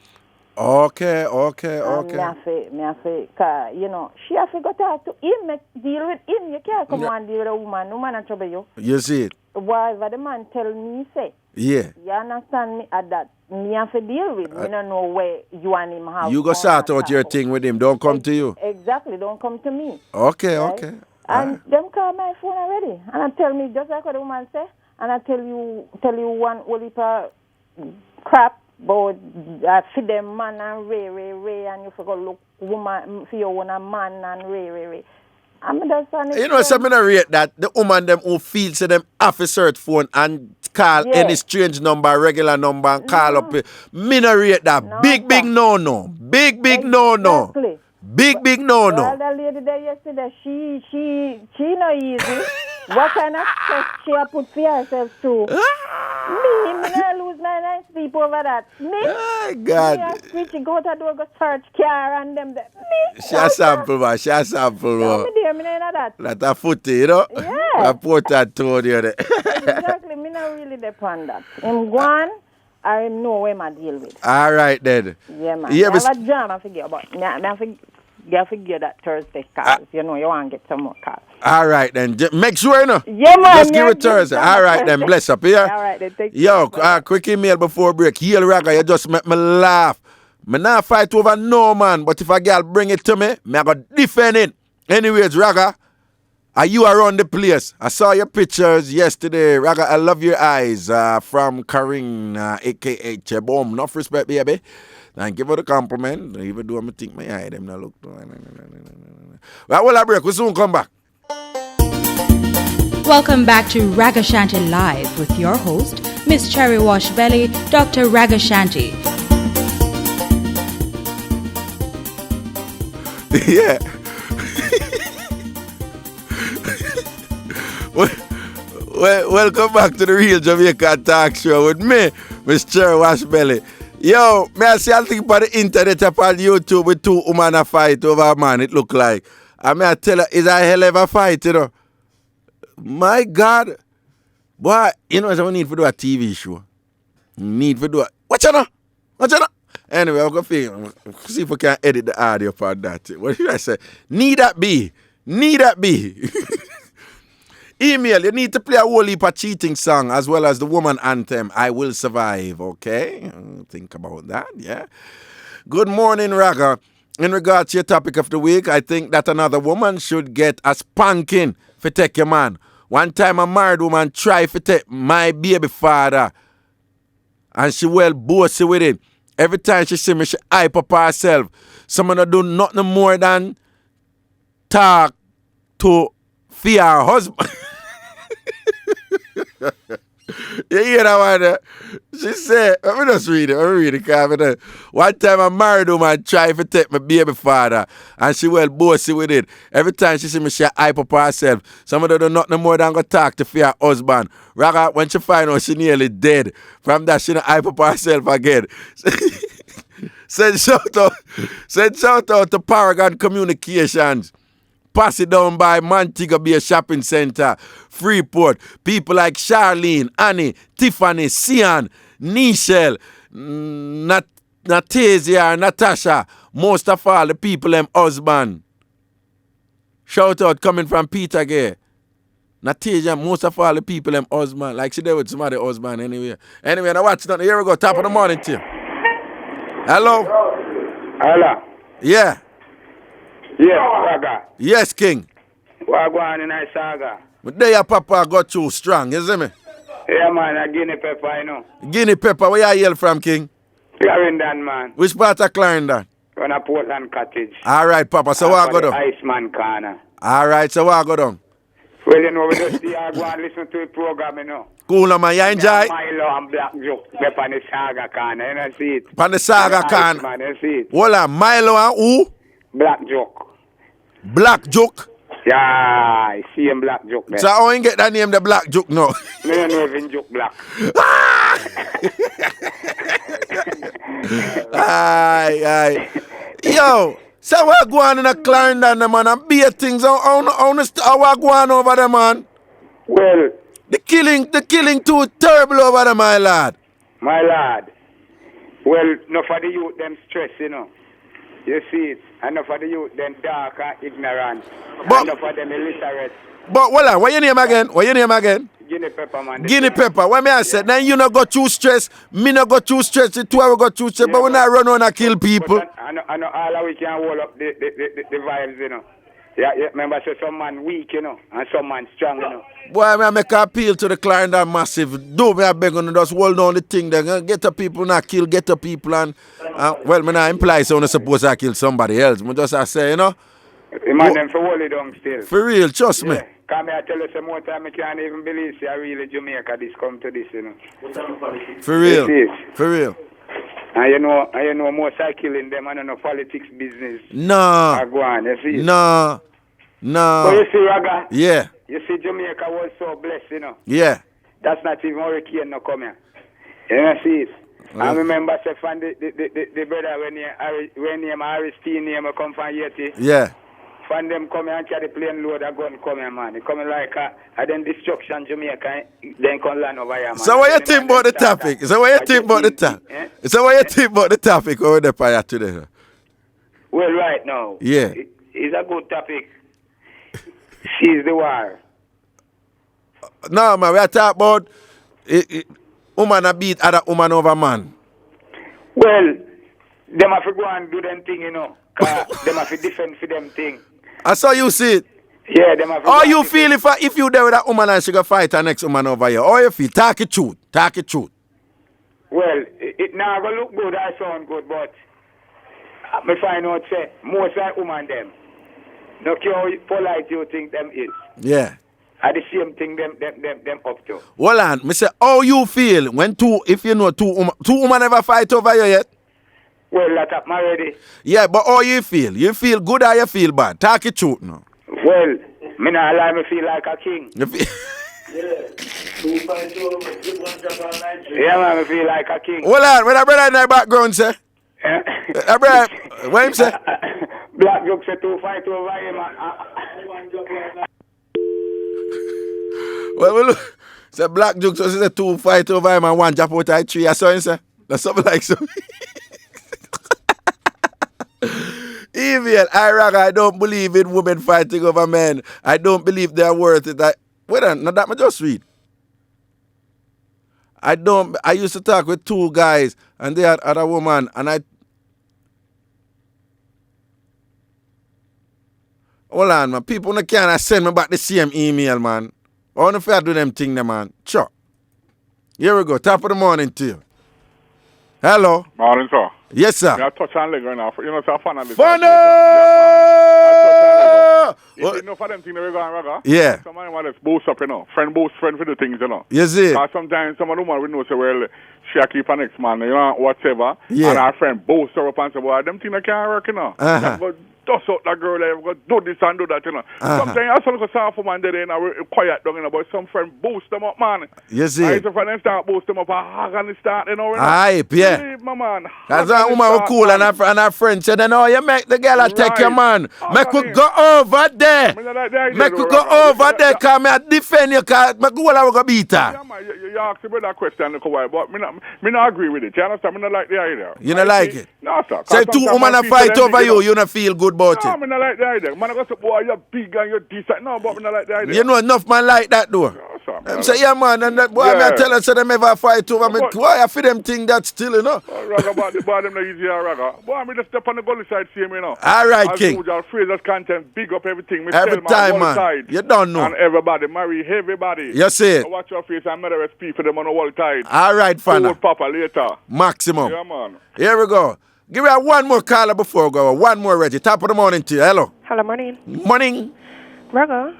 Okay. Me have to, cause you know she have to go talk to him, make deal with him. You can't come and deal with a woman. No man and trouble you. You see it. Whatever the man tell me say. Yeah. You understand me at that. Me have to deal with. Me don't know where you and him have. You go sort out your thing with him. Don't come to you. Exactly. Don't come to me. Okay. Right? Okay. And them call my phone already, and I tell me just like what the woman say, and I tell you one whole heap of crap about feed them man and ray, and you forgot look woman for your own man and ray. I'm just you know, something I rate that the woman them who feel so them have a search phone and call any strange number, regular number, and call up. Me not rate that. No, big no. Big no. Big no. Well, the lady there yesterday, she no easy. What kind of stress she put for herself too? me not lose my nice sleep over that. Me? Oh, God. She go to door, go search car and them there. Me? She a sample, man. No, me there, me not that. Like a footy, you know? Yeah. I put that to you there. Exactly. Me not really depend that. In one, I know where I deal with. All right, then. Yeah, man. Yeah, I have a jam I forget about. I forget that Thursday calls. You know, you want to get some more calls. All right, then. Make sure, you know. Yeah, man. Just give it Thursday. All right, then. Bless up, yeah? All right, then. Take Yo, quick email before break. Heal Raga, you just make me laugh. Me not fight over no man, but if a girl bring it to me, I go defend it. Anyways, Raga, are you around the place? I saw your pictures yesterday. Raga, I love your eyes. From Karin, a.k.a. Chebom. Enough respect, baby. And give her the compliment. Even though I think my eye, them not look. Well, we'll break. We'll soon come back. Welcome back to Ragashanti Live with your host, Miss Cherry Wash Belly, Dr. Ragashanti. Yeah. Welcome back to the Real Jamaican Talk Show with me, Miss Cherry Wash Belly. Yo, may I say I think about the internet up on YouTube with two women a fight over a man, it look like. And may I tell her, it's a hell of a fight, you know. My God. Boy, you know what we need to do a TV show. Need to do a... Watch it now. Anyway, I'm going to see if we can edit the audio for that. What should I say? Need that be? Need that be. Email, you need to play a whole heap of cheating song as well as the woman anthem, I Will Survive, okay? Think about that, yeah. Good morning, Raga. In regards to your topic of the week, I think that another woman should get a spanking for take your man. One time a married woman tried to take my baby father and she well bossy with it. Every time she see me, she hype up herself. Someone do nothing more than talk to fear her husband. You hear that one? She said, let me just read it. One time a married woman tried to take my baby father and she well bossy with it. Every time she see me, she hype up herself. Somebody do nothing more than go talk to fear her husband. Raga, when she find out she nearly dead, from that she don't hype up herself again. Send shout out to Paragon Communications. Pass it down by Montego Bay Shopping Center, Freeport. People like Charlene, Annie, Tiffany, Sian, Nichelle, Natasia, Natasha. Most of all, the people them husband. Shout out coming from Peter Gay. Natasia, most of all, the people them husband. Like she there with somebody husband anyway. Anyway, now watch that. Here we go. Top of the morning to you. Hello? Hello? Yeah. Yes, Raga. Yes, King. What go on in a saga? But there your papa got you strong, you see me? Yeah, man, a guinea pepper, you know. Guinea pepper, where you hail from, King? Clarendon, man. Which part of Clarendon? Run a Portland Cottage. All right, Papa, so what I go down? Iceman corner. All right, so what I go down? Well, you know, we just go and listen to the program, you know. Cool, man, you enjoy? Milo and Black Joke, they're on the saga corner, you know, see it? On the saga corner? Man, you see it? Hold on, Milo and who? Black Joke. Black Joke? Yeah, I see him Black Joke there. So how you get that name, the Black Joke, no? Me don't know even Joke Black. Aye. Yo, so what go on in a Clarendon, man, and be things, how what go on over there, man? Well, the killing too terrible over there, my lad. My lad. Well, no for the youth, them stress, you know. You see it. Enough for the youth, them dark and ignorant. Enough for them illiterate. But hold on, what your name again? Guinea pepper, man. Guinea pepper. What me I said? Then you not got too stress. Me not got too stress. The two of us got too stress. But we not run on and kill people. I know all of we can hold up the vibes, you know. Yeah, remember, so some man weak, you know, and some man strong, you know. Boy, I make an appeal to the Clarendon Massive. Do me a beg on just hold on the thing there. Get the people, not kill, get the people. And well, me not imply so I'm supposed to kill somebody else. I just I say, you know. The man them for hold it down still. For real, trust me. Come here, I tell you some more time, I can't even believe I really Jamaica this come to this, you know. For real. For real. And you know more killing them and no politics business. No. Go on, you see? No. But you see, Raga? Yeah. You see, Jamaica was so blessed, you know. Yeah. That's not even hurricane no come here. You know, see it? I remember say from the brother when he Aristine name come from Yeti. Yeah. From them come here and carry plane load of gun come here, man. They come like then destruction Jamaica, then come land over here, man. So what you think about the topic? So what you think about the topic over there prior today? Well, right now. Yeah. It's a good topic. Seize the war. No, man, we are talking about woman a beat other woman over man. Well, them have to go and do them thing, you know. Cause them have to defend for them thing. I saw you see it. Yeah, them have to how you feel if you there with that woman and she go fight her next woman over here? How you feel? Talk it truth. Well, it now go look good, I sound good, but me find out say most of woman them. No care how polite you think them is. Yeah. Are the same thing them up to. Hold on, me say how you feel when two woman ever fight over you yet? Well, that up already. Yeah, but how you feel? You feel good or you feel bad? Talk it truth now. Well, me not lie, me feel like a king. Yeah, man, me feel like a king. Hold on, when a brother in the background say? A brother, what him say? Black Joke say 2 fight over him. Well, look. Say Black Joke say 2 fight over him and 1 jump out of 3. I saw him say. That's something like so. email. I don't believe in women fighting over men. I don't believe they're worth it. Wait on, now that I just read. I used to talk with two guys and they had other woman and hold on, man. People can't send me back the same email, man. I want to do them thing, man. Sure. Here we go. Top of the morning to you. Hello. Morning, sir. Yes, sir. I touch on leg right now. You know, it's a fun of this. Funny! You know, for them things that we're going to yeah. Someone want to boost up, you know. Friend boost friend for the things, you know. You see? Because sometimes some of the women we know say, well, she keep her next man, you know, whatever. Yeah. And our friend boost her up and say, well, them things that can't work, you know. But dust out that girl, they've got do this and do that, you know. Sometimes I saw a soft woman there, you know, quiet down, you know, but some friend boost them up, man. You see? And some friend start boost them up, and hug and start, you know. Hype, yeah. Leave, my man. That's why woman was cool and her friend said, no, you make the girl take your man. Make we go over there. Make we go over there, because I defend you, because I go beat her. Yeah, man, you asked me that question, look away, but me not agree with it. You understand? Me not like the idea. You not like it? No, sir. Say two women fight over you not feel good about it. No, me not like the idea. Man, I go say, boy, you're big and you're decent. No, but me not like the idea. You know enough man like that, though. Them say, yeah, man, and that boy, I tell us, them ever fight over me. Why I feel them think that still, you know? Raga, boy, them not easy, Raga. Boy, I just step on the gully side, see me, you know. All right, King. Phrases, content, big up everything. Every time, man. Side. You don't know. And everybody, marry everybody. You see it. Watch your face and murder SP for them on the wall tide. All right, Fana. Papa later. Maximum. Yeah, man. Here we go. Give me one more caller before we go. One more, Reggie. Top of the morning to you. Hello. Hello, morning. Morning. Raga.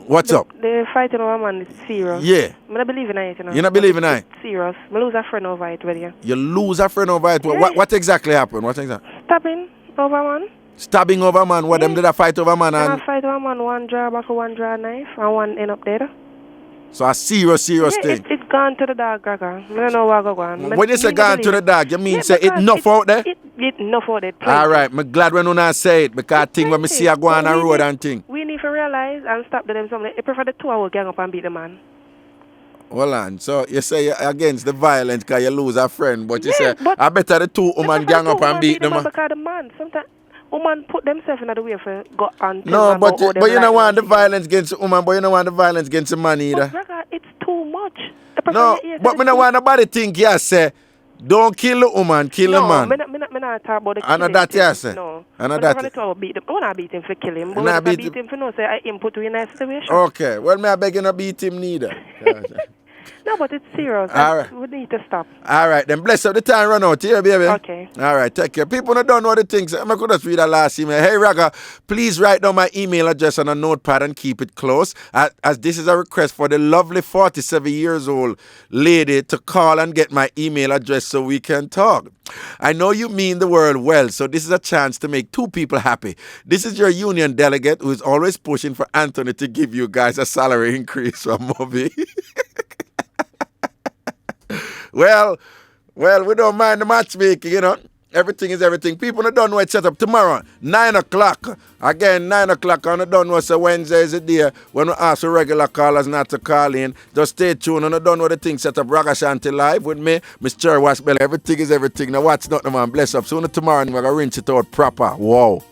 What's up? The fighting over man is serious. Yeah. I don't believe in it, you know. You not believe in it? Serious. I lose a friend over it with you. You lose a friend over it? Yeah. What exactly happened? What exactly? Stabbing over man. Stabbing over man? What them did I fight over man? And I fight over man, one draw back, one draw knife, and one end up there. So a serious thing. It's gone to the dog, Raga. I don't know what go on. When you say gone to the dog, you mean say it enough out there? It enough out there. All right, I'm glad when you not say it because I think when I see I go on the road and thing. We need to realize and stop them something. I prefer the two hour gang up and beat the man. Hold on. So you say you're against the violence because you lose a friend, but you say I better the two woman gang up and beat the man. Because the man, sometimes woman put themselves in the way for go on. No, but you don't want the violence against the woman, but you don't want the violence against the man either. But it's too much. No, but I don't want nobody think you say, don't kill the woman, kill the man. I'm not talking about the killing. I know that you say. No. I know that. I want to beat him for killing him, but I beat him for no say I input you in a situation. Okay, well, I beg you not beat him neither. No, but it's serious. All right. We need to stop. All right, then bless up the time run out here, baby. Okay. All right, take care. People don't know the things. I'm going to just read the last email. Hey, Raga, please write down my email address on a notepad and keep it close, as this is a request for the lovely 47 years old lady to call and get my email address so we can talk. I know you mean the world well, so this is a chance to make two people happy. This is your union delegate who is always pushing for Anthony to give you guys a salary increase for Moby. Well, we don't mind the matchmaking, you know. Everything is everything. People don't know it's set up tomorrow, 9 o'clock. Again, 9 o'clock on the don't know, so Wednesday is the day when we ask the regular callers not to call in. Just stay tuned and I don't know the thing set up. Ragashanti live with me, Mr. Washbell. Everything is everything. Now watch nothing, man. Bless up. Soon tomorrow, we're going to rinse it out proper. Wow.